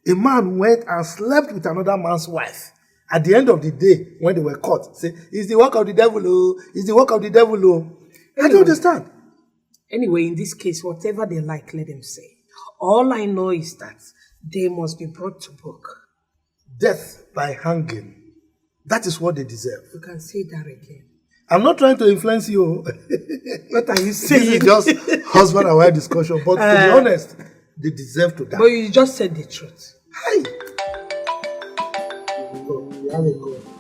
a man went and slept with another man's wife. At the end of the day, when they were caught, say, it's the work of the devil, oh, it's the work of the devil, oh. I don't understand. Anyway, in this case, whatever they like, let them say. All I know is that they must be brought to book. Death by hanging. That is what they deserve. You can say that again. I'm not trying to influence you. What are you saying? This is just husband and wife discussion. But to be honest, they deserve to die. But you just said the truth. Hi.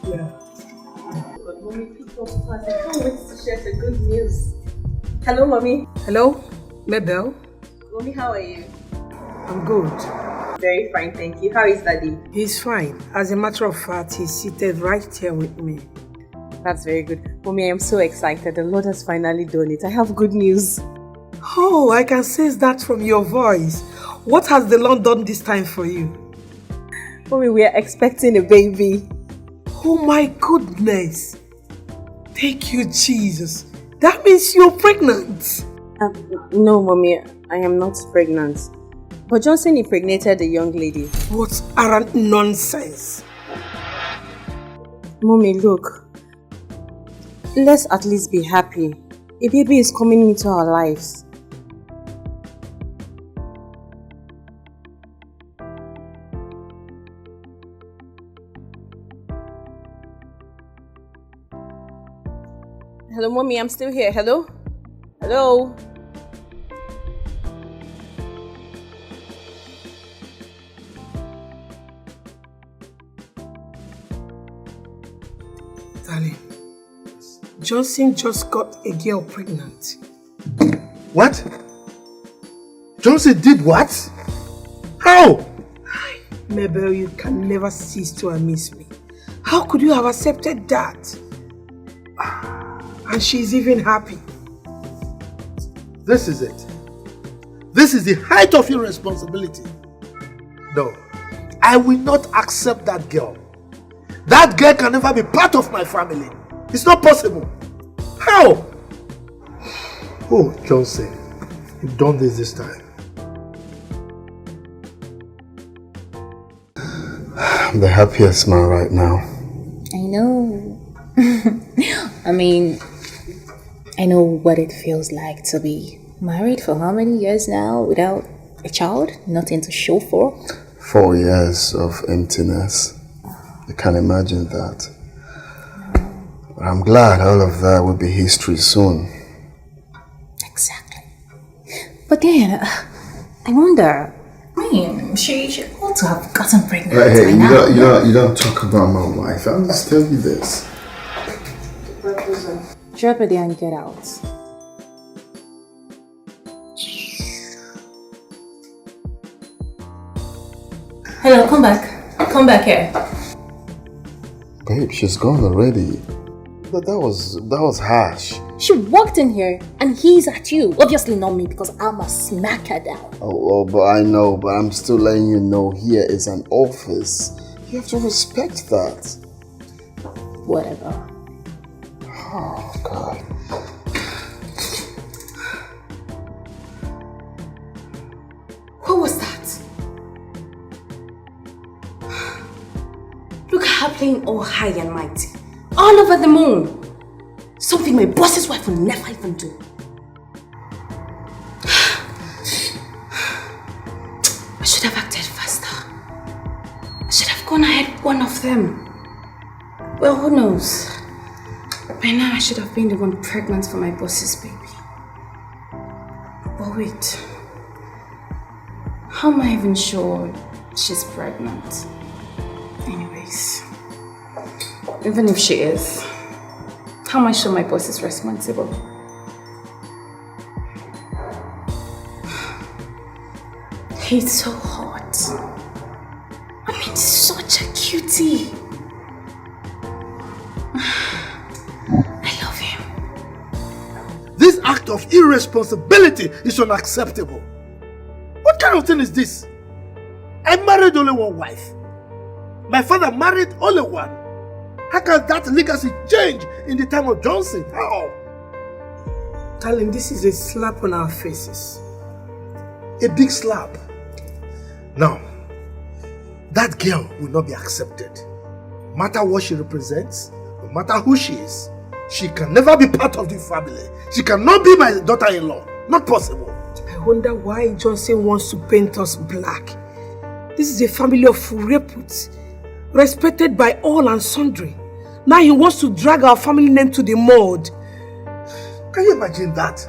Yeah. But mommy, pick up fast. I can't wait to share the good news. Hello, mommy. Hello, Mabel. Mommy, how are you? I'm good. Very fine, thank you. How is Daddy? He's fine. As a matter of fact, he's seated right here with me. That's very good. Mommy, I am so excited. The Lord has finally done it. I have good news. Oh, I can sense that from your voice. What has the Lord done this time for you? Mommy, we are expecting a baby. Oh my goodness. Thank you, Jesus. That means you're pregnant. No, Mommy, I am not pregnant. But Johnson impregnated a young lady. What arrant nonsense. Mommy, look. Let's at least be happy. A baby is coming into our lives. Hello, Mommy, I'm still here. Hello? Hello? Darling, Johnson just got a girl pregnant. What? Johnson did what? How? Mabel, you can never cease to amaze me. How could you have accepted that? And she's even happy. This is it. This is the height of irresponsibility. No, I will not accept that girl. That girl can never be part of my family. It's not possible. How? Oh, Johnson, you've done this time. I'm the happiest man right now. I know. I mean, I know what it feels like to be married for how many years now without a child? Nothing to show for? 4 years of emptiness. I can't imagine that. But I'm glad all of that will be history soon. Exactly. But then, I wonder, I mean, she ought to have gotten pregnant Hey, by you now. don't talk about my wife. I'll just tell you this. Drop it there and get out. Hello, come back. Come back here. Babe, she's gone already. But that was harsh. She walked in here and he's at you. Obviously not me because I must smack her down. Oh, but I know, but I'm still letting you know here is an office. You have to respect that. Whatever. Oh, God. What was that? her playing all high and mighty, all over the moon. Something my boss's wife will never even do. I should have acted faster. I should have gone ahead one of them. Well, who knows? By now I should have been the one pregnant for my boss's baby. But wait. How am I even sure she's pregnant? Anyways, even if she is, how am I sure my boss is responsible? He's so hot. I mean, such a cutie. I love him. This act of irresponsibility is unacceptable. What kind of thing is this? I married only one wife. My father married only one. How can that legacy change in the time of Johnson? How? Darling, this is a slap on our faces. A big slap. Now, that girl will not be accepted. No matter what she represents, no matter who she is, she can never be part of the family. She cannot be my daughter-in-law. Not possible. I wonder why Johnson wants to paint us black. This is a family of repute, respected by all and sundry. Now he wants to drag our family name to the mud. Can you imagine that?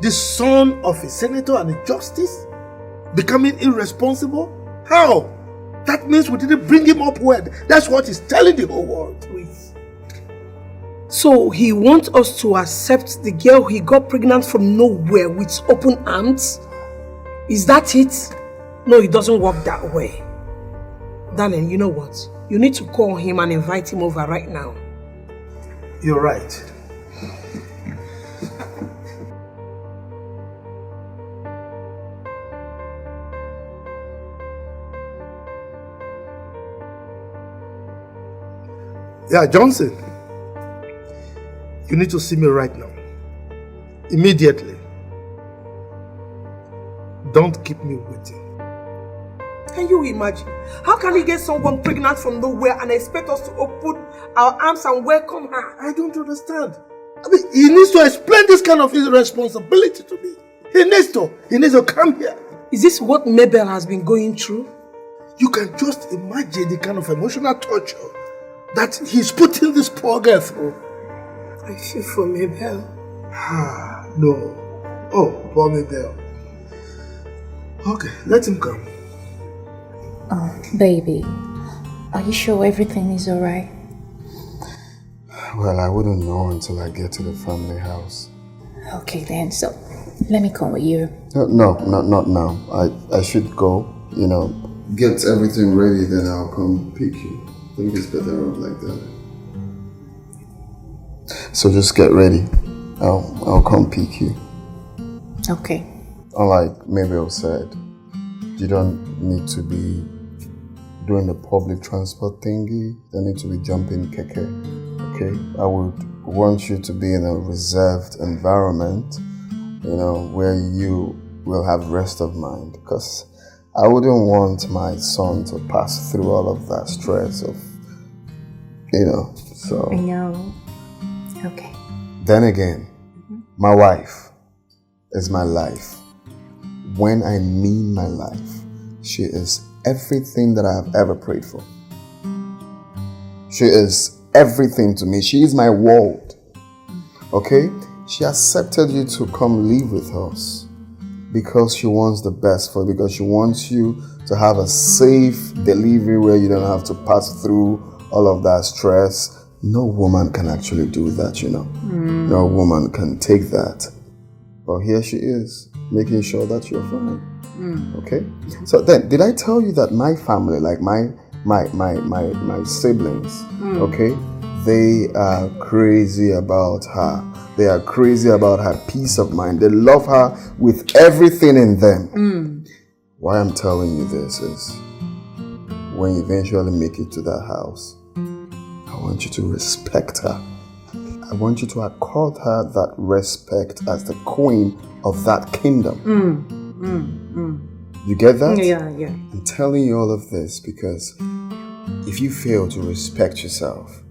The son of a senator and a justice becoming irresponsible? How? That means we didn't bring him up well. That's what he's telling the whole world. So he wants us to accept the girl he got pregnant from nowhere with open arms? Is that it? No, it doesn't work that way. Darling, you know what? You need to call him and invite him over right now. You're right. Yeah, Johnson. You need to see me right now. Immediately. Don't keep me waiting. Can you imagine? How can he get someone pregnant from nowhere and expect us to open our arms and welcome her? I don't understand. I mean, he needs to explain this kind of irresponsibility to me. He needs to come here. Is this what Mabel has been going through? You can just imagine the kind of emotional torture that he's putting this poor girl through. I feel for Mabel. No. Oh, poor Mabel. Okay, let him come. Oh, baby, are you sure everything is alright? Well, I wouldn't know until I get to the family house. Okay then, so let me come with you. No, not now. I should go, get everything ready, then I'll come pick you. I think it's better off like that. So just get ready. I'll come pick you. Okay. Unlike Mabel said, you don't need to be doing the public transport thingy. You don't need to be jumping keke. Okay? I would want you to be in a reserved environment, where you will have rest of mind. Because I wouldn't want my son to pass through all of that stress of, so. I know. Okay. Then again, my wife is my life. When I mean my life, she is everything that I have ever prayed for. She is everything to me. She is my world. Okay? She accepted you to come live with us because she wants the best for you, because she wants you to have a safe delivery where you don't have to pass through all of that stress. No woman can actually do that, No woman can take that. But here she is, making sure that you're fine. Okay? So then, did I tell you that my family, like my siblings, okay, they are crazy about her. They are crazy about her peace of mind. They love her with everything in them. Why I'm telling you this is, when you eventually make it to that house, I want you to respect her. I want you to accord her that respect as the queen of that kingdom. You get that? Yeah. I'm telling you all of this because if you fail to respect yourself,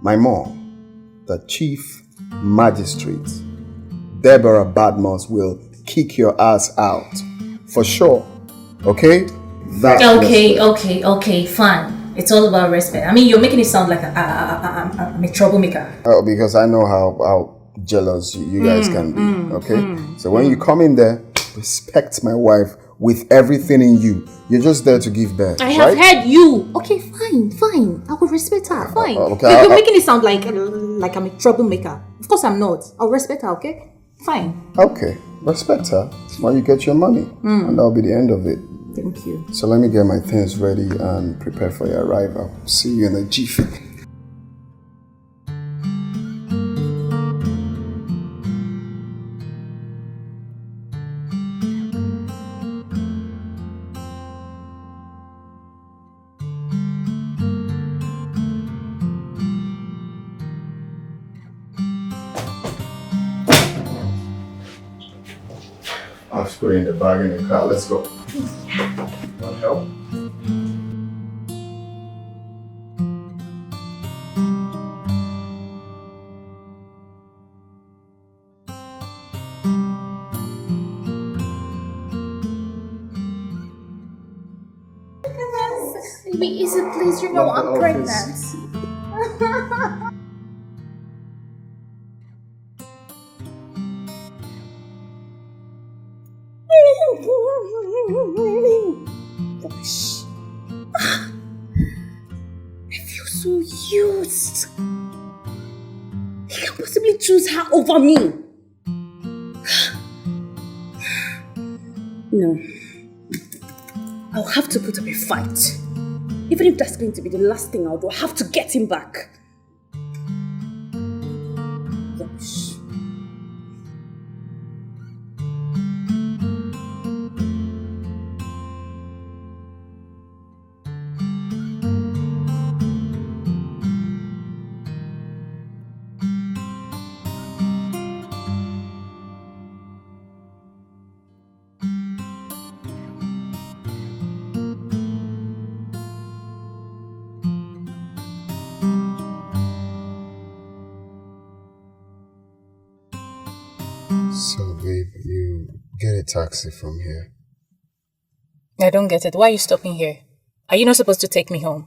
my mom, the chief magistrate, Deborah Badmoss, will kick your ass out. For sure. Okay? That's Okay, fine. It's all about respect. I mean, you're making it sound like I'm a troublemaker. Oh, because I know how jealous you guys can be. Okay? So when you come in there, respect my wife with everything in you. You're just there to give birth. I have heard you. Okay, fine. I will respect her. Fine. Okay, You're making it sound like I'm a troublemaker. Of course I'm not. I'll respect her, okay? Fine. Okay, respect her while you get your money. And that'll be the end of it. Thank you. So let me get my things ready and prepare for your arrival. See you in a jiffy. I'll just put it in the bag in the car. Let's go. Want help? Baby, is it please? You know I'm pregnant. Gosh. I feel so used. He can't possibly choose her over me. No. I'll have to put up a fight. Even if that's going to be the last thing I'll do, I have to get him back. Gosh. So, babe, you get a taxi from here. I don't get it. Why are you stopping here? Are you not supposed to take me home?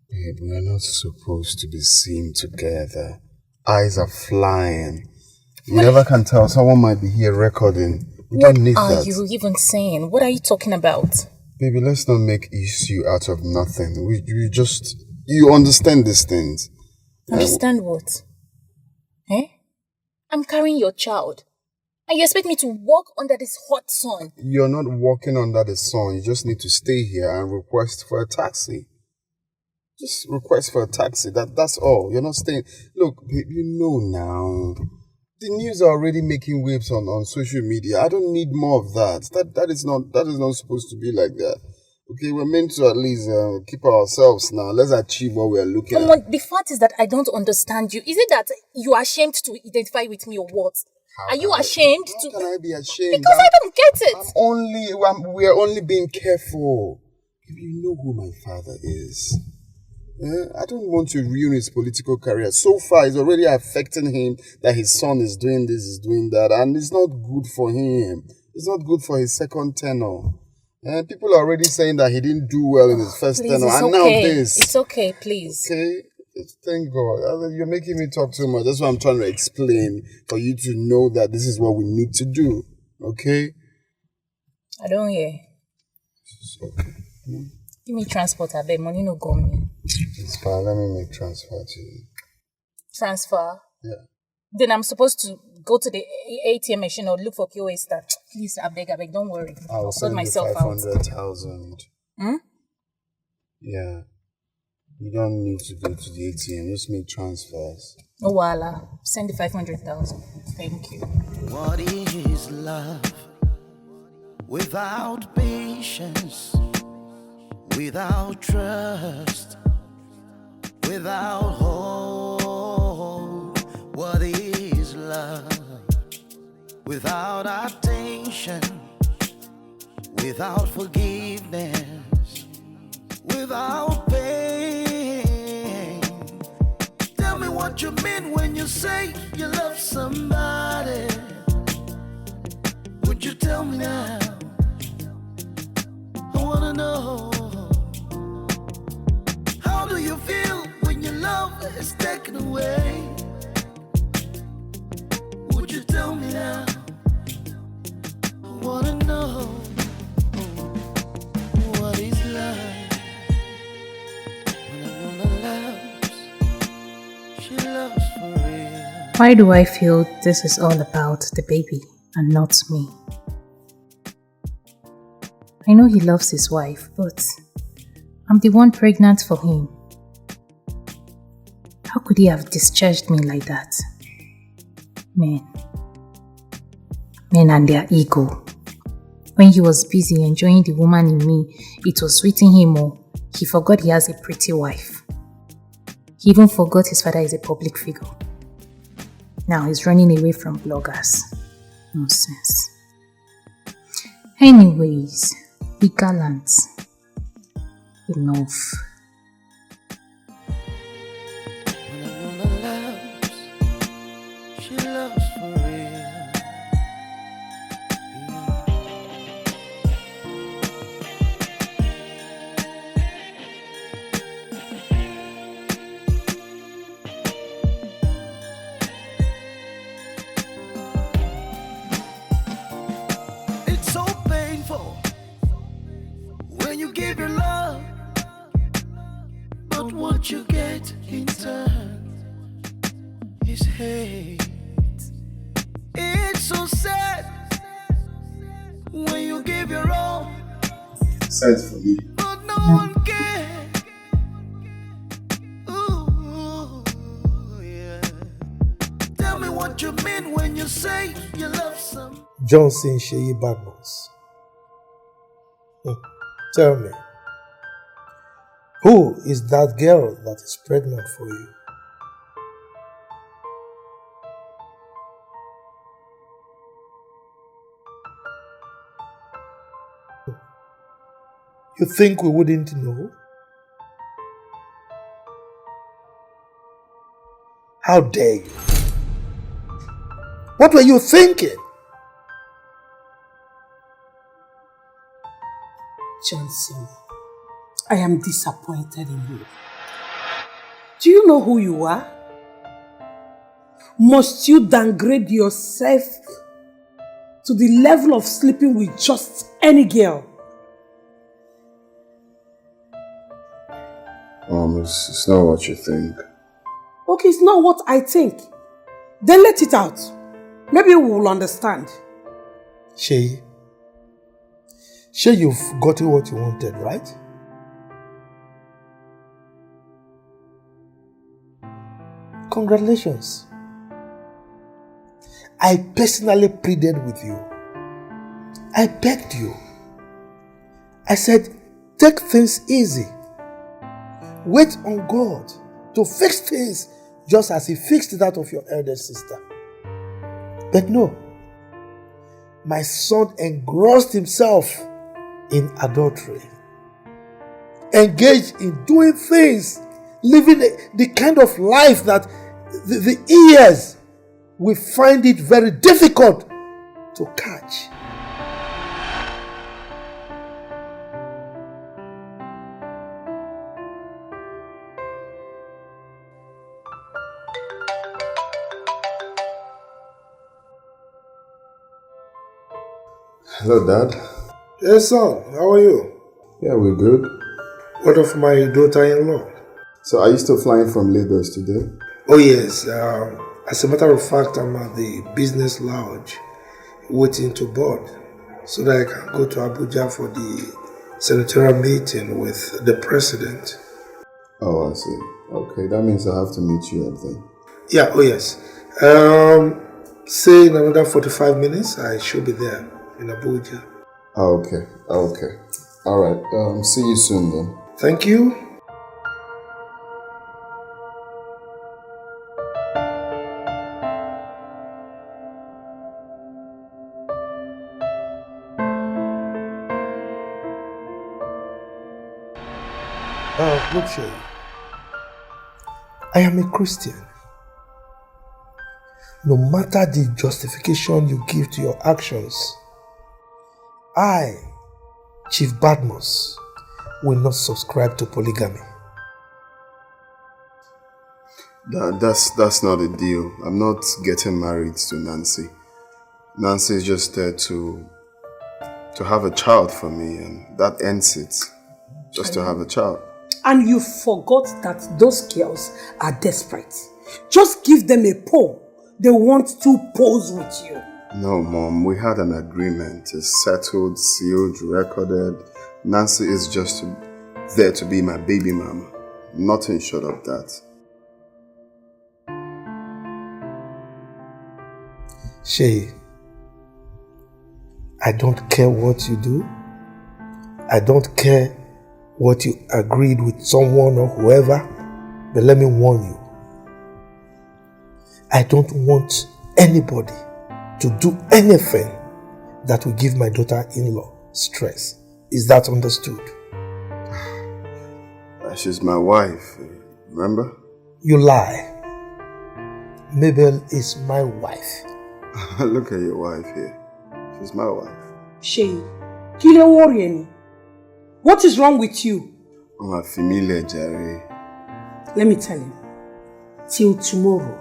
Babe, we're not supposed to be seen together. Eyes are flying. You never can tell. Someone might be here recording. You don't need What that. are you even saying? What are you talking about? Baby, let's not make issue out of nothing. You understand these things. Understand what? Eh? I'm carrying your child. And you expect me to walk under this hot sun? You're not walking under the sun. You just need to stay here and request for a taxi. Just request for a taxi. That's all. You're not staying. Look, babe, you know now. The news are already making waves on social media. I don't need more of that. That is not supposed to be like that. Okay, we're meant to at least keep ourselves now. Let's achieve what we're looking Come at. on, the fact is that I don't understand you. Is it that you are ashamed to identify with me or what? Are you ashamed to? How can I be ashamed? Because I don't get it. We're only being careful. If you know who my father is. I don't want to ruin his political career. So far, it's already affecting him that his son is doing this, is doing that, and it's not good for him. It's not good for his second tenure. People are already saying that he didn't do well in his first tenure, and now this. It's okay, please. Okay? Thank God. You're making me talk too much. That's what I'm trying to explain, for you to know that this is what we need to do. Okay? I don't hear. It's okay. Give me transport, I bet money no go me. It's fine. Let me make transfer to you. Transfer? Yeah. Then I'm supposed to go to the ATM machine or look for POS stuff. Please, I beg, don't worry. I'll sort send myself you out. 500,000. Yeah. You don't need to go to the ATM. Just make transfers. Oh, voila. Send the 500,000. Thank you. What is love without patience, without trust, without hope? What is love without attention, without forgiveness, without patience? what you mean when you say you love somebody. Would you tell me now? I wanna know. How do you feel when your love is taken away? Would you tell me now? I wanna know. What is love? When a woman loves, she loves for real. Why do I feel this is all about the baby and not me? I know he loves his wife, but I'm the one pregnant for him. How could he have discharged me like that? Men and their ego. When he was busy enjoying the woman in me, it was sweeting him more. He forgot he has a pretty wife. He even forgot his father is a public figure. Now he's running away from bloggers. Nonsense. Anyways, be gallant. Enough. When a woman loves, she loves for real. It's so painful when you give your love, but what you get in turn is hate. It's so sad when you give your all, Sad for me. but no one cares. Ooh, yeah. Tell me what you mean when you say you love someone. Johnson Sheyi Badmus. Tell me, who is that girl that is pregnant for you? You think we wouldn't know? How dare you? What were you thinking? Johnson, I am disappointed in you. Do you know who you are? Must you downgrade yourself to the level of sleeping with just any girl? It's not what you think. Okay, it's not what I think. Then let it out. Maybe we will understand. Sheyi, you've gotten what you wanted, right? Congratulations. I personally pleaded with you. I begged you. I said, take things easy. Wait on God to fix things just as He fixed that of your elder sister. But no, my son engrossed himself in adultery, engaged in doing things, living the kind of life that the ears will find it very difficult to catch. Hello, Dad. Yes, son. How are you? Yeah, we're good. What of my daughter-in-law? So, are you still flying from Lagos today? Oh, yes. As a matter of fact, I'm at the business lounge waiting to board so that I can go to Abuja for the senatorial meeting with the president. Oh, I see. Okay, that means I have to meet you up then. Yeah, oh yes. Say in another 45 minutes, I should be there in Abuja. Okay. Alright, see you soon then. Thank you. Look, Shay, I am a Christian. No matter the justification you give to your actions, I, Chief Badmus, will not subscribe to polygamy. That's not a deal. I'm not getting married to Nancy. Nancy is just there to have a child for me, and that ends it. Just to have a child. And you forgot that those girls are desperate. Just give them a pole. They want to pose with you. No, Mom, we had an agreement. It's settled, sealed, recorded. Nancy is just there to be my baby mama. Nothing short of that. Shay, I don't care what you do. I don't care what you agreed with someone or whoever, but let me warn you. I don't want anybody to do anything that will give my daughter-in-law stress. Is that understood? She's my wife, remember? You lie. Mabel is my wife. Look at your wife here. She's my wife. Shay, kile worrying. What is wrong with you? I'm a familiar, Jerry. Let me tell you. Till tomorrow,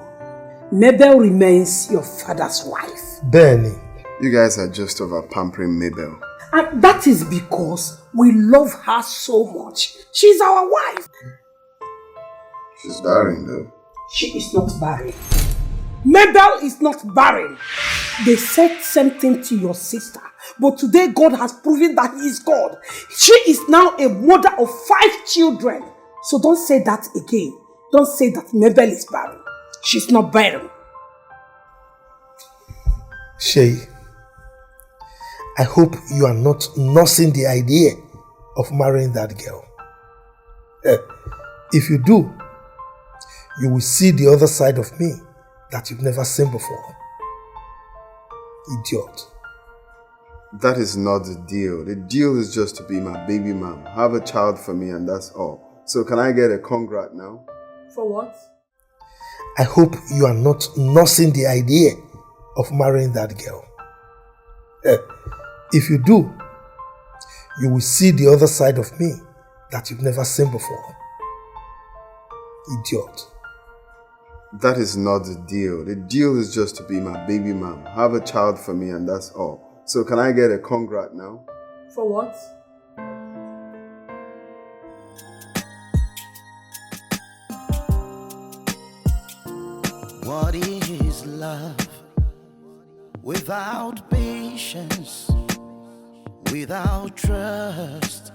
Mabel remains your father's wife. Benny. You guys are just over pampering Mabel. And that is because we love her so much. She's our wife. She's barren though. She is not barren. Mabel is not barren. They said same thing to your sister. But today God has proven that He is God. She is now a mother of 5 children. So don't say that again. Don't say that Mabel is barren. She's not barren. Shay, I hope you are not nursing the idea of marrying that girl. If you do, you will see the other side of me that you've never seen before. Idiot. That is not the deal. The deal is just to be my baby mom. Have a child for me and that's all. So can I get a congrat now? For what? I hope you are not nursing the idea of marrying that girl. If you do, you will see the other side of me that you've never seen before. Idiot. That is not the deal. The deal is just to be my baby mom. Have a child for me and that's all. So can I get a congrat now? For what? What is love without patience, without trust,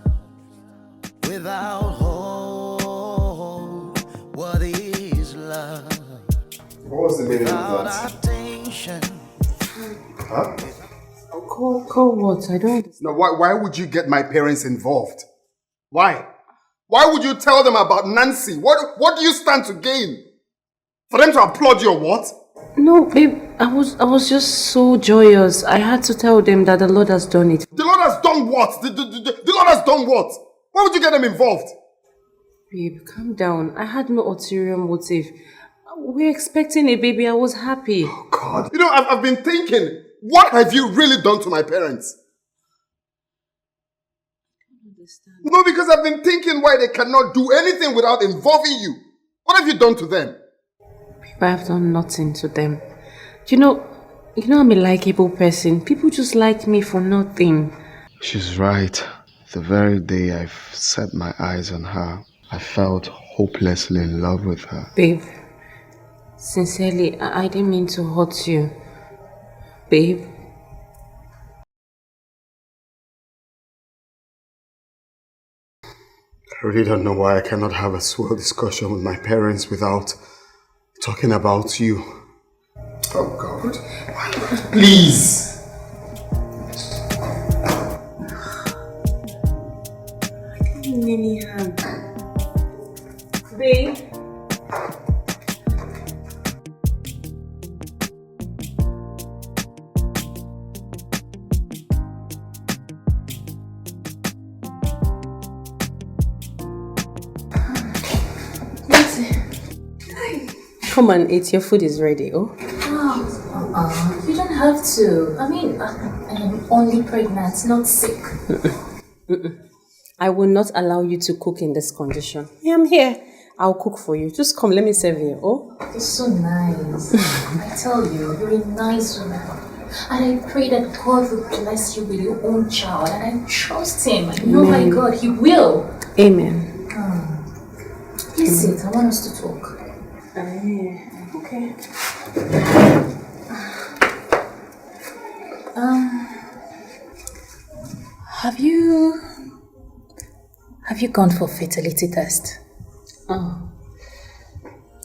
without hope? What is love? What was the meaning of that? Attention. Huh? Call what? I don't. Now, why would you get my parents involved? Why? Why would you tell them about Nancy? What do you stand to gain? For them to applaud you or what? No, babe. I was just so joyous. I had to tell them that the Lord has done it. The Lord has done what? The Lord has done what? Why would you get them involved? Babe, calm down. I had no ulterior motive. We're expecting a baby. I was happy. Oh, God. You know, I've been thinking, what have you really done to my parents? I don't understand. No, because I've been thinking why they cannot do anything without involving you. What have you done to them? Babe, I have done nothing to them. You know I'm a likable person. People just like me for nothing. She's right. The very day I've set my eyes on her, I felt hopelessly in love with her. Babe, sincerely, I didn't mean to hurt you. Babe. I really don't know why I cannot have a swell discussion with my parents without talking about you. Oh, God. Please. I didn't mean any harm. Babe. Come on, eat. Your food is ready, oh? Oh, You don't have to. I mean, I'm only pregnant, not sick. I will not allow you to cook in this condition. Yeah, I'm here. I'll cook for you. Just come, let me serve you. Oh? You're so nice. I tell you, you're a nice woman. And I pray that God will bless you with your own child. And I trust Him. I know my God, He will. Amen. Please sit. I want us to talk. Okay. Have you gone for fertility test? Oh.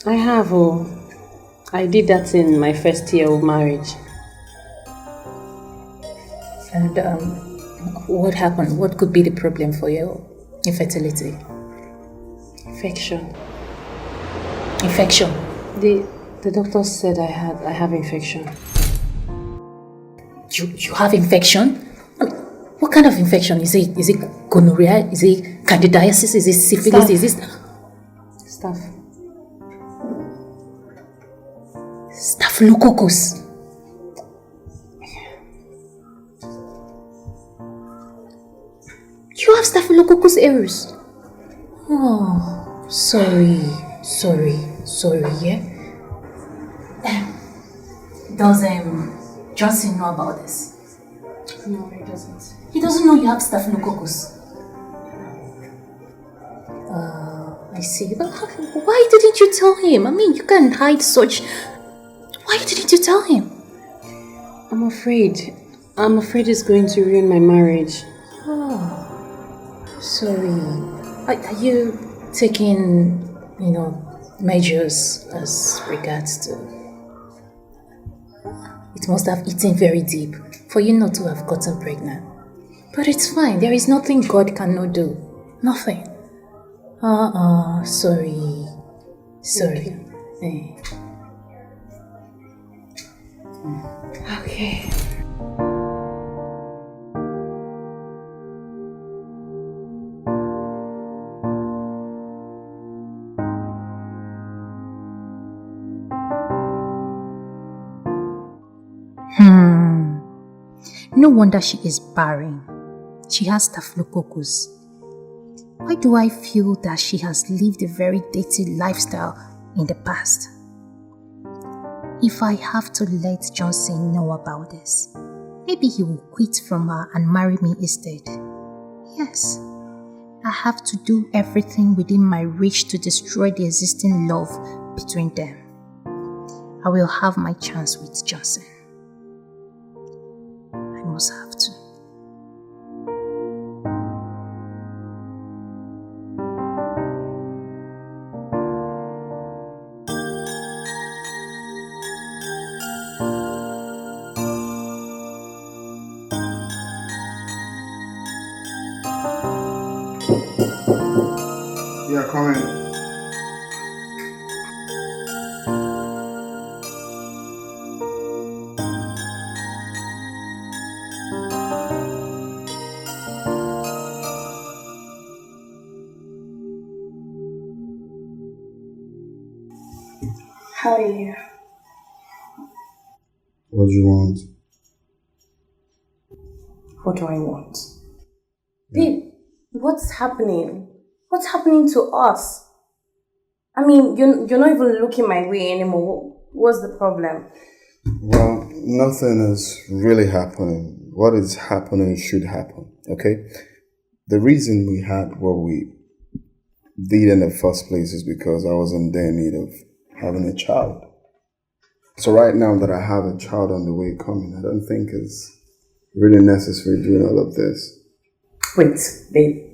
I have. I did that in my first year of marriage. And what happened? What could be the problem for your infertility? Infection. Infection? The doctor said I have infection. You have infection? What kind of infection? Is it gonorrhea? Is it candidiasis? Is it syphilis? Is it staphylococcus? You have staphylococcus aureus? Oh, sorry, yeah? Does Johnson know about this? No, he doesn't. He doesn't know you have staphylococcus? I see. But why didn't you tell him? I mean, you can't hide such... Why didn't you tell him? I'm afraid. I'm afraid it's going to ruin my marriage. Oh, sorry. Are you taking, measures as regards to... It must have eaten very deep for you not to have gotten pregnant. But it's fine. There is nothing God cannot do. Nothing. Sorry. Okay. No wonder she is barren. She has staphylococcus. Why do I feel that she has lived a very dirty lifestyle in the past? If I have to let Johnson know about this, maybe he will quit from her and marry me instead. Yes, I have to do everything within my reach to destroy the existing love between them. I will have my chance with Johnson. I must have to. Yeah, come in. How are you? What do you want? What do I want? Babe, what's happening? What's happening to us? I mean, you're not even looking my way anymore. What's the problem? Well, nothing is really happening. What is happening should happen, okay? The reason we had what we did in the first place is because I was in dire need of having a child. So right now that I have a child on the way coming, I don't think it's really necessary doing all of this. Wait, babe.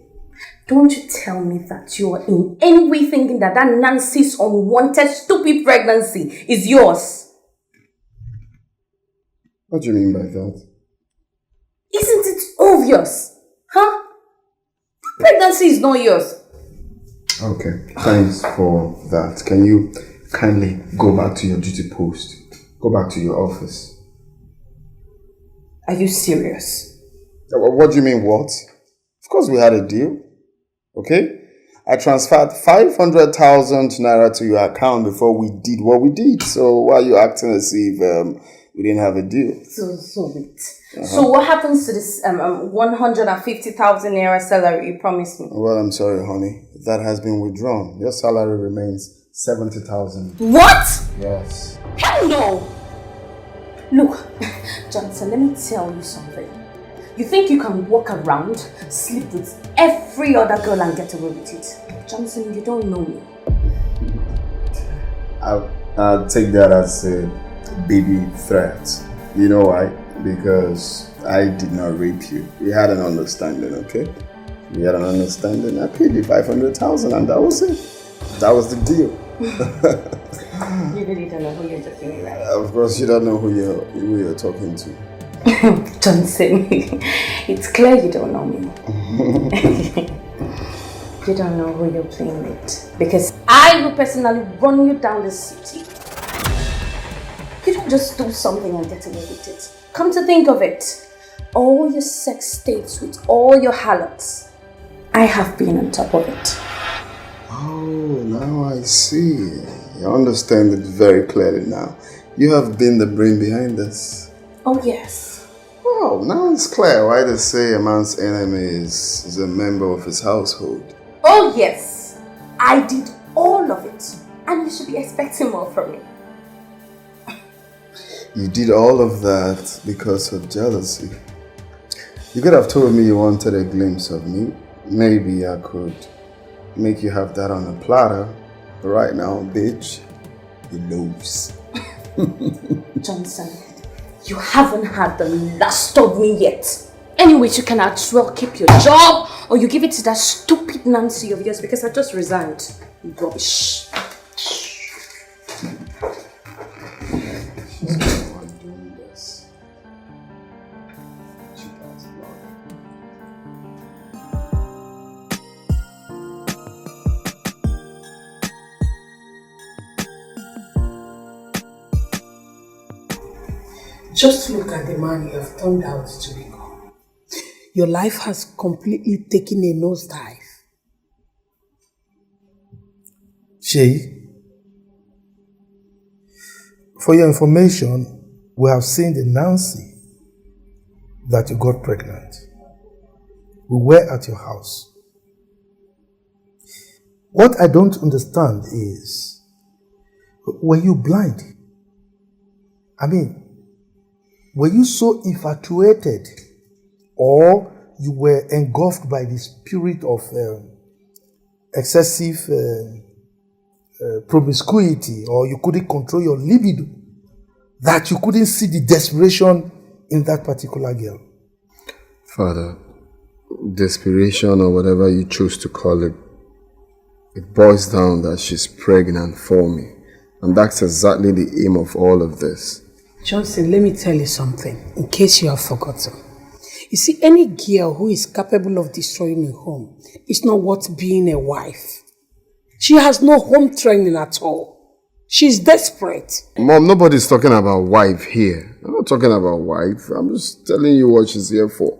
Don't you tell me that you are in any way thinking that Nancy's unwanted, stupid pregnancy is yours. What do you mean by that? Isn't it obvious? Huh? The pregnancy is not yours. Okay, thanks for that. Can you kindly go back to your duty post? Go back to your office. Are you serious? What do you mean, what? Of course we had a deal. Okay? I transferred 500,000 naira to your account before we did what we did. So why are you acting as if We didn't have a deal. So wait. So what happens to this 150,000 naira salary you promised me? Well, I'm sorry, honey. That has been withdrawn. Your salary remains 70,000. What? Yes. Hell no! Look, Johnson, let me tell you something. You think you can walk around, sleep with every other girl and get away with it? Johnson, you don't know me. I'll take that as a baby threat. You know why? Because I did not rape you. We had an understanding, okay? We had an understanding. I paid you 500,000 and that was it. That was the deal. You really don't know who you're talking to, right? Of course, you don't know who you're talking to. Johnson, it's clear you don't know me. You don't know who you're playing with. Because I will personally run you down the city. You don't just do something and get away with it. Come to think of it, all your sex dates with all your harlots, I have been on top of it. Oh, now I see. I understand it very clearly now. You have been the brain behind this. Oh, yes. Wow, now it's clear why they say a man's enemy is a member of his household. Oh, yes. I did all of it. And you should be expecting more from me. You did all of that because of jealousy. You could have told me you wanted a glimpse of me. Maybe I could make you have that on a platter. But right now, bitch, you lose. Johnson, you haven't had the last of me yet. Anyways, you can as well keep your job or you give it to that stupid Nancy of yours because I just resigned. Rubbish. Just look at the man you have turned out to become. Your life has completely taken a nosedive. Shay, for your information, we have seen the Nancy that you got pregnant. We were at your house. What I don't understand is, were you blind? I mean, were you so infatuated or you were engulfed by the spirit of excessive promiscuity, or you couldn't control your libido that you couldn't see the desperation in that particular girl? Father, desperation or whatever you choose to call it, it boils down that she's pregnant for me. And that's exactly the aim of all of this. Johnson, let me tell you something, in case you have forgotten. You see, any girl who is capable of destroying a home is not worth being a wife. She has no home training at all. She's desperate. Mom, nobody's talking about wife here. I'm not talking about wife. I'm just telling you what she's here for.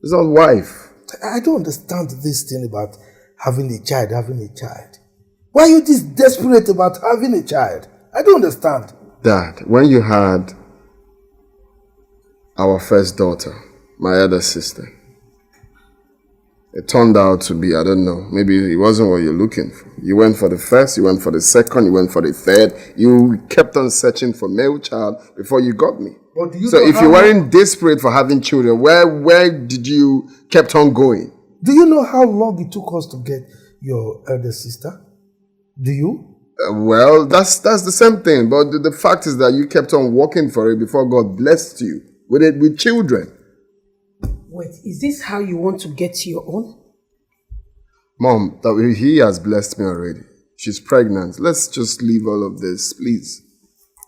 It's not wife. I don't understand this thing about having a child. Why are you this desperate about having a child? I don't understand. Dad, when you had our first daughter, my other sister, it turned out to be, I don't know, maybe it wasn't what you're looking for. You went for the first, you went for the second, you went for the third. You kept on searching for male child before you got me. So if you weren't desperate for having children, where did you kept on going? Do you know how long it took us to get your elder sister? Do you? Well, that's the same thing. But the fact is that you kept on working for it before God blessed you with children. Wait, is this how you want to get your own? Mom, he has blessed me already. She's pregnant. Let's just leave all of this, please.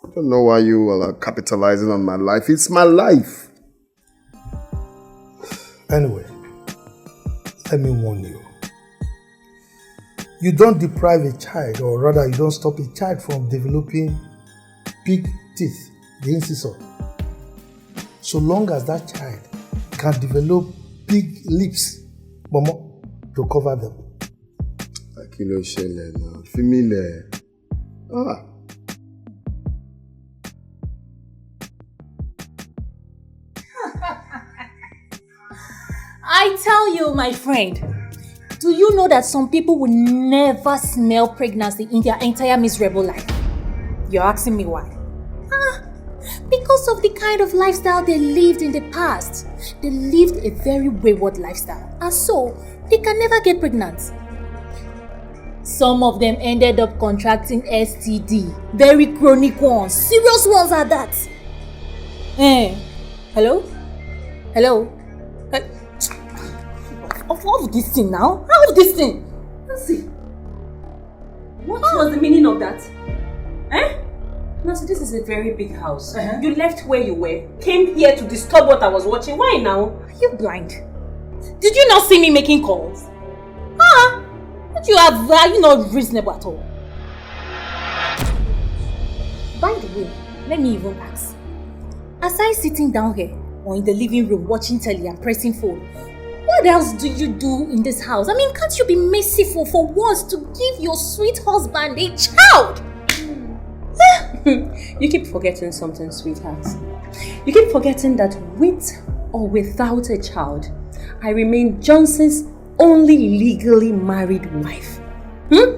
I don't know why you are capitalizing on my life. It's my life. Anyway, let me warn you. You don't deprive a child, or rather you don't stop a child from developing big teeth, the incisor. So long as that child can develop big lips, Momo, to cover them. Akilo Shele now. Familiar. I tell you, my friend, do you know that some people will never smell pregnancy in their entire miserable life? You're asking me why? Because of the kind of lifestyle they lived in the past. They lived a very wayward lifestyle, and so they can never get pregnant. Some of them ended up contracting STD, very chronic ones, serious ones at that. Hello? Of all of this thing now? How of this thing? Nancy, what was the meaning of that? Nancy, this is a very big house. You left where you were, came here to disturb what I was watching. Why now? Are you blind? Did you not see me making calls? Are you not reasonable at all? By the way, let me even ask. Aside sitting down here or in the living room watching telly and pressing phone, what else do you do in this house? I mean, can't you be merciful for once to give your sweet husband a child? You keep forgetting something, sweetheart. You keep forgetting that with or without a child, I remain Johnson's only legally married wife. Okay,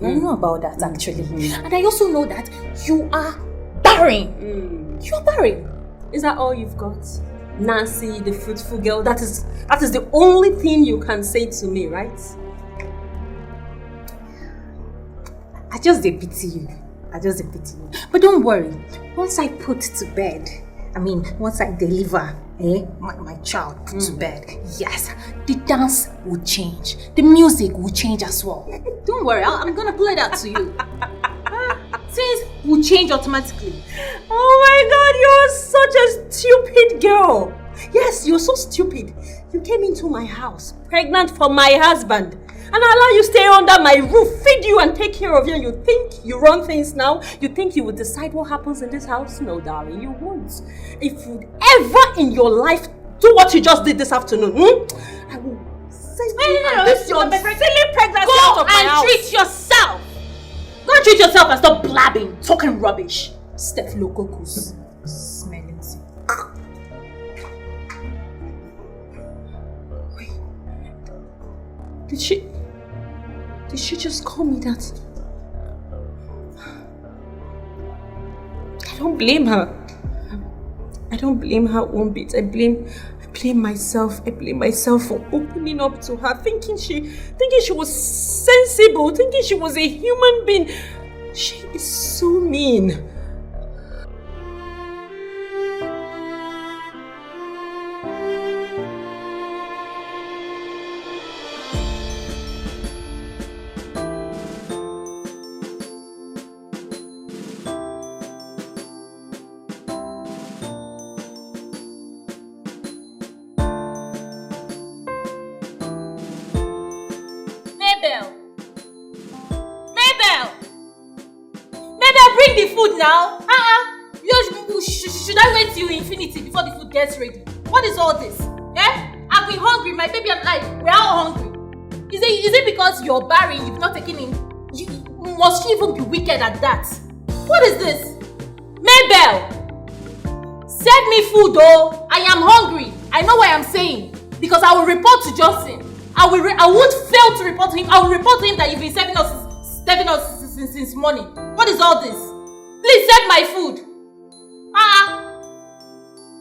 I know about that actually. And I also know that you are barren. You're barren. Is that all you've got? Nancy, the fruitful girl, that is the only thing you can say to me, right? I just pity you. But don't worry. Once I put to bed, once I deliver my child put to bed, yes, the dance will change. The music will change as well. Don't worry, I'm gonna play that to you. Things will change automatically. Oh my God, you're such a stupid girl. Yes, you're so stupid. You came into my house, pregnant for my husband, and I allow you stay under my roof, feed you and take care of you. You think you run things now? You think you would decide what happens in this house? No, darling, you won't. If you'd ever in your life do what you just did this afternoon, I will send you and this your silly pregnancy out of my house. Go and treat yourself. Go and treat yourself and stop blabbing, talking rubbish. Staphylococcus. Smelling sick. Did she just call me that? I don't blame her. I don't blame her one bit. I blame myself. I blame myself for opening up to her, thinking she was sensible, thinking she was a human being. She is so mean. Bring the food now. Should I wait till infinity before the food gets ready? What is all this? I've been hungry. My baby and I, we're all hungry. Is it because you're barren, you've not taken in? Must you even be wicked at that? What is this? Mabel! Send me food though. I am hungry. I know what I'm saying. Because I will report to Johnson. I won't fail to report to him. I will report to him that you've been serving us since morning. What is all this? Please send my food.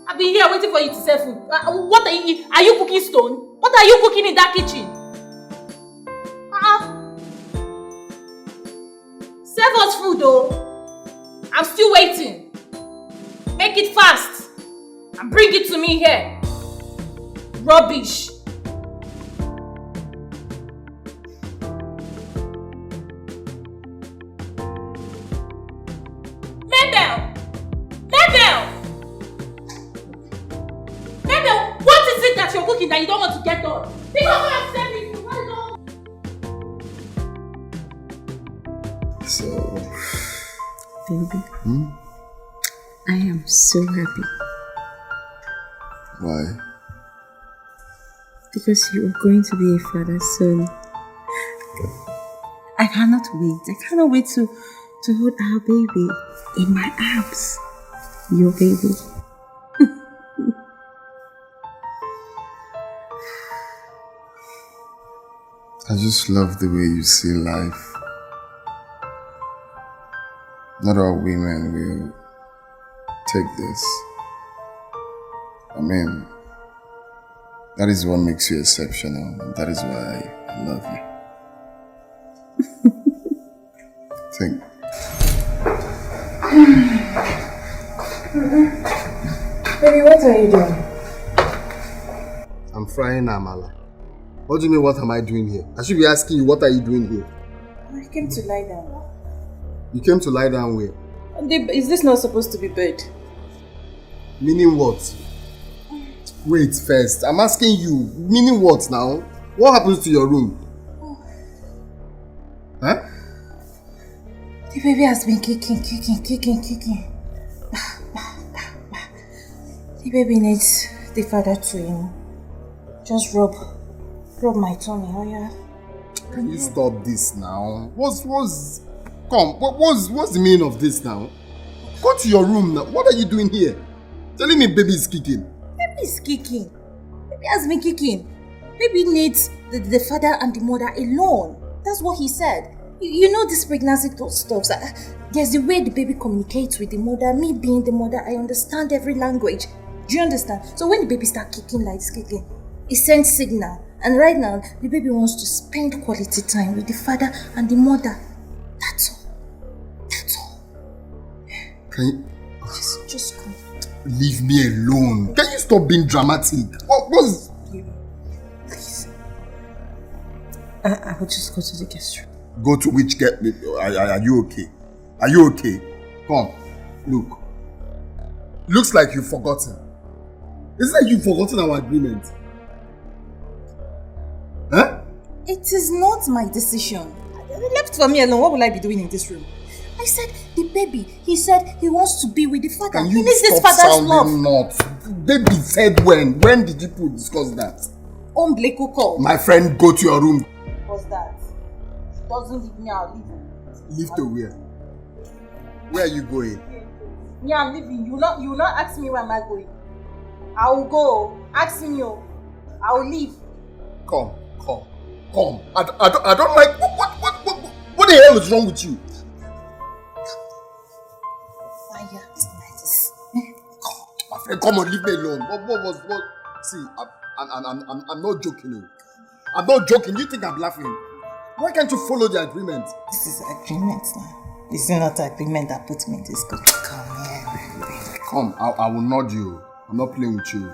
I've been here waiting for you to serve food. What are you? Are you cooking stone? What are you cooking in that kitchen? Serve us food though. I'm still waiting. Make it fast and bring it to me here. Rubbish. That you don't want to get done. Because I'm sending you. So, baby, I am so happy. Why? Because you are going to be a father soon. I cannot wait. I cannot wait to hold our baby in my arms. Your baby. I just love the way you see life. Not all women will take this. I mean, that is what makes you exceptional, and that is why I love you. Think. Baby, what are you doing? I'm frying amala. What do you mean, what am I doing here? I should be asking you, what are you doing here? I came to lie down. You came to lie down where? Is this not supposed to be bed? Meaning what? Wait first, I'm asking you, meaning what now? What happens to your room? Huh? The baby has been kicking. The baby needs the father to, just rub my tummy, oh yeah. Can you stop this now? What's the meaning of this now? Go to your room now. What are you doing here? Telling me baby is kicking. Baby is kicking. Baby has been kicking. Baby needs the father and the mother alone. That's what he said. You know this pregnancy stuff. There's the way the baby communicates with the mother. Me being the mother, I understand every language. Do you understand? So when the baby starts kicking like it's kicking, it sends signal. And right now, the baby wants to spend quality time with the father and the mother. That's all. That's all. Can you... Just come. Leave me alone. Can you stop being dramatic? What's... Please. I will just go to the guest room. Go to which guest? Are you okay? Are you okay? Come. Look. Looks like you've forgotten. It's like you've forgotten our agreement. Huh? It is not my decision. Left for me alone, what will I be doing in this room? I said, the baby, he said he wants to be with the father. He needs this father's love. Not. Baby said when? When did you people discuss that? Bleko called. My friend, go to your room. What's that? She doesn't leave me, I'll leave. Leave to where? Where are you going? Me, I'm leaving. You will not ask me where am I going. I will go. Ask me, I will leave. Come. I don't like... What the hell is wrong with you? Why you acting like this? My friend, come on, leave me alone. What? See, I'm not joking. I'm not joking. You think I'm laughing? Why can't you follow the agreement? This is agreement now. This is not agreement that puts me in this country. Come here. Come, I will nod you. I'm not playing with you.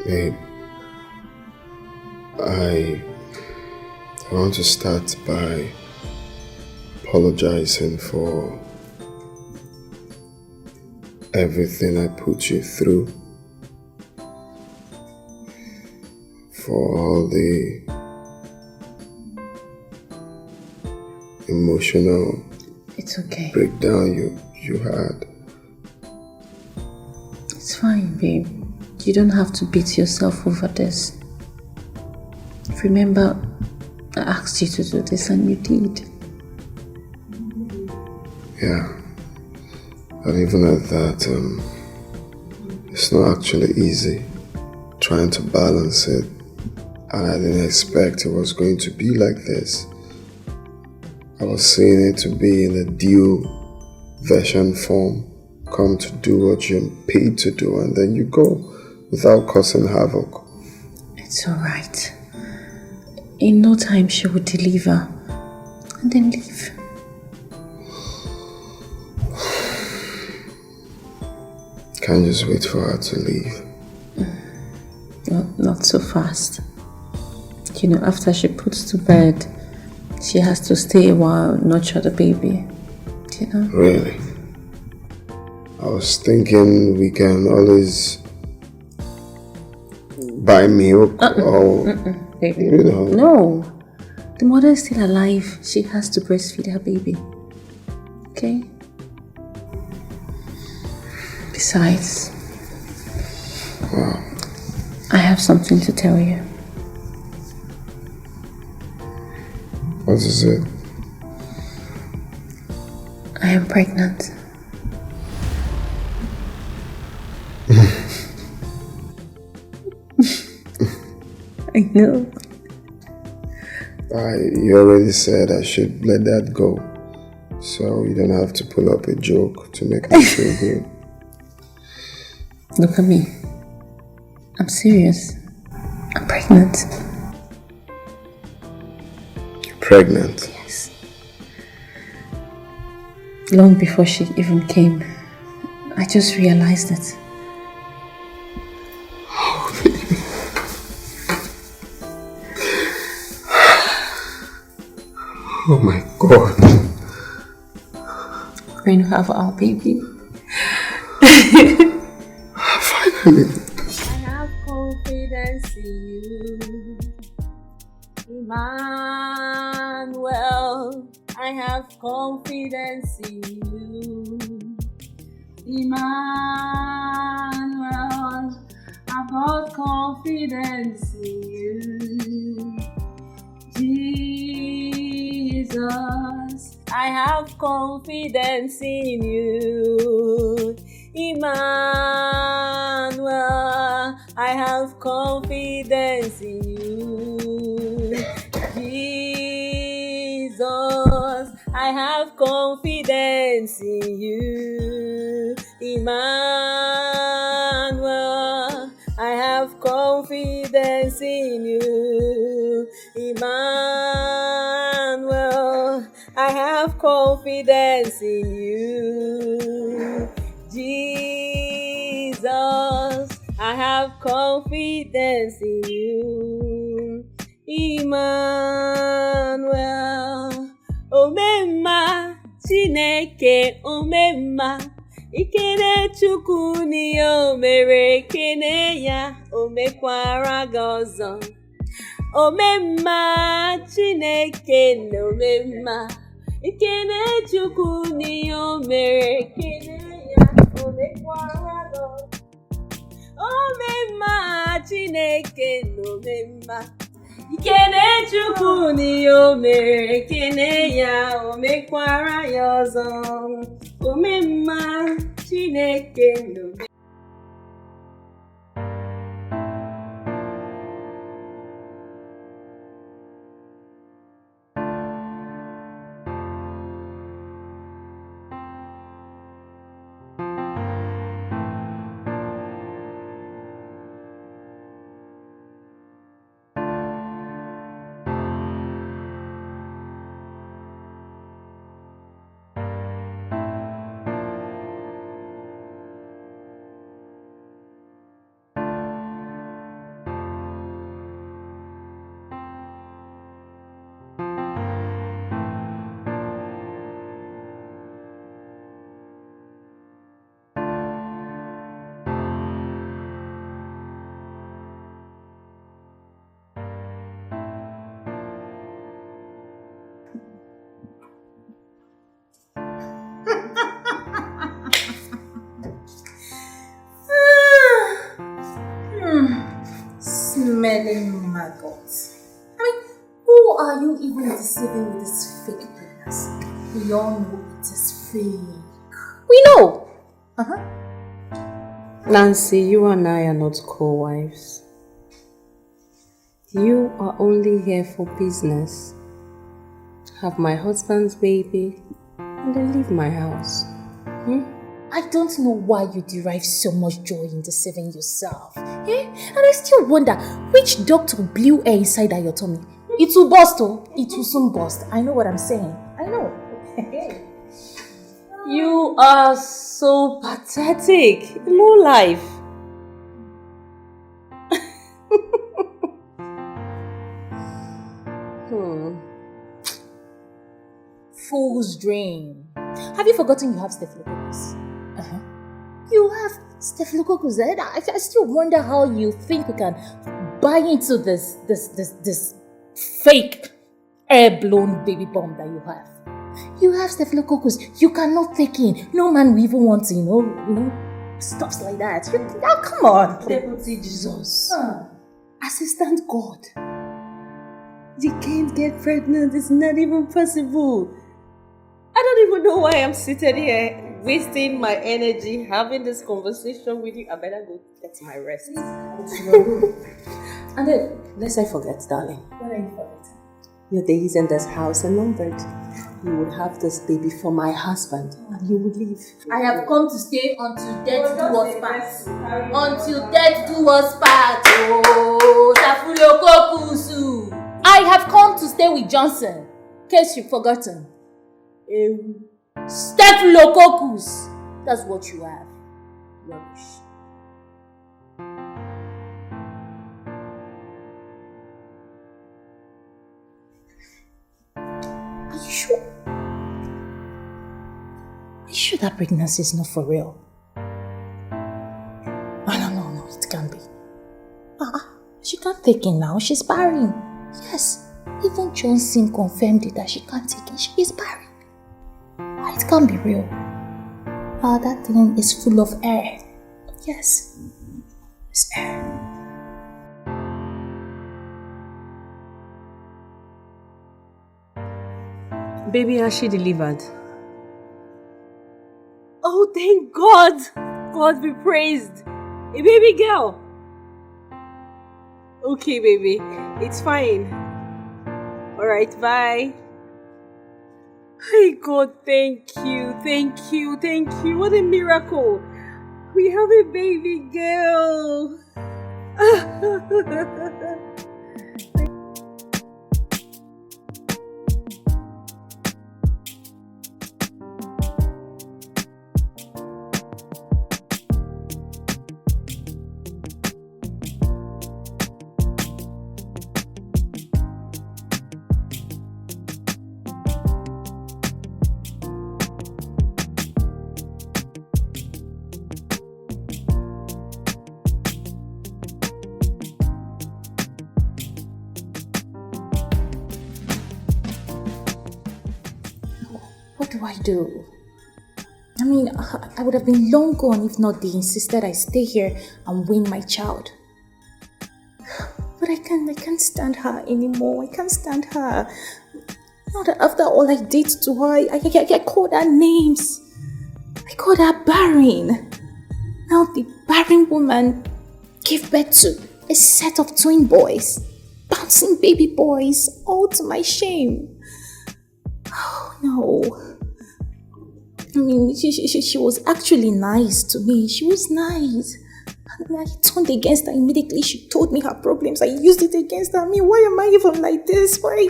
Babe, I want to start by apologizing for everything I put you through, for all the emotional It's okay. breakdown you had. It's fine, babe. You don't have to beat yourself over this. Remember, I asked you to do this and you did. Yeah. But even at that, it's not actually easy trying to balance it. And I didn't expect it was going to be like this. I was seeing it to be in a dual version form. Come to do what you're paid to do, and then you go without causing havoc. It's alright. In no time she will deliver and then leave. Can't just wait for her to leave. Not so fast. You know, after she puts to bed, she has to stay a while, nurture the baby. You know? Really? I was thinking we can always buy milk or... Baby. You know. No. The mother is still alive. She has to breastfeed her baby. Okay? Besides, wow. I have something to tell you. What is it? I am pregnant. I know. You already said I should let that go. So you don't have to pull up a joke to make me feel good. Look at me. I'm serious. I'm pregnant. You're pregnant? Yes. Long before she even came, I just realized it. Oh, baby. Oh my God. We're going to have our baby. Finally. I have confidence in you, Emmanuel. I have confidence in you, Emmanuel. I've got confidence in you, Jesus. I have confidence in you, Emmanuel. I have confidence in you, Jesus. I have confidence in you, Emmanuel. I have confidence in you, Emmanuel. I have confidence in you, Jesus. I have confidence in you, Emmanuel. Omema Chineke omema, ikene Chukwu ni o mere ekene ya, o mekwara gị ọzọ. Omema Chineke na omema, ikene Chukwu ni o mere ekene ya, o mekwara gị ọzọ. Omema Chineke na omema, ikene Chukwu ni o mere ekene ya, o mekwara ya ọzọ. Omema Chineke na omema. Smelling maggots. I mean, who are you even deceiving with this fake pregnancy? We all know it is fake. We know. Nancy, you and I are not co-wives. You are only here for business. Have my husband's baby and then leave my house. I don't know why you derive so much joy in deceiving yourself. And I still wonder which doctor blew air inside your tummy. It will burst, oh. It will soon burst. I know what I'm saying. I know. You are so pathetic. Low life. Fool's dream. Have you forgotten you have staphylococcus? You have staphylococcus. I still wonder how you think we can buy into this fake air-blown baby bomb that you have. You have staphylococcus. You cannot take in. No man will even want to, stuff like that. Come on. Deputy Jesus. Assistant God. You can't get pregnant. It's not even possible. I don't even know why I'm seated here wasting my energy having this conversation with you. I better go get my rest. And then, lest I forget, darling. What are you forgetting? Your days in this house are numbered. You would have this baby for my husband, and you would leave. I have come to stay until death do us part. Until death do us part. Oh, Tafulo Kokusu. I have come to stay with Johnson. In case you've forgotten. Staphylococcus. That's what you have. Rubbish. Are you sure? Are you sure that pregnancy is not for real? Oh, no, it can't be. She can't take it now, she's barren. Yes, even Johnson confirmed it that she can't take it, she is barren. It can't be real. That thing is full of air. Yes, it's air. Baby, has she delivered? Oh, thank God! God be praised. A baby girl. Okay, baby. It's fine. Alright, bye. Hey, God, thank you. What a miracle. We have a baby girl. What do I do? I mean, I would have been long gone if not they insisted I stay here and win my child. But I can't stand her anymore. I can't stand her. Not after all I did to her, I called her names. I called her barren. Now the barren woman gave birth to a set of twin boys, bouncing baby boys, all to my shame. Oh no. I mean, she was actually nice to me. She was nice. And I turned against her immediately. She told me her problems. I used it against her. I mean, why am I even like this? Why?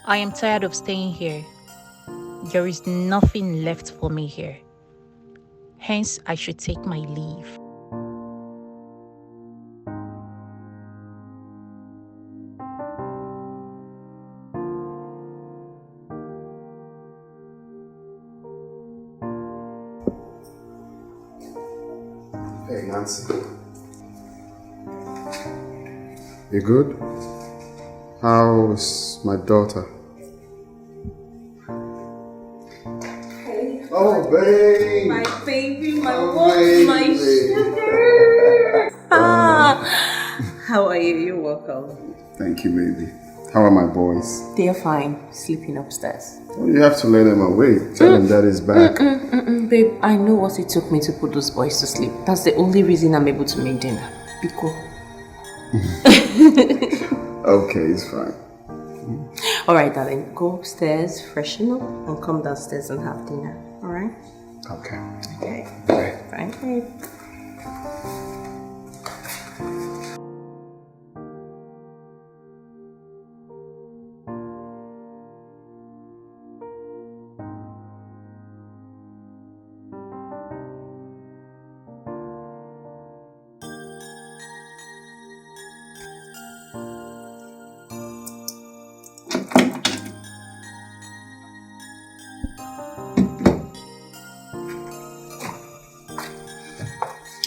I am tired of staying here. There is nothing left for me here. Hence, I should take my leave. Hey, Nancy. You good? How's my daughter? Oh, babe! My baby, my baby. my sugar! How are you? You're welcome. Thank you, baby. How are my boys? They're fine, sleeping upstairs. Well, you have to let them awake. Tell them Daddy's back. Babe, I know what it took me to put those boys to sleep. That's the only reason I'm able to make dinner. Be cool. Okay, it's fine. Alright, darling. Go upstairs, freshen up, and come downstairs and have dinner. Alright? Okay. Okay. Bye. Bye, babe.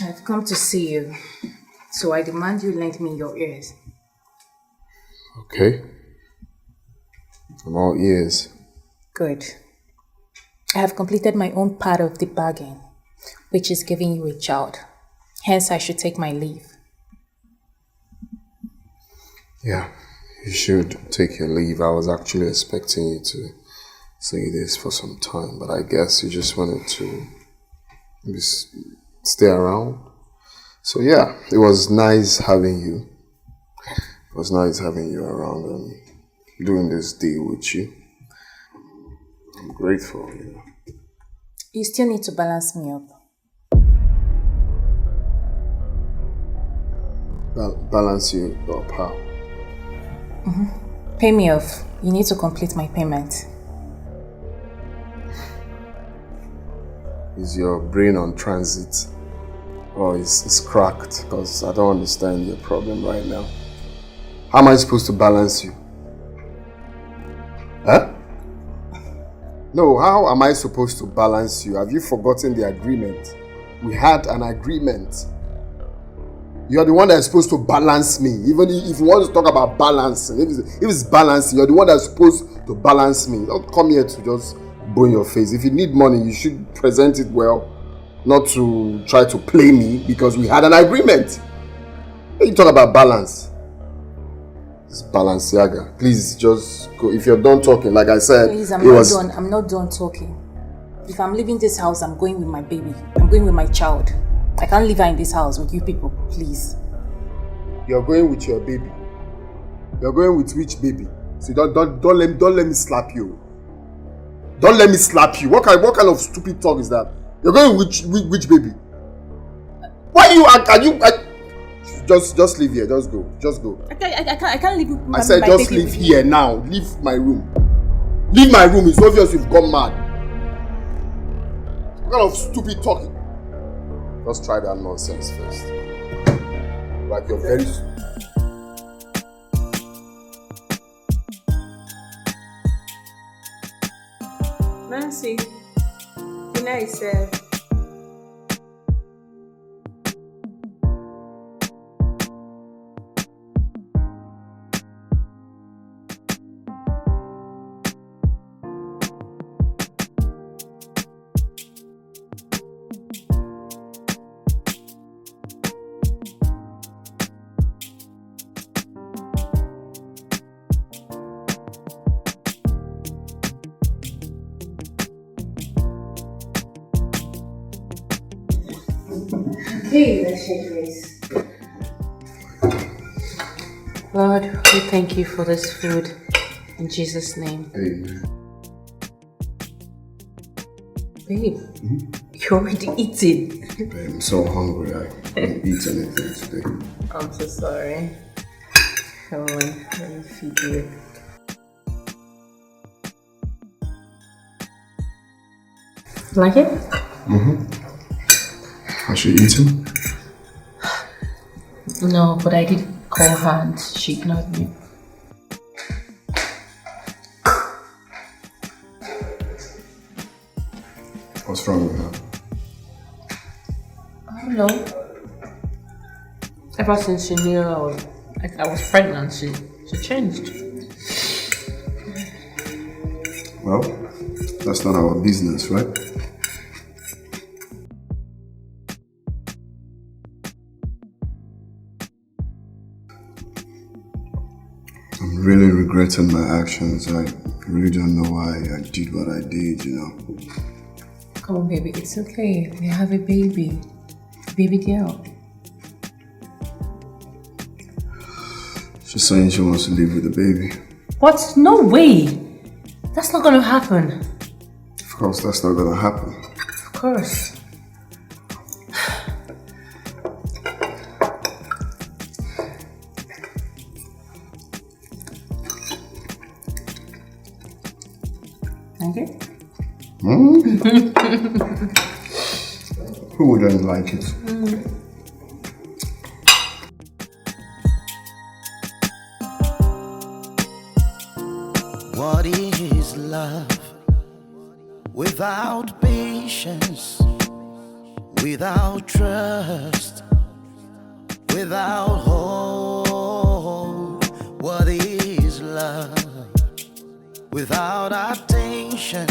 I've come to see you, so I demand you lend me your ears. Okay. I'm all ears. Good. I have completed my own part of the bargain, which is giving you a child. Hence, I should take my leave. Yeah, you should take your leave. I was actually expecting you to say this for some time, but I guess you just wanted to maybe stay around. So yeah, it was nice having you. It was nice having you around and doing this deal with you. I'm grateful, you know. You still need to balance me up. Balance you up how? Pay me off. You need to complete my payment. Is your brain on transit? Or it's cracked? Because I don't understand your problem right now. How am I supposed to balance you? Huh? No, how am I supposed to balance you? Have you forgotten the agreement? We had an agreement. You are the one that is supposed to balance me. Even if you want to talk about balancing, if it's balancing, you're the one that's supposed to balance me. Don't come here to just bone your face. If you need money, you should present it well, not to try to play me because we had an agreement. When you talk about balance, it's Balenciaga. Please just go. If you're done talking, like I said, Please, I'm not done talking. If I'm leaving this house, I'm going with my baby. I'm going with my child. I can't leave her in this house with you people, please. You're going with your baby. You're going with which baby? See, don't let me slap you. Don't let me slap you. What kind of stupid talk is that? You're going with which baby? Why you? Just leave here. Just go. I can't leave. I said just leave here now. Leave my room. Leave my room. It's obvious you've gone mad. What kind of stupid talking? Just try that nonsense first. Like you're very. Nancy, dinner is served. Hey, let's shake this. Lord, we thank you for this food. In Jesus' name. Amen. Babe, you're already eating. Babe, I'm so hungry. I didn't eat anything today. I'm so sorry. Come on, let me feed you. Like it? Has she eaten? No, but I did call her and she ignored me. What's wrong with her? I don't know. Ever since she knew I was pregnant, she changed. Well, that's not our business, right? I'm really regretting my actions. I really don't know why I did what I did, you know. Come on, baby, it's okay. We have a baby. Baby girl. She's saying she wants to live with the baby. What? No way! That's not gonna happen. Of course, that's not gonna happen. Of course. Okay. Who wouldn't like it? What is love without patience, without trust, without hope? What is love without attention,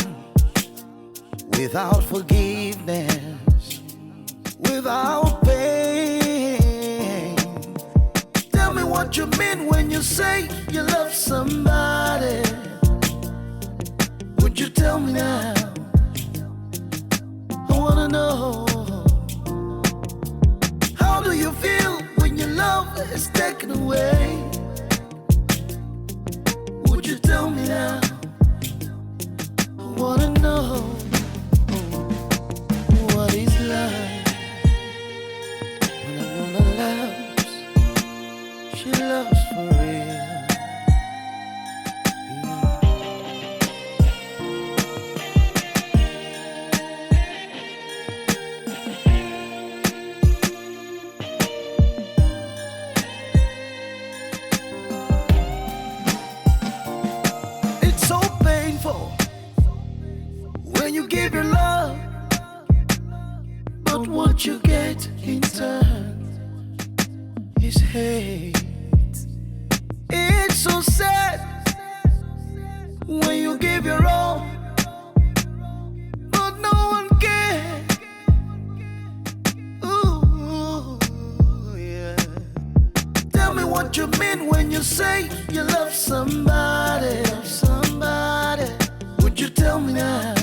without forgiveness, without pain. Tell me what you mean when you say you love somebody. Would you tell me now? I wanna know. How do you feel when your love is taken away? Would you tell me now? I wanna know. What is love? When a woman loves, she loves for real. It's so painful when you give your love, but what you get in turn is hate. It's so sad when you give your all, but no one cares. Ooh, yeah. Tell me what you mean when you say you love somebody. Would you tell me now?